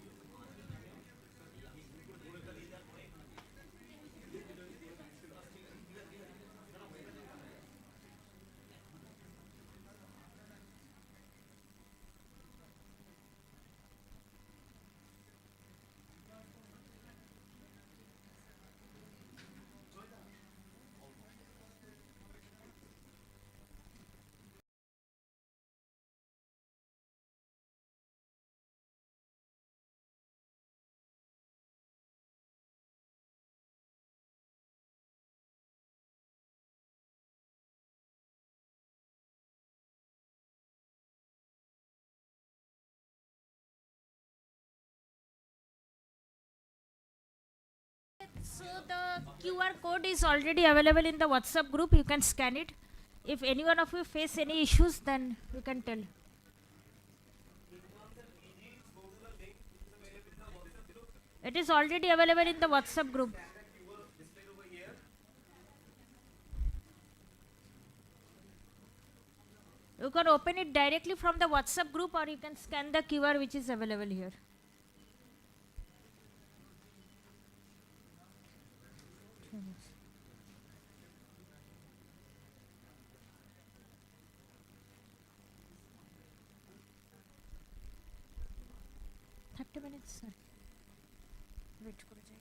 So the QR code is already available in the WhatsApp group. You can scan it. If any one of you face any issues, then you can tell. It is already available in the WhatsApp group. You can open it directly from the WhatsApp group, or you can scan the QR which is available here. minutes, sir. Wait for a second.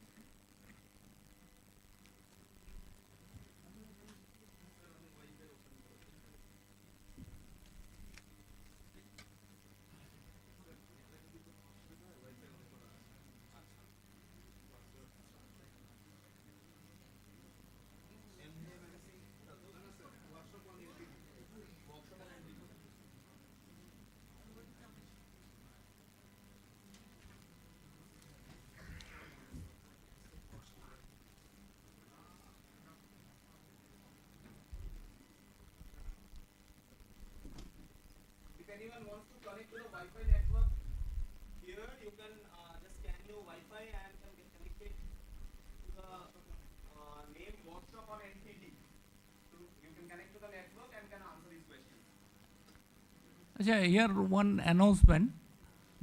anyone wants to connect to the Wi-Fi network here, you can just scan your Wi-Fi and can get connected to the name workshop on NTD. So you can connect to the network and can answer these questions. Here one announcement.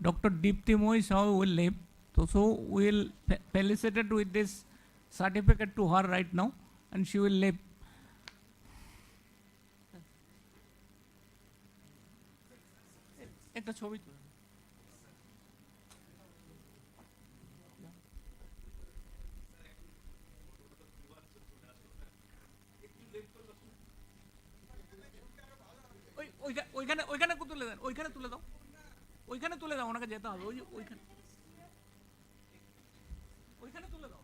Dr. Deepti Moishaw will leave. So we will felicitate with this certificate to her right now, and she will leave. একটা ছবি তুলে ওইখানে ওইখানে তুলে দেন, ওইখানে তুলে দাও, ওইখানে তুলে দাও, ওনাকে যেতে হবে ওইখানে ওইখানে তুলে দাও।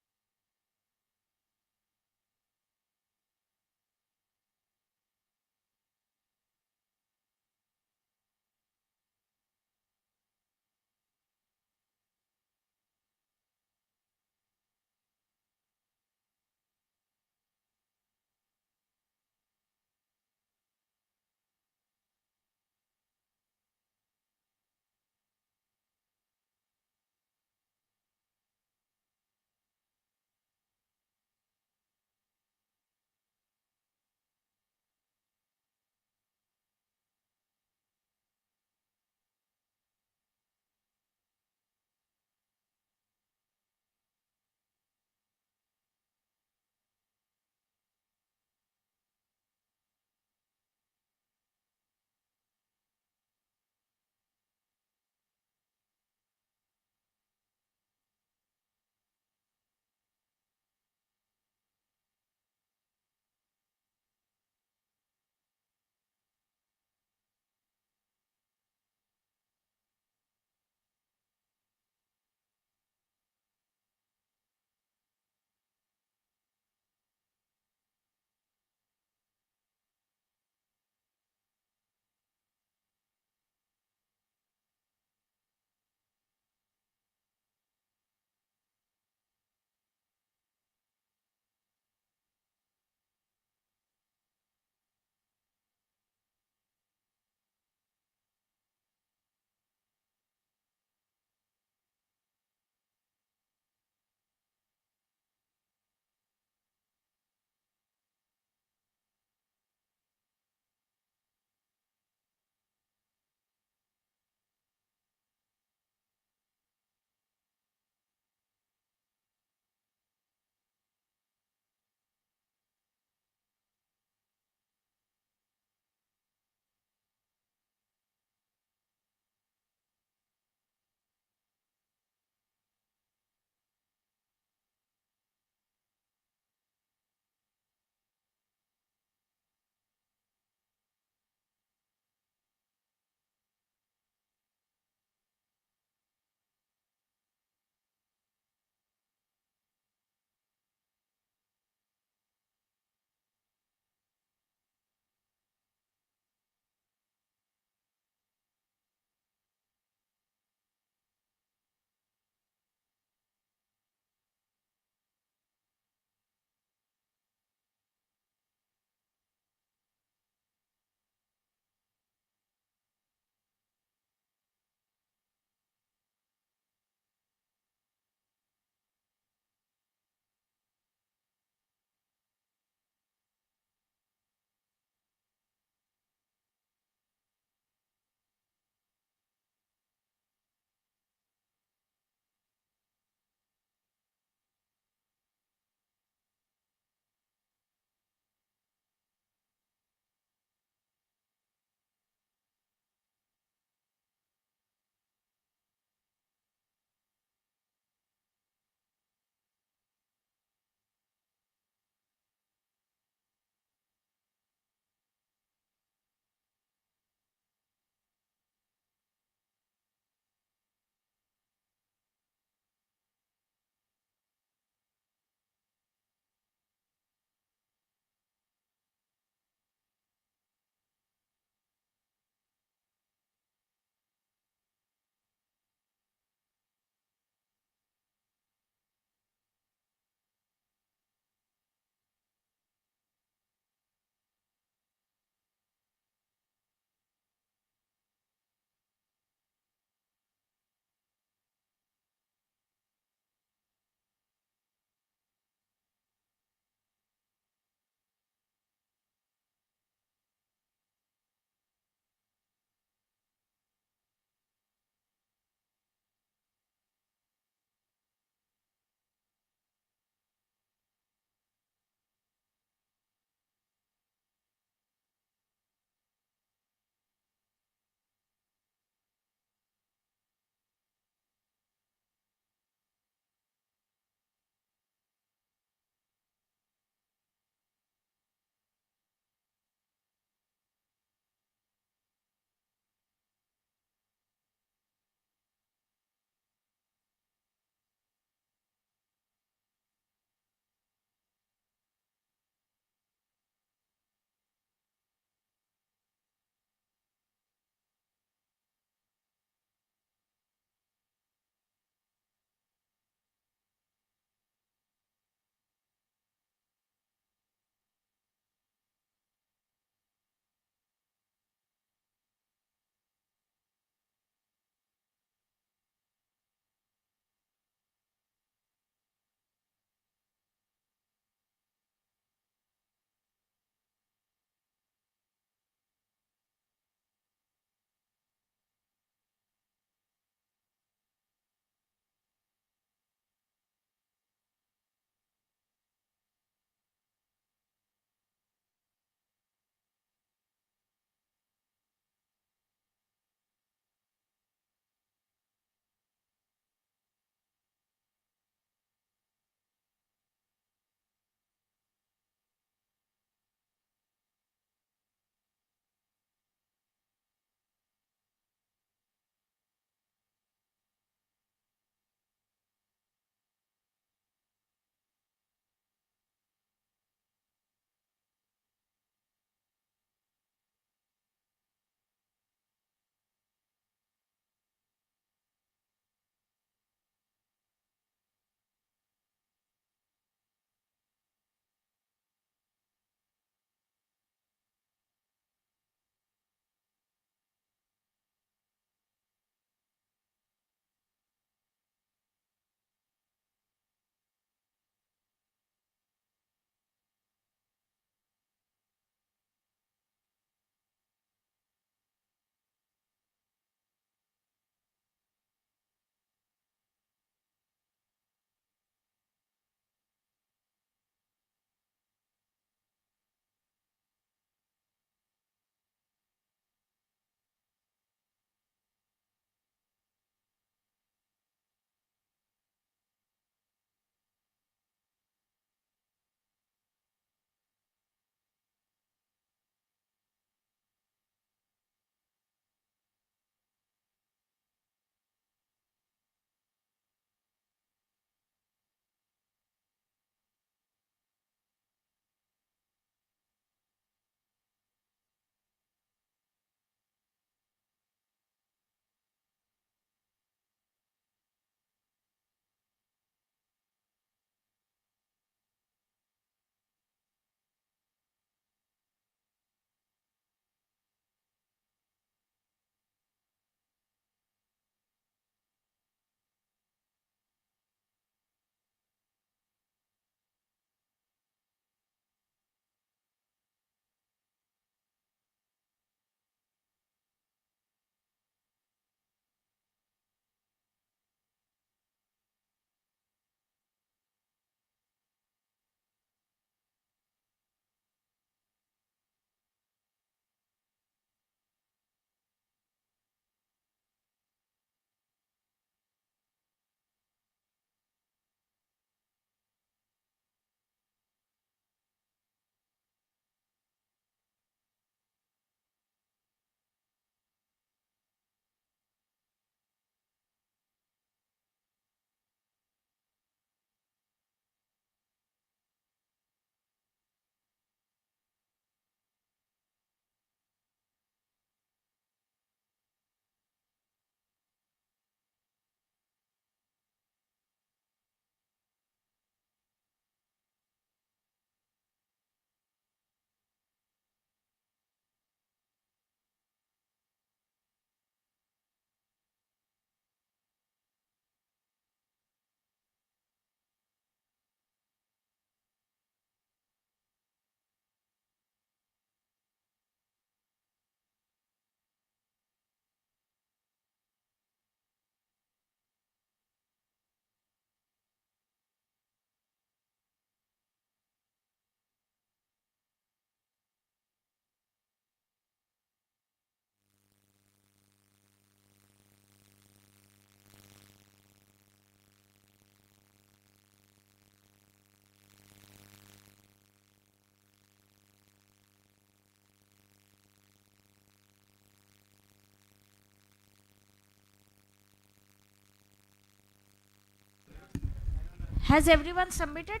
Has everyone submitted?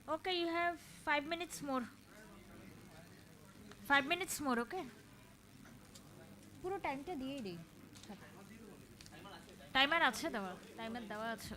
Okay, you have 5 minutes more. 5 minutes more, okay? পুরো টাইমটা দিয়েই দেই টাইমার আছে দেওয়া টাইমার দেওয়া আছে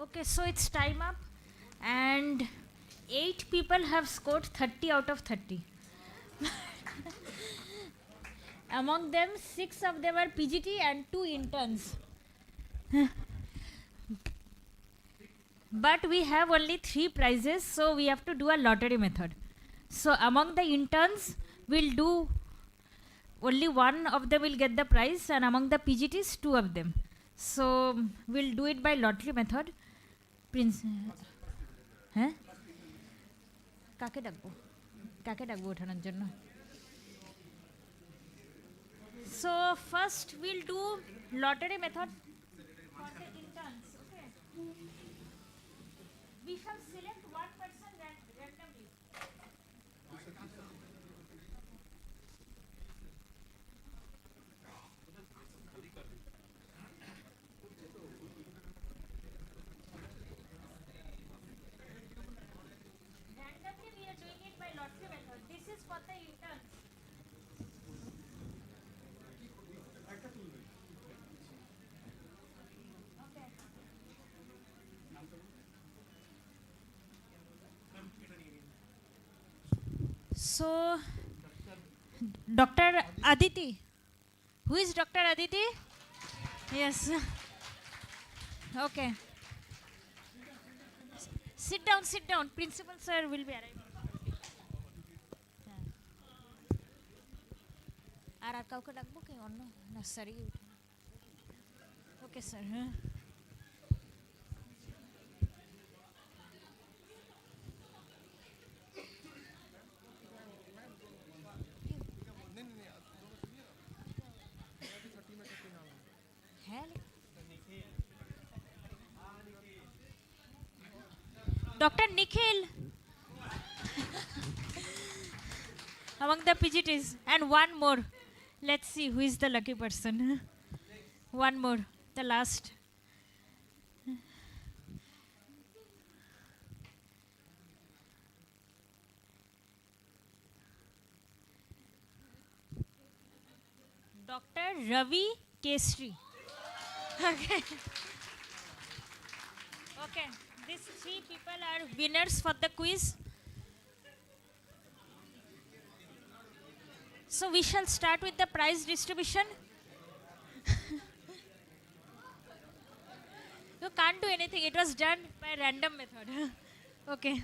Okay, so it's time up, and 8 people have scored 30 out of 30. Among them, 6 of them are PGT and 2 interns. But we have only 3 prizes, so we have to do a lottery method. So among the interns, we'll do only one of them will get the prize, and among the PGTs, 2 of them. So we'll do it by lottery method. Prince, হ্যাঁ কাকে ডাকবো ওঠানোর জন্য? So first we'll do lottery method for the interns. Okay. We shall select one person randomly. Randomly we are doing it by lottery method. This is for the interns. So, Dr. Aditi. Who is Dr. Aditi? Yes. Okay. Sit down. Principal sir will be arriving. আর কাউকে ডাকবো কি অন্য না স্যারই উঠে? Okay sir. হ্যাঁ Dr. Nikhil among the PGTs, and one more. Let's see who is the lucky person. One more, the last. Dr. Ravi Kesri. Okay. Okay. These 3 people are winners for the quiz. So we shall start with the prize distribution. You can't do anything. It was done by random method. Okay.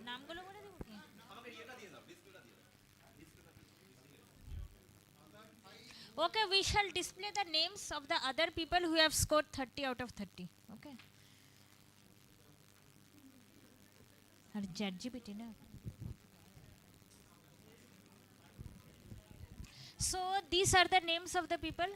নামগুলো বলে দেবো কি? Okay, we shall display the names of the other people who have scored 30 out of 30. Okay. R ChatGPT না. So these are the names of the people.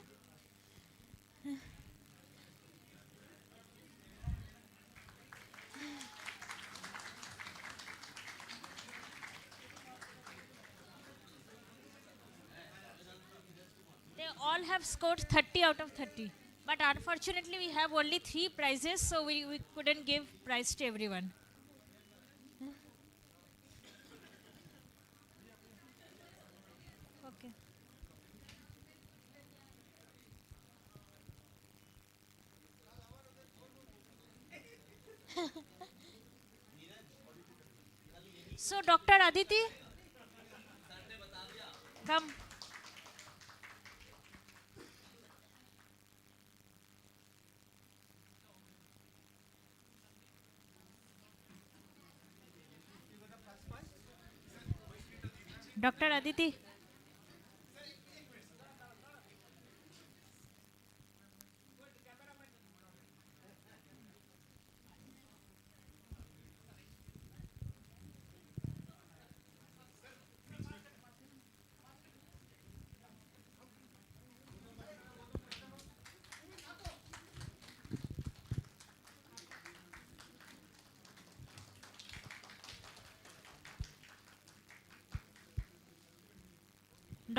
All have scored 30 out of 30, but unfortunately we have only 3 prizes, so we couldn't give prize to everyone. Okay. So Dr. Aditi, come. Dr. Aditi.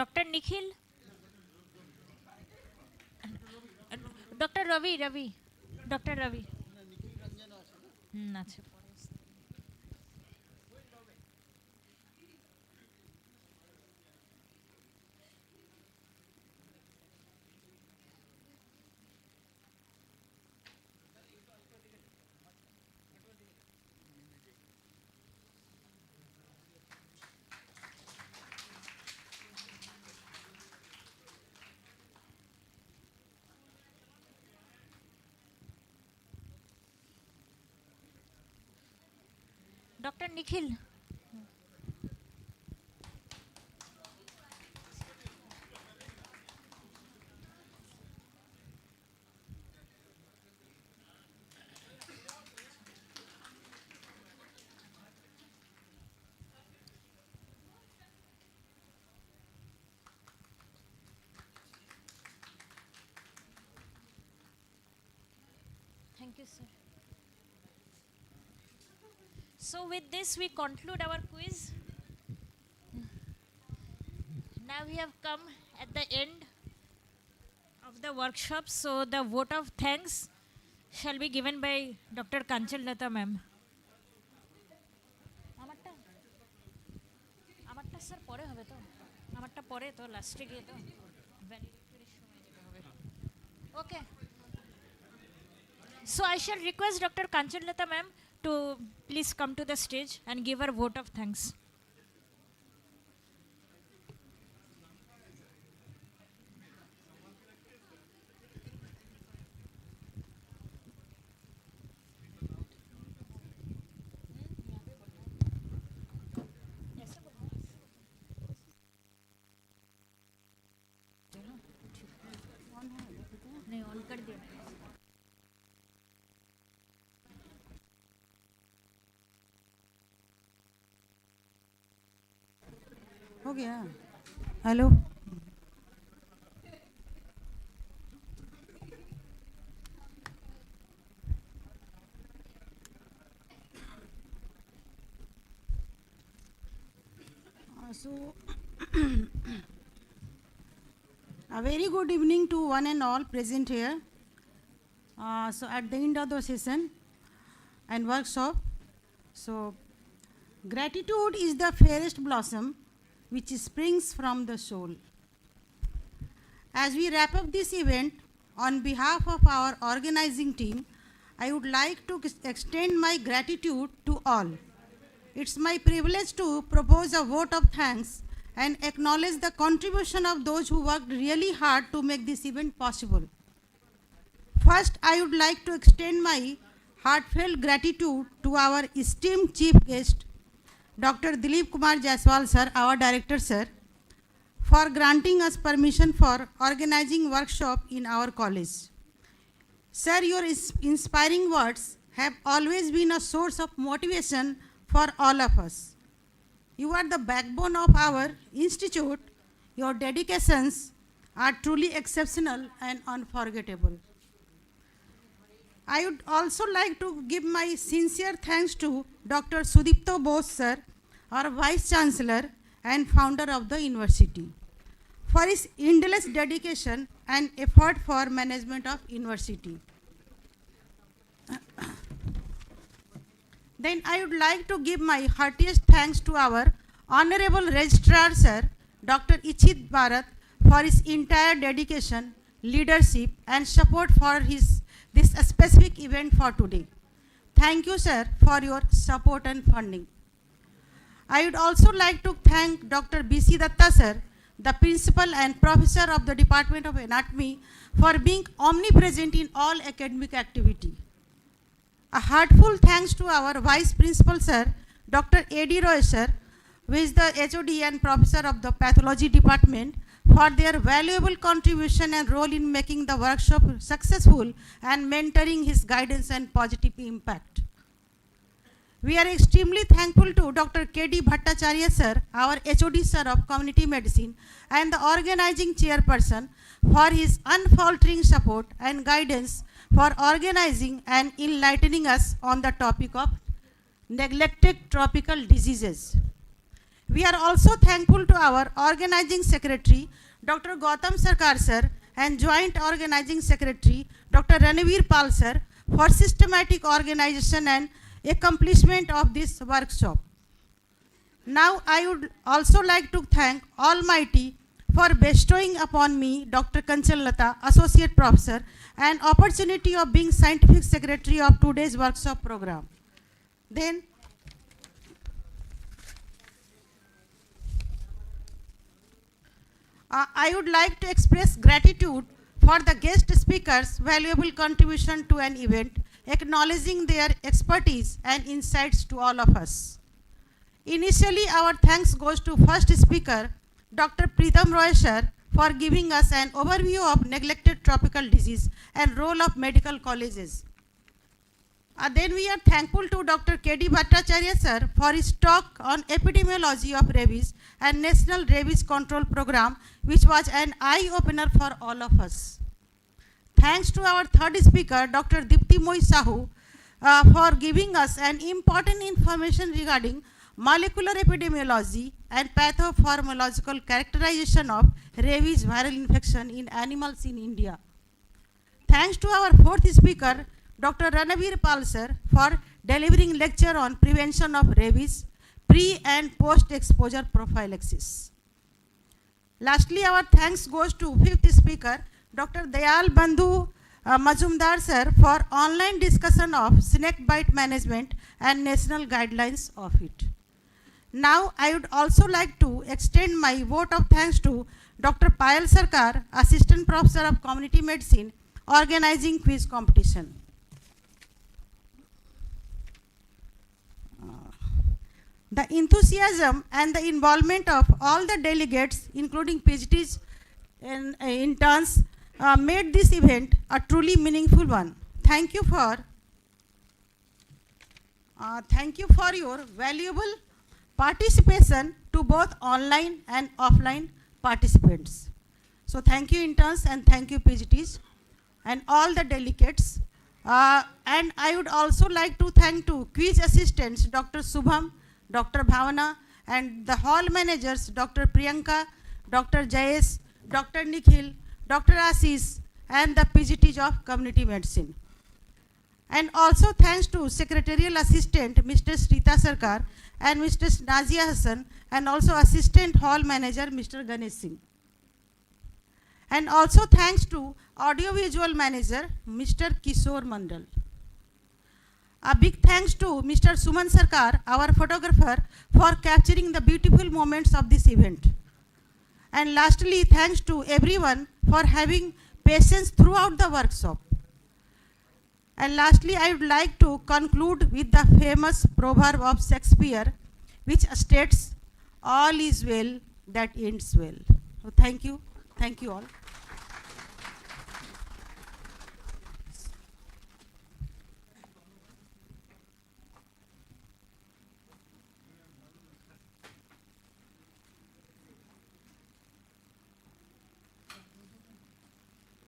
Dr. Nikhil, Dr. Ravi, Dr. Ravi. আচ্ছা Dr. Nikhil. Thank you, sir. So with this we conclude our quiz. Now we have come at the end of the workshop, so the vote of thanks shall be given by Dr. Kanchalata ma'am. আমারটা sir পরে হবে তো আমারটা পরে তো লাস্টে গিয়ে তো Okay. So I shall request Dr. Kanchalata ma'am to please come to the stage and give her vote of thanks. नहीं ऑन कर दिया हो गया hello so a very good evening to one and all present here. So at the end of the session and workshop, so gratitude is the fairest blossom which springs from the soul. As we wrap up this event, on behalf of our organizing team, I would like to extend my gratitude to all. It's my privilege to propose a vote of thanks and acknowledge the contribution of those who worked really hard to make this event possible. First, I would like to extend my heartfelt gratitude to our esteemed chief guest, Dr. Dilip Kumar Jaiswal sir, our director sir, for granting us permission for organizing workshop in our college. Sir, your inspiring words have always been a source of motivation for all of us. You are the backbone of our institute. Your dedications are truly exceptional and unforgettable. I would also like to give my sincere thanks to Dr. Sudipto Bose sir, our Vice Chancellor and founder of the university, for his endless dedication and effort for management of university. Then I would like to give my heartiest thanks to our Honorable Registrar Sir, Dr. Ichit Bharat, for his entire dedication, leadership and support for this specific event for today. Thank you, sir, for your support and funding. I would also like to thank Dr. B.C. Datta sir, the principal and professor of the Department of Anatomy, for being omnipresent in all academic activity. A heartfelt thanks to our Vice Principal Sir, Dr. A.D. Roy Sir, who is the HOD and Professor of the Pathology Department, for their valuable contribution and role in making the workshop successful and mentoring his guidance and positive impact. We are extremely thankful to Dr. K.D. Bhattacharya Sir, our HOD Sir of Community Medicine, and the organizing chairperson for his unfaltering support and guidance for organizing and enlightening us on the topic of neglected tropical diseases. We are also thankful to our organizing secretary, Dr. Gautam Sarkar sir, and joint organizing secretary, Dr. Ranveer Pal sir, for systematic organization and accomplishment of this workshop. Now I would also like to thank Almighty for bestowing upon me, Dr. Kanchan Lata, Associate Professor, an opportunity of being Scientific Secretary of today's workshop program. Then, I would like to express gratitude for the guest speakers' valuable contribution to an event, acknowledging their expertise and insights to all of us. Initially, our thanks goes to first speaker, Dr. Pritam Roy sir, for giving us an overview of neglected tropical disease and role of medical colleges. Then we are thankful to Dr. K.D. Bhattacharya sir for his talk on epidemiology of rabies and National Rabies Control Program, which was an eye-opener for all of us. Thanks to our third speaker, Dr. Dipti Moi Sahu, for giving us an important information regarding molecular epidemiology and pathopharmacological characterization of rabies viral infection in animals in India. Thanks to our fourth speaker, Dr. Ranveer Pal sir, for delivering lecture on prevention of rabies, pre and post-exposure prophylaxis. Lastly, our thanks goes to fifth speaker, Dr. Dayal Bandhu Majumdar sir, for online discussion of snake bite management and national guidelines of it. Now, I would also like to extend my vote of thanks to Dr. Payal Sarkar, Assistant Professor of Community Medicine, organizing quiz competition. The enthusiasm and the involvement of all the delegates, including PhDs and interns, made this event a truly meaningful one. Thank you for your valuable participation to both online and offline participants. So thank you interns and thank you PhDs and all the delegates. And I would also like to thank to quiz assistants, Dr. Subham, Dr. Bhavana, and the hall managers, Dr. Priyanka, Dr. Jayesh, Dr. Nikhil, Dr. Ashish, and the PGTs of Community Medicine. And also thanks to Secretarial Assistant, Mr. Srita Sarkar, and Mr. Nazia Hassan, and also Assistant Hall Manager, Mr. Ganesh Singh. And also thanks to Audiovisual Manager, Mr. Kishore Mandal. A big thanks to Mr. Suman Sarkar, our photographer, for capturing the beautiful moments of this event. And lastly, thanks to everyone for having patience throughout the workshop. And lastly, I would like to conclude with the famous proverb of Shakespeare, which states, "All is well that ends well." So thank you all.